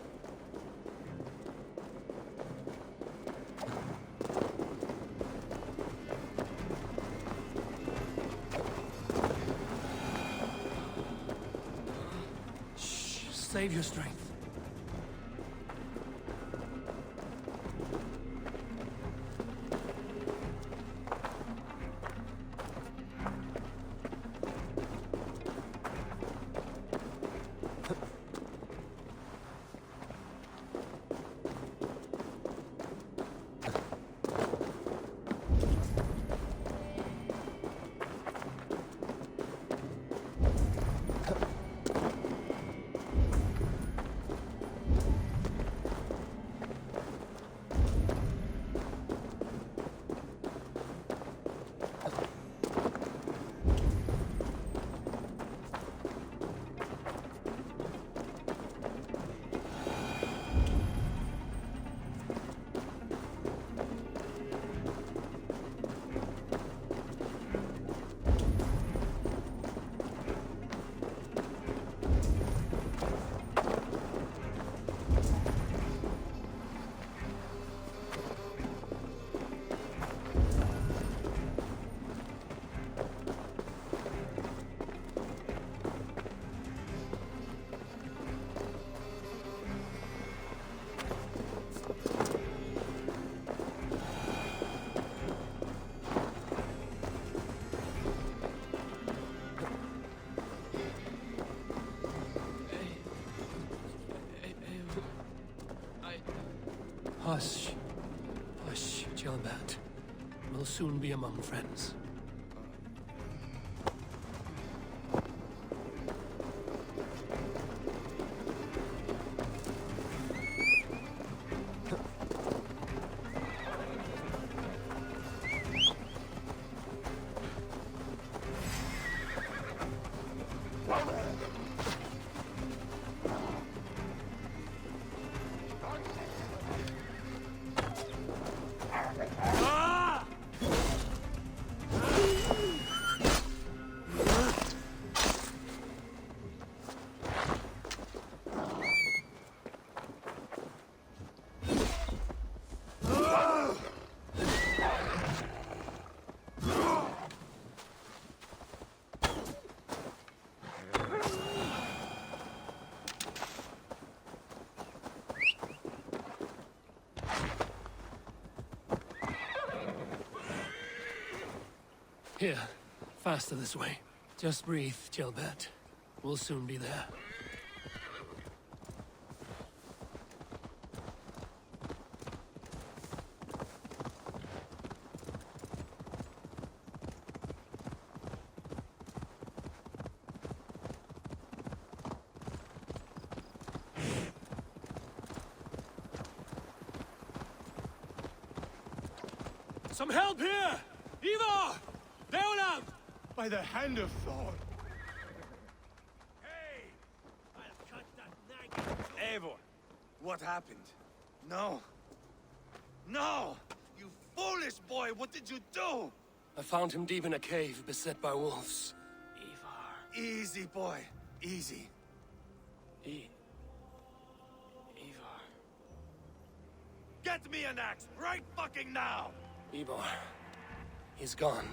Shh, save your strength. Hush. Hush, Gilbert. We'll soon be among friends. Here, faster this way. Just breathe, Gilbert. We'll soon be there. Some help here! Ivarr! Deolav! By the hand of Thor! Hey! I'll cut that nag! Eivor! What happened? No! No! You foolish boy! What did you do? I found him deep in a cave, beset by wolves. Ivarr. Easy, boy. Easy. Ivarr. Get me an axe right fucking now! Ivarr. He's gone.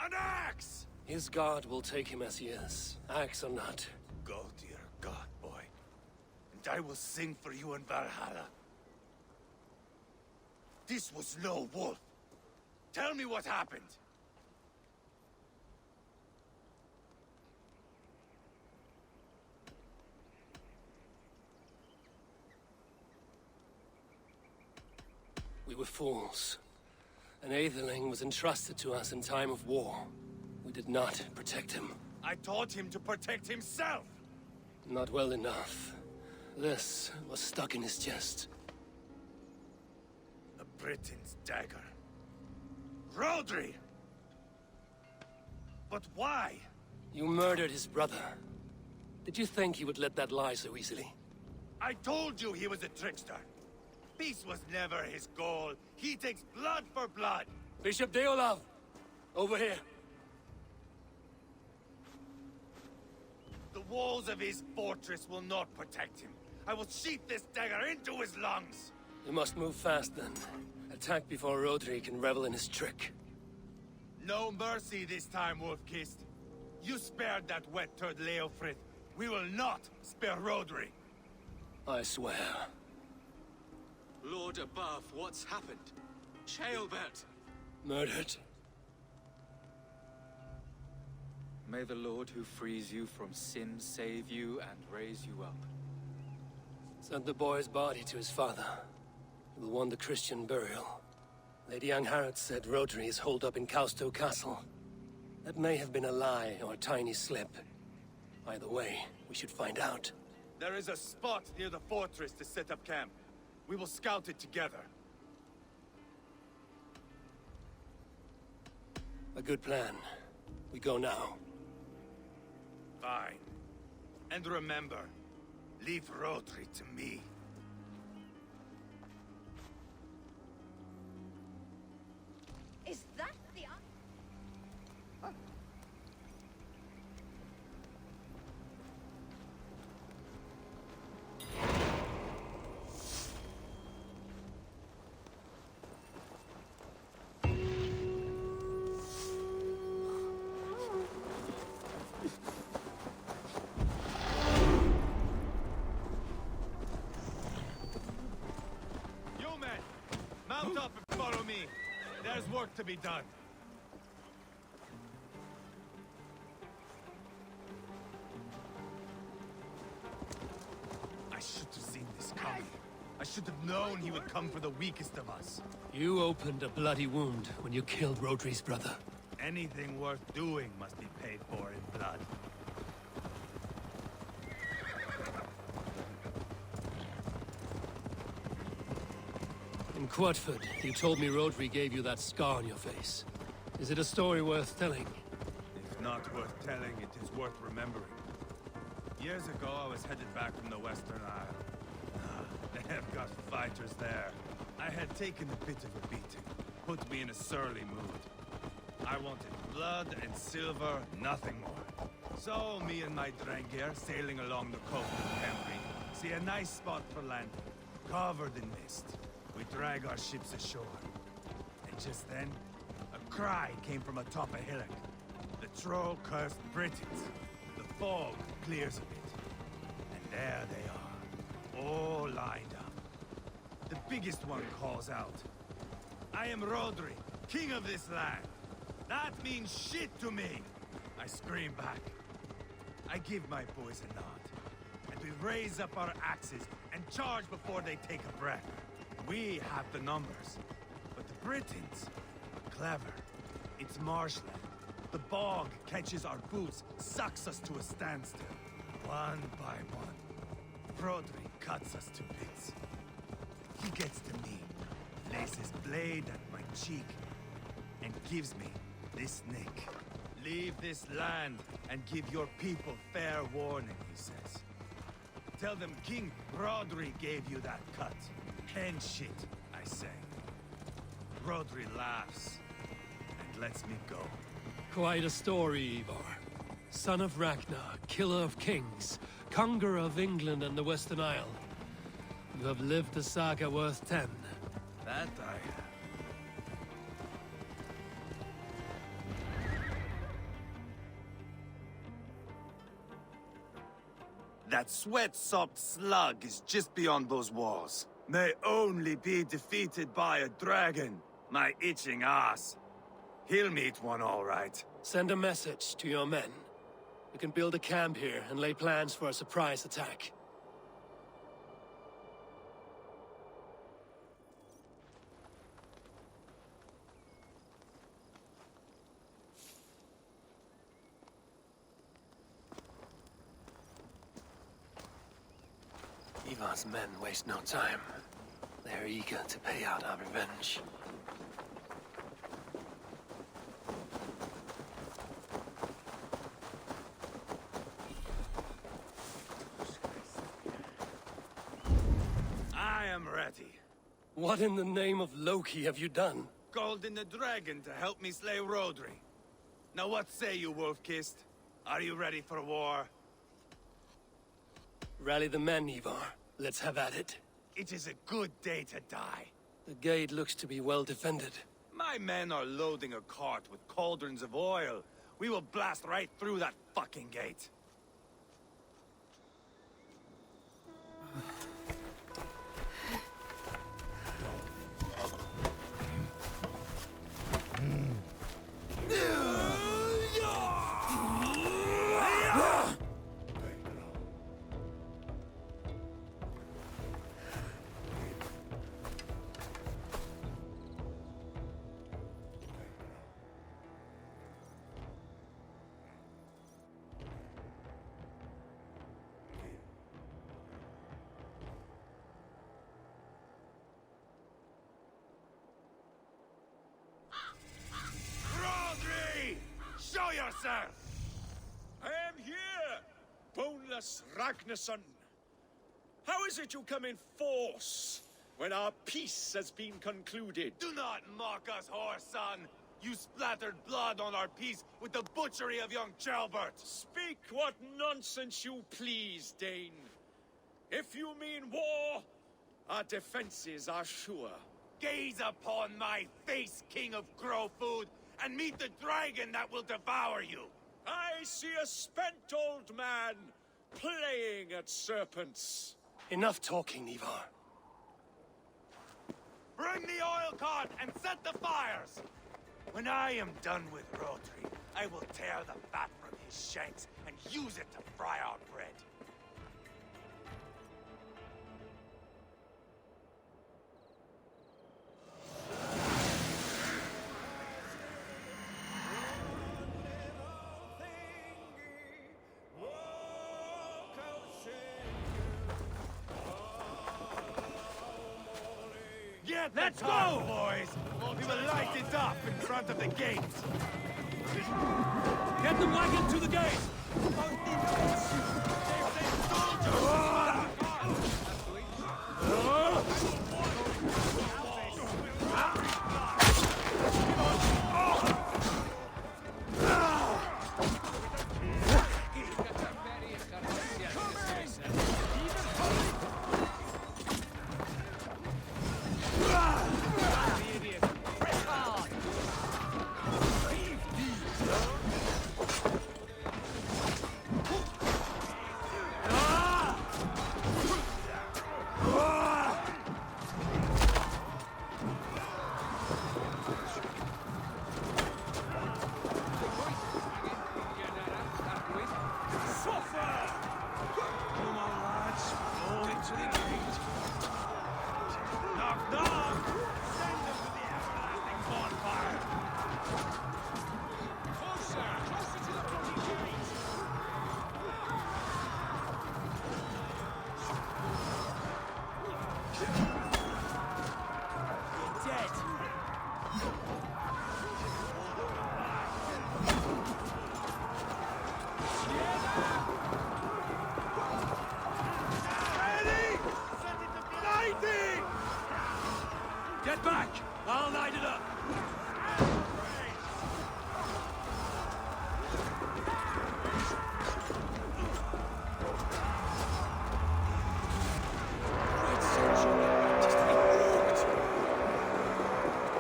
An axe! His guard will take him as he is, axe or not. Go to your god, boy. And I will sing for you in Valhalla. This was no wolf. Tell me what happened. We were fools. An Aetherling was entrusted to us in time of war. We did not protect him. I taught him to protect himself! Not well enough. This was stuck in his chest. The Briton's dagger. Rodri! But why? You murdered his brother. Did you think he would let that lie so easily? I told you he was a trickster. Peace was never his goal. He takes blood for blood. Bishop Deolav! Over here. The walls of his fortress will not protect him. I will sheath this dagger into his lungs. You must move fast then. Attack before Rodri can revel in his trick. No mercy this time, Wolf-Kissed. You spared that wet turd Leofrith. We will not spare Rodri. I swear. Lord above, what's happened? Ceolbert! Murdered. May the Lord who frees you from sin save you and raise you up. Sent the boy's body to his father. He will want the Christian burial. Lady Angharad said Rodri is holed up in Causto Castle. That may have been a lie or a tiny slip. Either way, we should find out. There is a spot near the fortress to set up camp. We will scout it together. A good plan. We go now. Fine. And remember, leave Rodri to me. Is that the... Mount up and follow me. There's work to be done. I should have seen should have known he would come for the weakest of us. You opened a bloody wound when you killed Rodri's brother. Anything worth doing must be paid for in blood. In Quatford, you told me Rodri gave you that scar on your face. Is it a story worth telling? If not worth telling, it is worth remembering. Years ago, I was headed back from the Western Isle. They have got fighters there. I had taken a bit of a beating. Put me in a surly mood. I wanted blood and silver, nothing more. So, me and my Drengir, sailing along the coast of Kemri, see a nice spot for landing, covered in mist. We drag our ships ashore. And just then, a cry came from atop a hillock. The troll-cursed Britons. The fog clears a bit. And there they are, all lined up. The biggest one calls out, "I am Rodri, king of this land. That means shit to me!" I scream back. I give my boys a nod. And we raise up our axes and charge before they take a breath. We have the numbers. But the Britons are clever. It's marshland. The bog catches our boots, sucks us to a standstill. One by one, Rodri cuts us to bits. He gets to me, lays his blade at my cheek, and gives me this nick. "Leave this land and give your people fair warning," he says. "Tell them King Rodri gave you that cut." "Hen shit," I say. Rodri laughs and lets me go. Quite a story, Ivarr. Son of Ragnar, killer of kings, conqueror of England and the Western Isle. You have lived a saga worth 10. That I have. That sweat-sopped slug is just beyond those walls. May only be defeated by a dragon. My itching ass. He'll meet one all right. Send a message to your men. We can build a camp here and lay plans for a surprise attack. Ivar's men waste no time. They're eager to pay out our revenge. I am ready. What in the name of Loki have you done? Called in the dragon to help me slay Rodri. Now what say you, Wolf-Kissed? Are you ready for war? Rally the men, Ivarr. Let's have at it. It is a good day to die. The gate looks to be well defended. My men are loading a cart with cauldrons of oil. We will blast right through that fucking gate. Show yourself! I am here, boneless Ragnarsson. How is it you come in force when our peace has been concluded? Do not mock us, whoreson! You splattered blood on our peace with the butchery of young Chalbert! Speak what nonsense you please, Dane. If you mean war, our defenses are sure. Gaze upon my face, King of Grow Food, and meet the dragon that will devour you! I see a spent old man playing at serpents. Enough talking, Ivarr. Bring the oil cart and set the fires! When I am done with Rodri, I will tear the fat from his shanks and use it to fry our bread. Let's go, boys! We will light it up in front of the gates! Get the wagon to the gate! Get back! I'll light it up!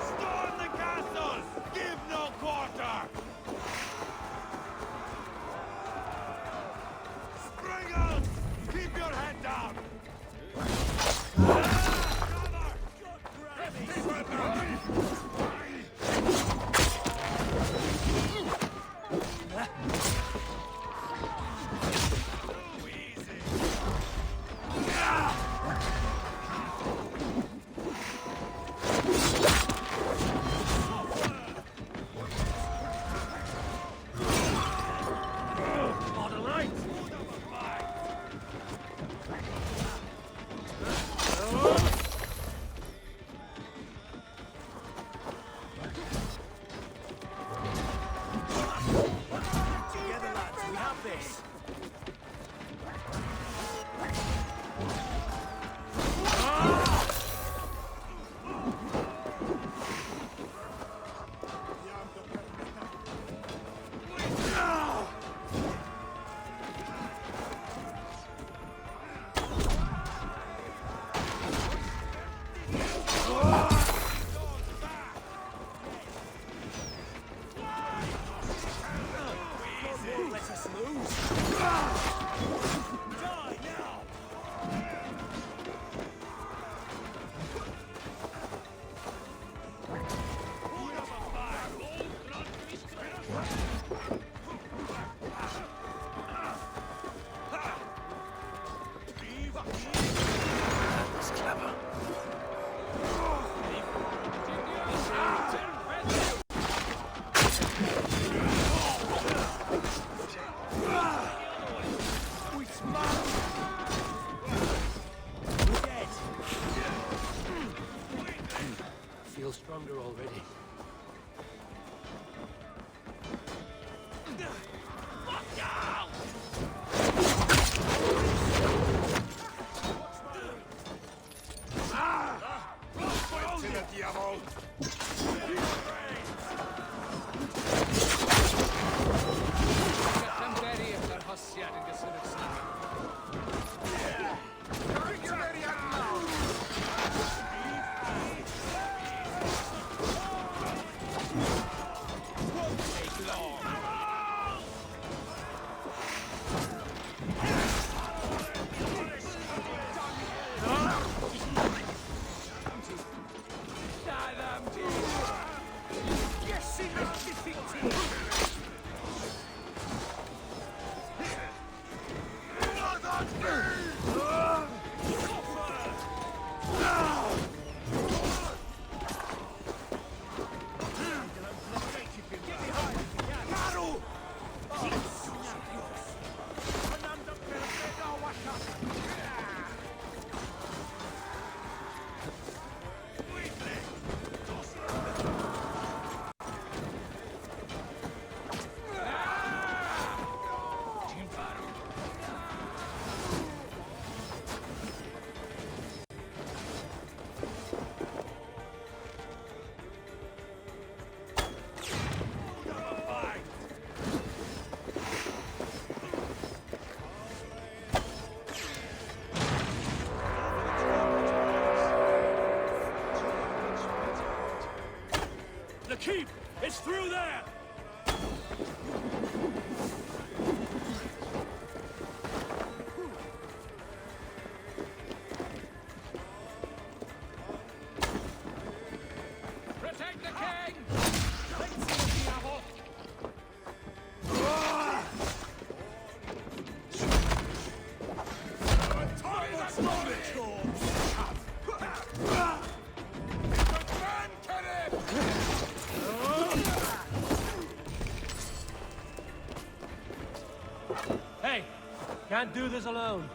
Storm the castle! Give no quarter! Spring out! Keep your head down! Feel stronger already. keep! It's through there! Protect the king! Hey, can't do this alone.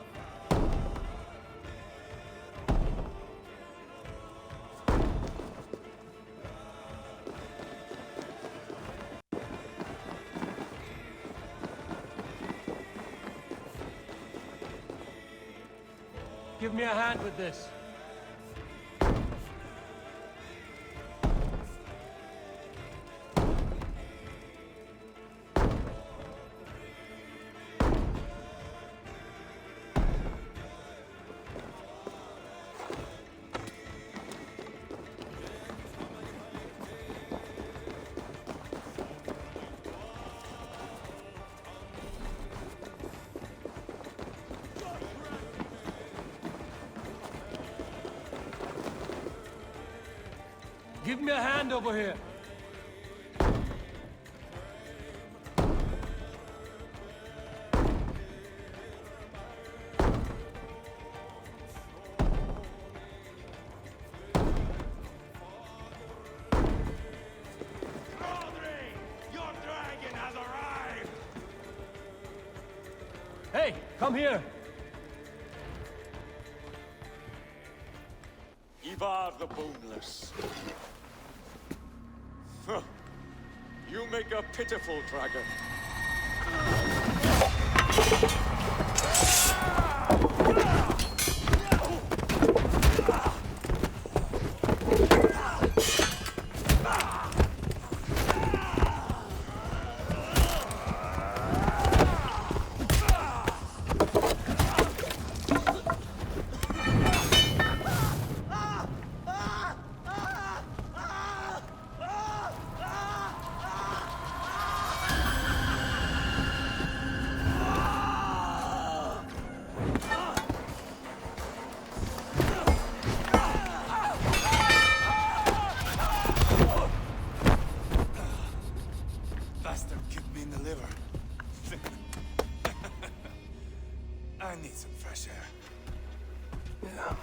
Give me a hand with this. Give me a hand over here. Your dragon has arrived! Hey, come here. Ivarr the Boneless. Huh. You make a pitiful dragon. Bastard kicked me in the liver. I need some fresh air. Yeah.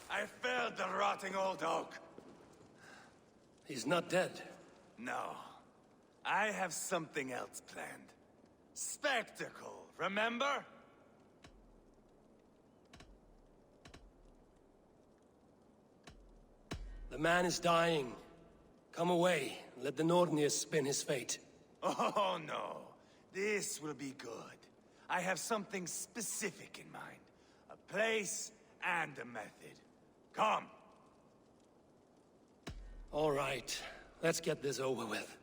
I felled the rotting old oak. He's not dead. No. I have something else planned. Spectacle, remember? The man is dying. Come away. Let the Nordnir spin his fate. Oh, no. This will be good. I have something specific in mind. A place and a method. Come. All right. Let's get this over with.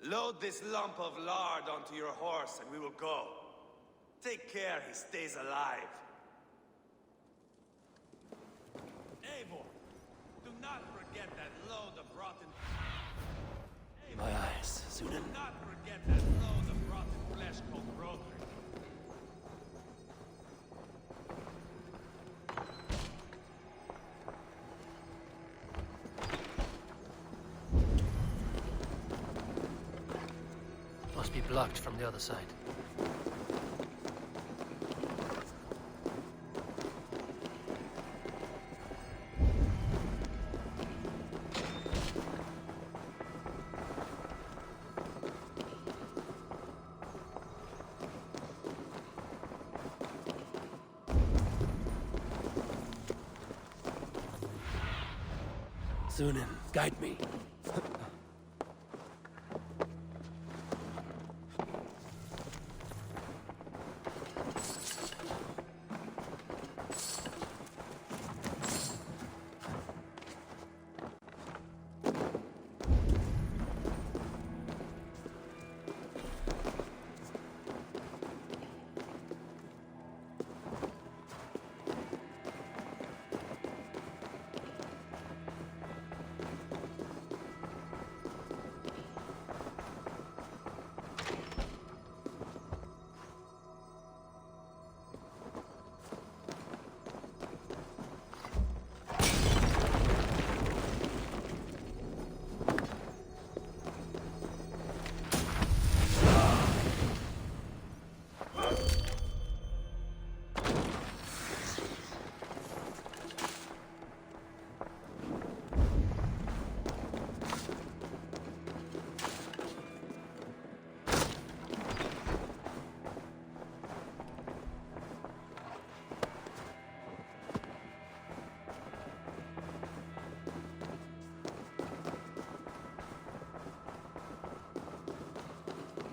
Load this lump of lard onto your horse and we will go. Take care he stays alive. Eivor, do not forget that load of rotten... My eyes, Do Sunan. not forget that load of rotten flesh called Rodri. Must be blocked from the other side. Sunan, guide me.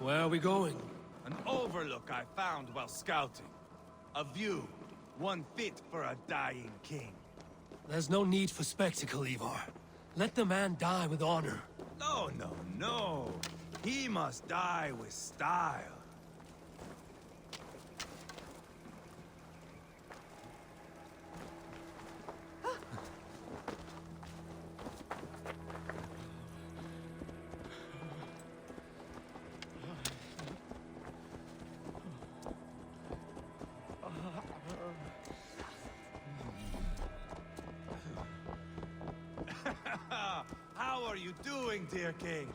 Where are we going? An overlook I found while scouting. A view, one fit for a dying king. There's no need for spectacle, Ivarr. Let the man die with honor. No, no, no. He must die with style. How are you doing, dear king?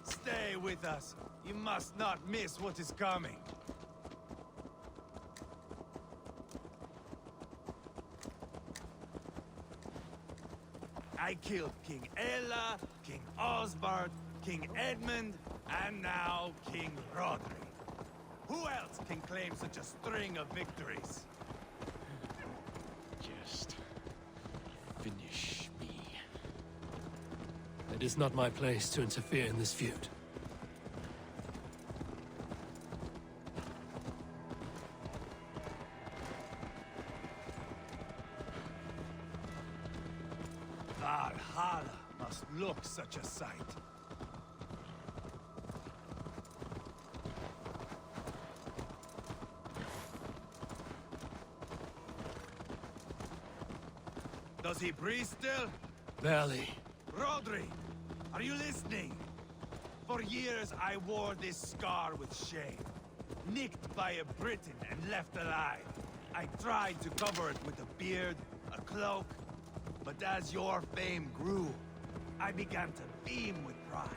Stay with us. You must not miss what is coming. I killed King Ella, King Osbert, King Edmund, and now King Rodri. Who else can claim such a string of victories? Just finish me. It is not my place to interfere in this feud. Valhalla must look such a sight. Does he breathe still? Barely. Rodri, are you listening? For years I wore this scar with shame. Nicked by a Briton and left alive. I tried to cover it with a beard, a cloak, but as your fame grew, I began to beam with pride.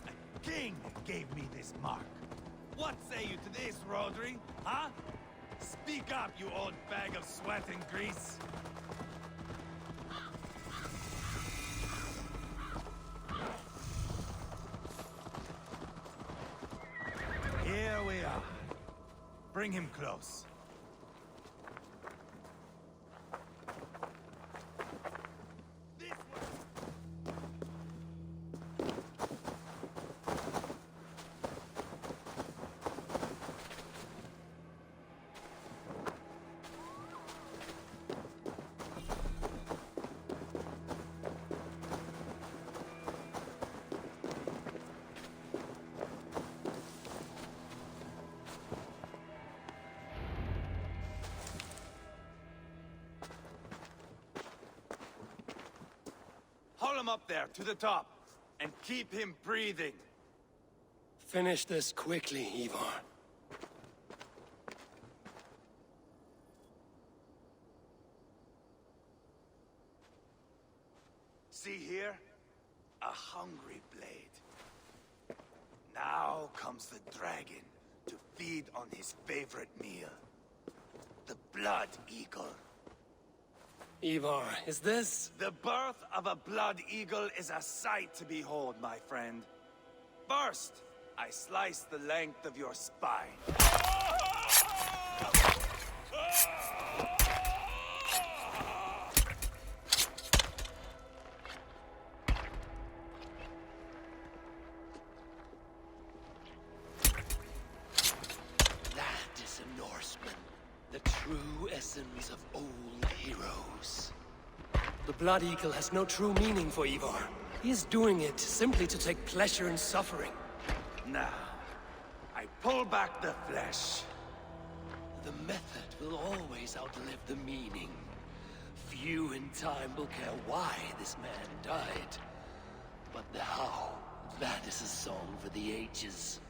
A king gave me this mark. What say you to this, Rodri? Huh? Speak up, you old bag of sweat and grease. Here we are. Bring him close. Haul him up there, to the top, and keep him breathing. Finish this quickly, Ivarr. See here? A hungry blade. Now comes the dragon to feed on his favorite meal. The Blood Eagle. Ivarr, is this? The birth of a Blood Eagle is a sight to behold, my friend. First, I slice the length of your spine. The true essence of old heroes. The Blood Eagle has no true meaning for Ivarr. He is doing it simply to take pleasure in suffering. Now, I pull back the flesh. The method will always outlive the meaning. Few in time will care why this man died. But the how, that is a song for the ages.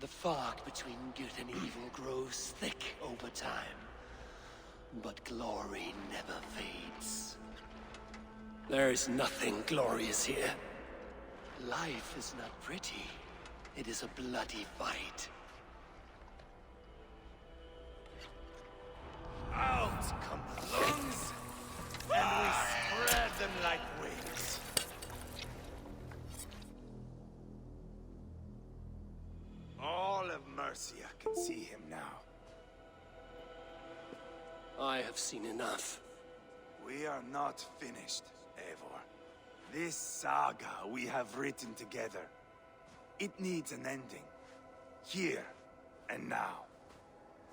The fog between good and evil grows thick over time. But glory never fades. There is nothing glorious here. Life is not pretty. It is a bloody fight. Out come the lungs, and we spread them like wings. All of Mercia can see him now. I have seen enough. We are not finished, Eivor. This saga we have written together, it needs an ending. Here and now.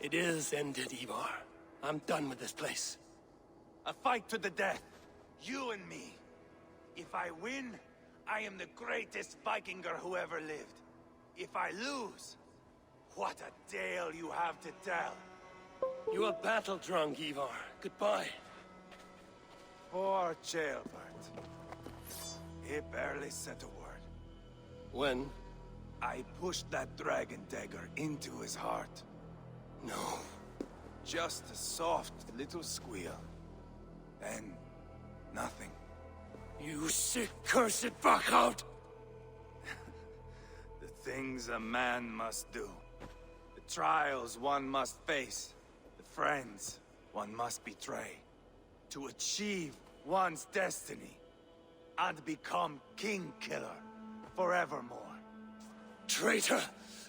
It is ended, Ivarr. I'm done with this place. A fight to the death. You and me. If I win, I am the greatest Vikinger who ever lived. If I lose, what a tale you have to tell. You are battle-drunk, Ivarr. Goodbye. Poor Jailbert. He barely said a word. When? I pushed that dragon dagger into his heart. No. Just a soft little squeal. Then, nothing. You sick, cursed fuck-out! The things a man must do. The trials one must face. The friends one must betray. To achieve one's destiny. And become King Killer forevermore. Traitor!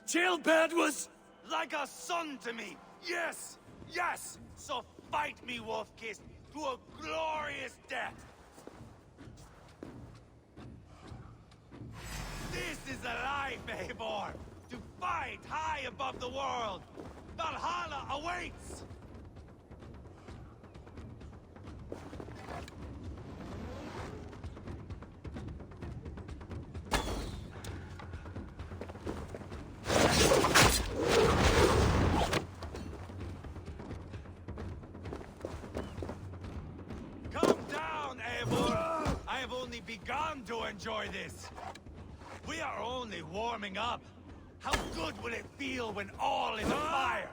Jailbird was... like a son to me! Yes! Yes! So fight me, Wolf-Kissed, to a glorious death! This is a life, Eivor! To fight high above the world! Valhalla awaits! Begun to enjoy this. We are only warming up. How good will it feel when all is afire?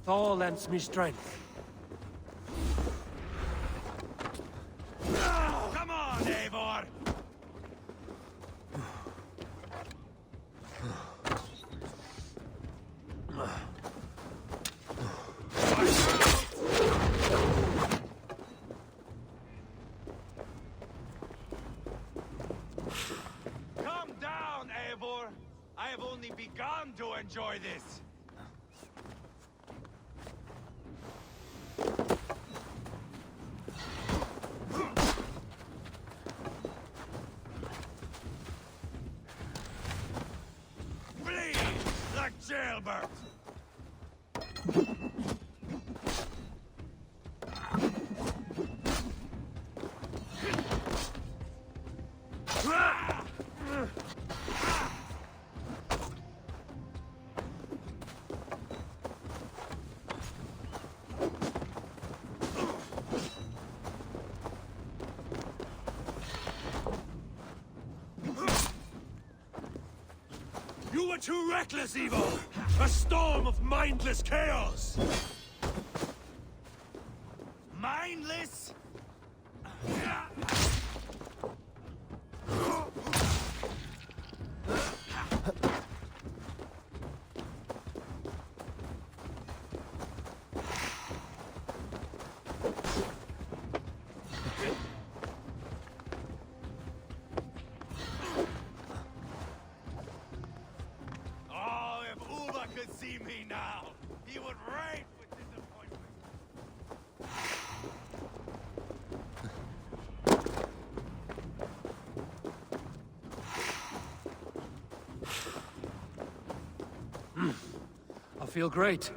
Thor lends me strength. Come on, Eivor! Come down, Eivor! I have only begun to enjoy this. Jailbird! were too reckless, Ivarr! A storm of mindless chaos! Mindless? Oh, if Uba could see me now, he would rage with disappointment. I feel great.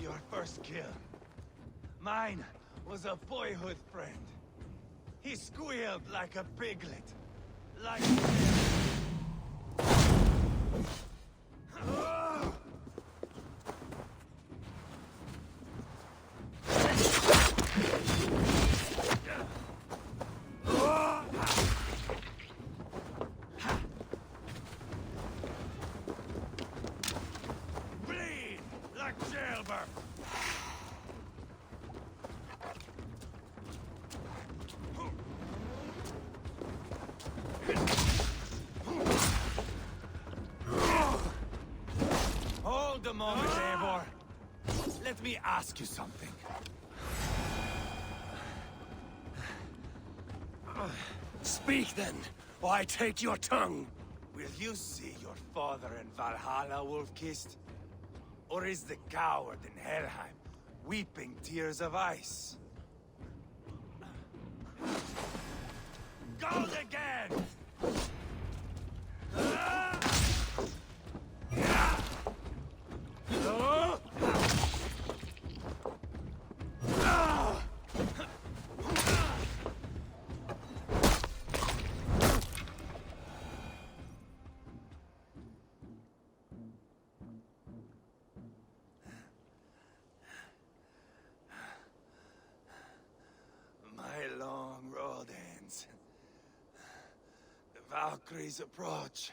Your first kill. Mine was a boyhood friend. He squealed like a piglet. Like... Bleed like jailbird. Hold a moment, Ivarr. Let me ask you something. Speak then, or I take your tongue! Will you see your father in Valhalla, Wolf-Kissed? Or is the coward in Helheim weeping tears of ice? Gold again! My long road ends. The Valkyries approach.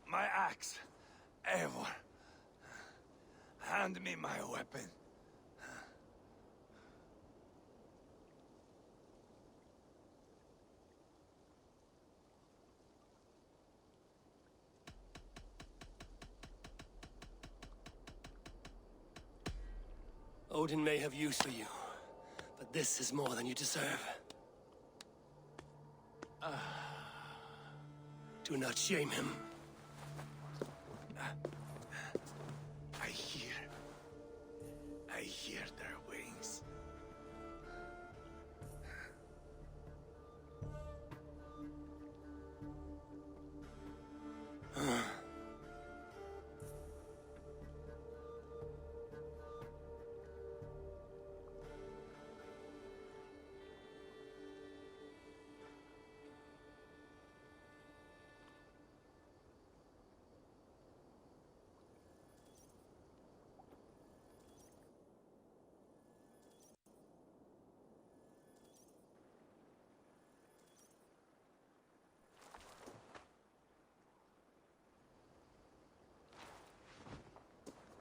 My axe, Ivarr. Hand me my weapon. Odin may have use for you, but this is more than you deserve. Do not shame him. I hear their wings.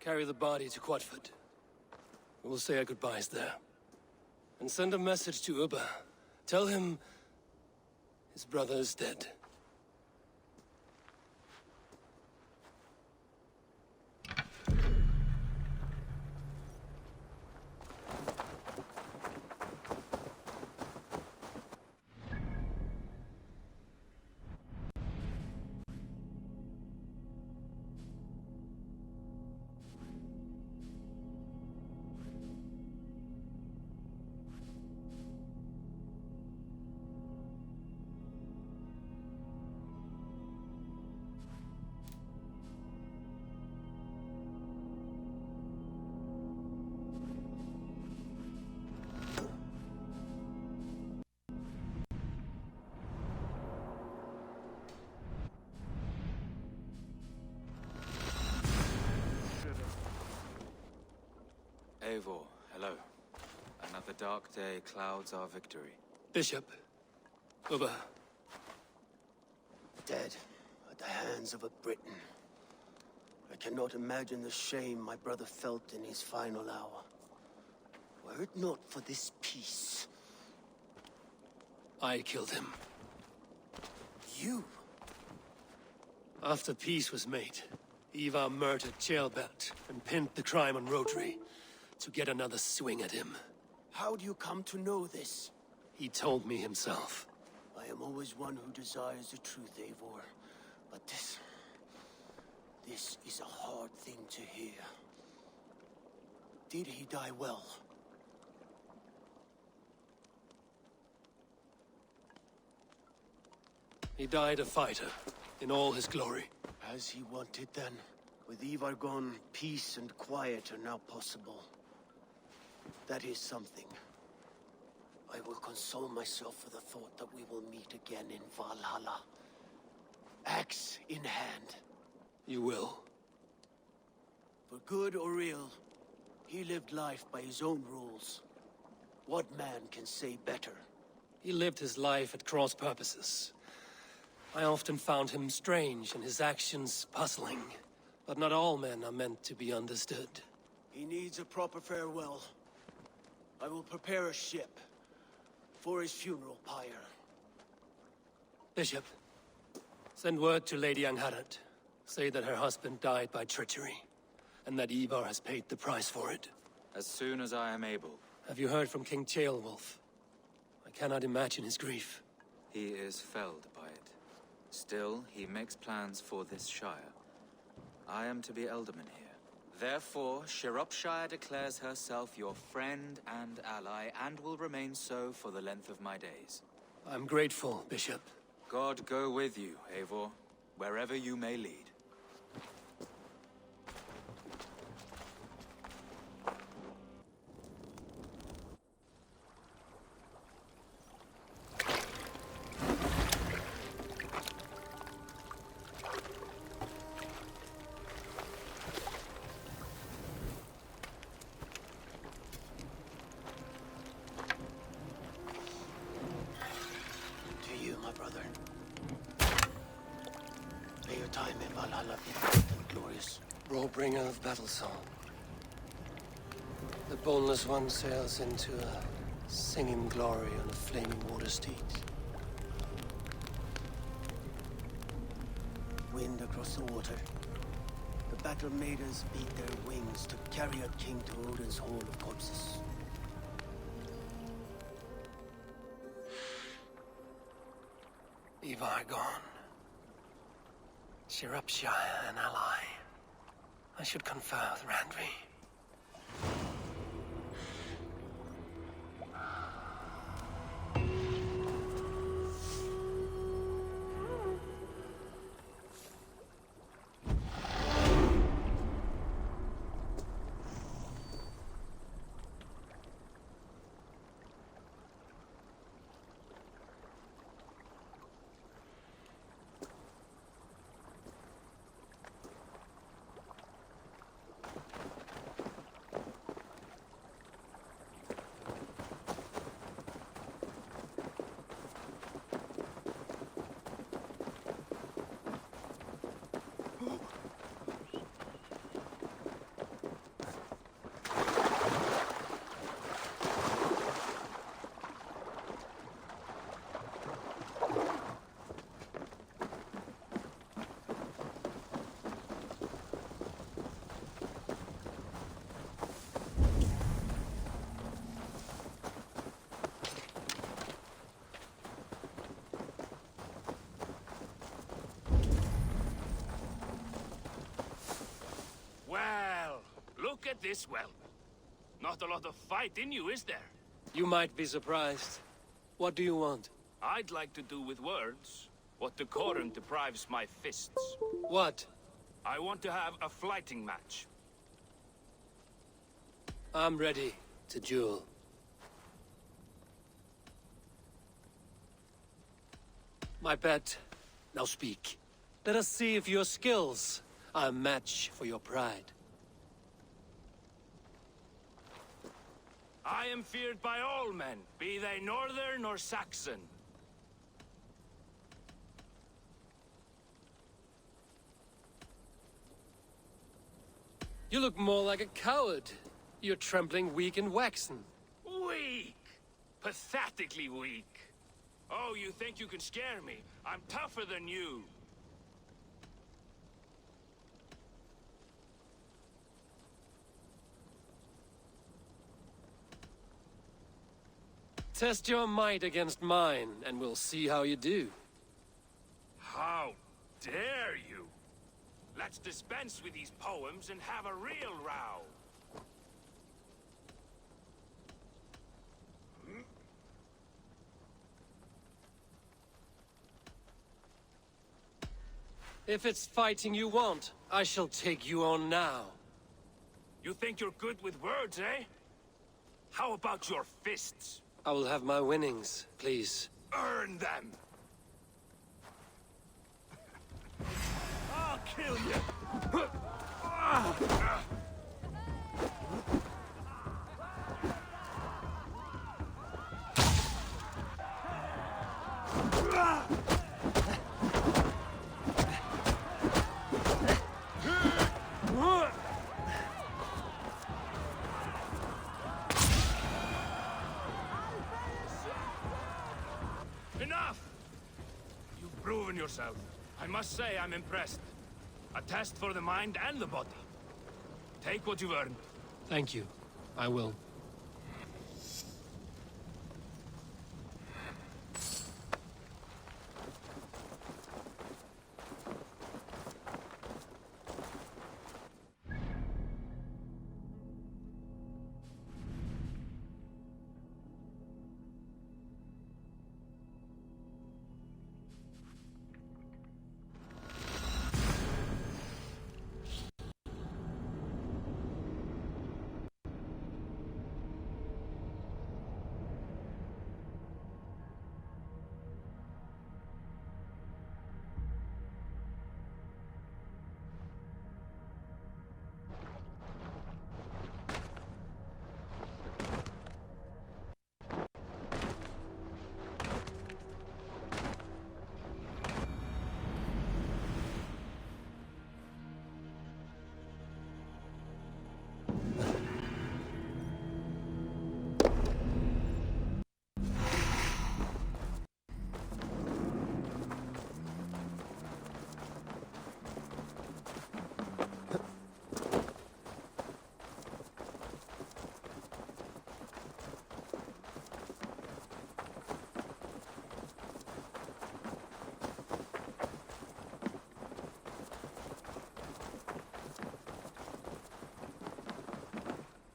Carry the body to Quatford. We'll say our goodbyes there. And send a message to Ubba. Tell him his brother is dead. Eivor, hello. Another dark day clouds our victory. Bishop. Uber. Dead at the hands of a Briton. I cannot imagine the shame my brother felt in his final hour. Were it not for this peace... I killed him. You? After peace was made, Ivarr murdered Ceolbert and pinned the crime on Rhodri to get another swing at him. How do you come to know this? He told me himself. I am always one who desires the truth, Eivor. But this is a hard thing to hear. Did he die well? He died a fighter, in all his glory. As he wanted then. With Ivarr gone, peace and quiet are now possible. That is something. I will console myself for the thought that we will meet again in Valhalla. Axe in hand. You will. For good or ill, he lived life by his own rules. What man can say better? He lived his life at cross purposes. I often found him strange and his actions puzzling. But not all men are meant to be understood. He needs a proper farewell. I will prepare a ship for his funeral pyre. Bishop, send word to Lady Angharad. Say that her husband died by treachery, and that Ivarr has paid the price for it. As soon as I am able. Have you heard from King Ceolwulf? I cannot imagine his grief. He is felled by it. Still, he makes plans for this shire. I am to be Elderman here. Therefore, Shropshire declares herself your friend and ally, and will remain so for the length of my days. I'm grateful, Bishop. God go with you, Eivor, wherever you may lead. Time in Valhalla be great and glorious. Bringer of battle song. The boneless one sails into a singing glory on a flaming water steed. Wind across the water. The battle maidens beat their wings to carry a king to Odin's hall of corpses. Ivarr gone. Shropshire, an ally. I should confer with Randvi. Look at this whelp. Not a lot of fight in you, is there? You might be surprised. What do you want? I'd like to do with words what decorum deprives my fists. What? I want to have a flighting match. I'm ready to duel. My bet. Now speak. Let us see if your skills are a match for your pride. I am feared by all men, be they northern or Saxon. You look more like a coward. You're trembling, weak, and waxen. Weak! Pathetically weak. Oh, you think you can scare me? I'm tougher than you. Test your might against mine, and we'll see how you do. How dare you? Let's dispense with these poems and have a real row. If it's fighting you want, I shall take you on now. You think you're good with words, eh? How about your fists? I will have my winnings, please. Earn them! I'll kill you! Enough! You've proven yourself. I must say I'm impressed. A test for the mind and the body. Take what you've earned. Thank you. I will.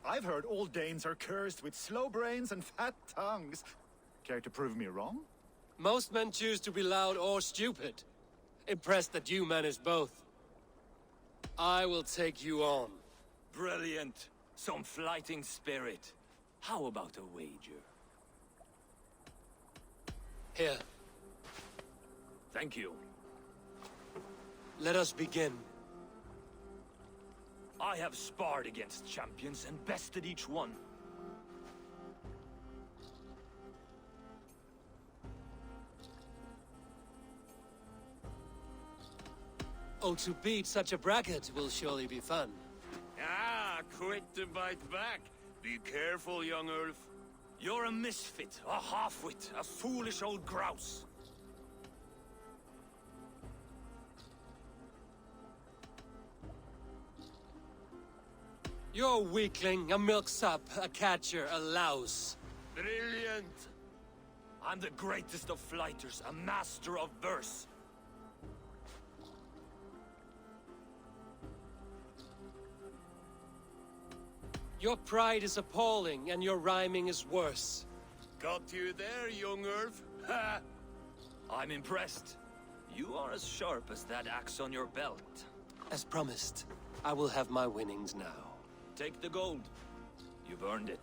I've heard all Danes are cursed with slow brains and fat tongues. Care to prove me wrong? Most men choose to be loud or stupid. Impressed that you manage both. I will take you on. Brilliant. Some flighting spirit. How about a wager? Here. Thank you. Let us begin. I have sparred against champions and bested each one. Oh, to beat such a bracket will surely be fun. Ah, quick to bite back. Be careful, young Ulf. You're a misfit, a half-wit, a foolish old grouse. You're a weakling, a milksop, a catcher, a louse. Brilliant! I'm the greatest of flighters, a master of verse. Your pride is appalling, and your rhyming is worse. Got you there, young Ulf. Ha! I'm impressed. You are as sharp as that axe on your belt. As promised, I will have my winnings now. Take the gold. You've earned it.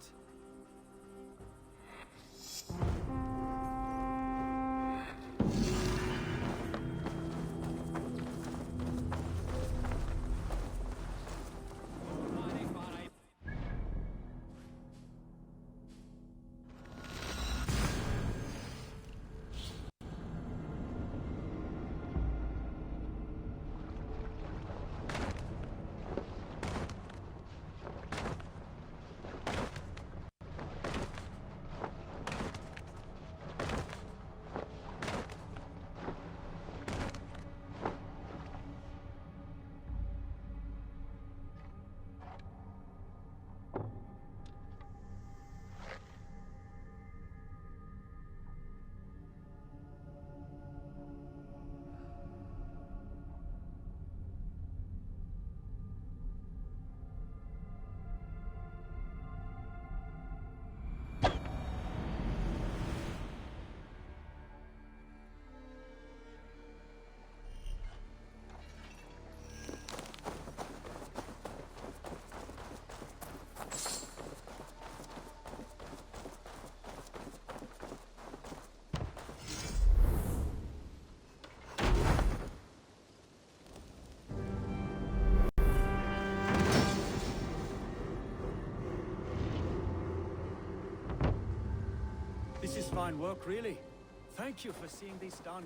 fine work, really. Thank you for seeing this done.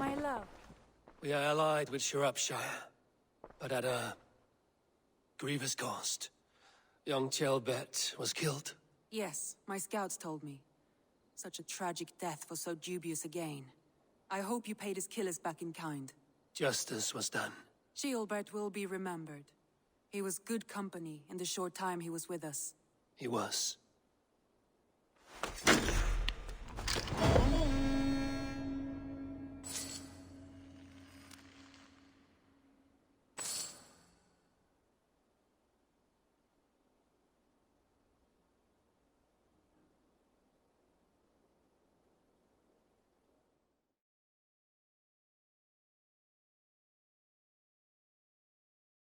My love. We are allied with Shropshire, but at a grievous cost. Young Chelbet was killed. Yes, my scouts told me. Such a tragic death for so dubious a gain. I hope you paid his killers back in kind. Justice was done. Ceolbert will be remembered. He was good company in the short time he was with us. He was.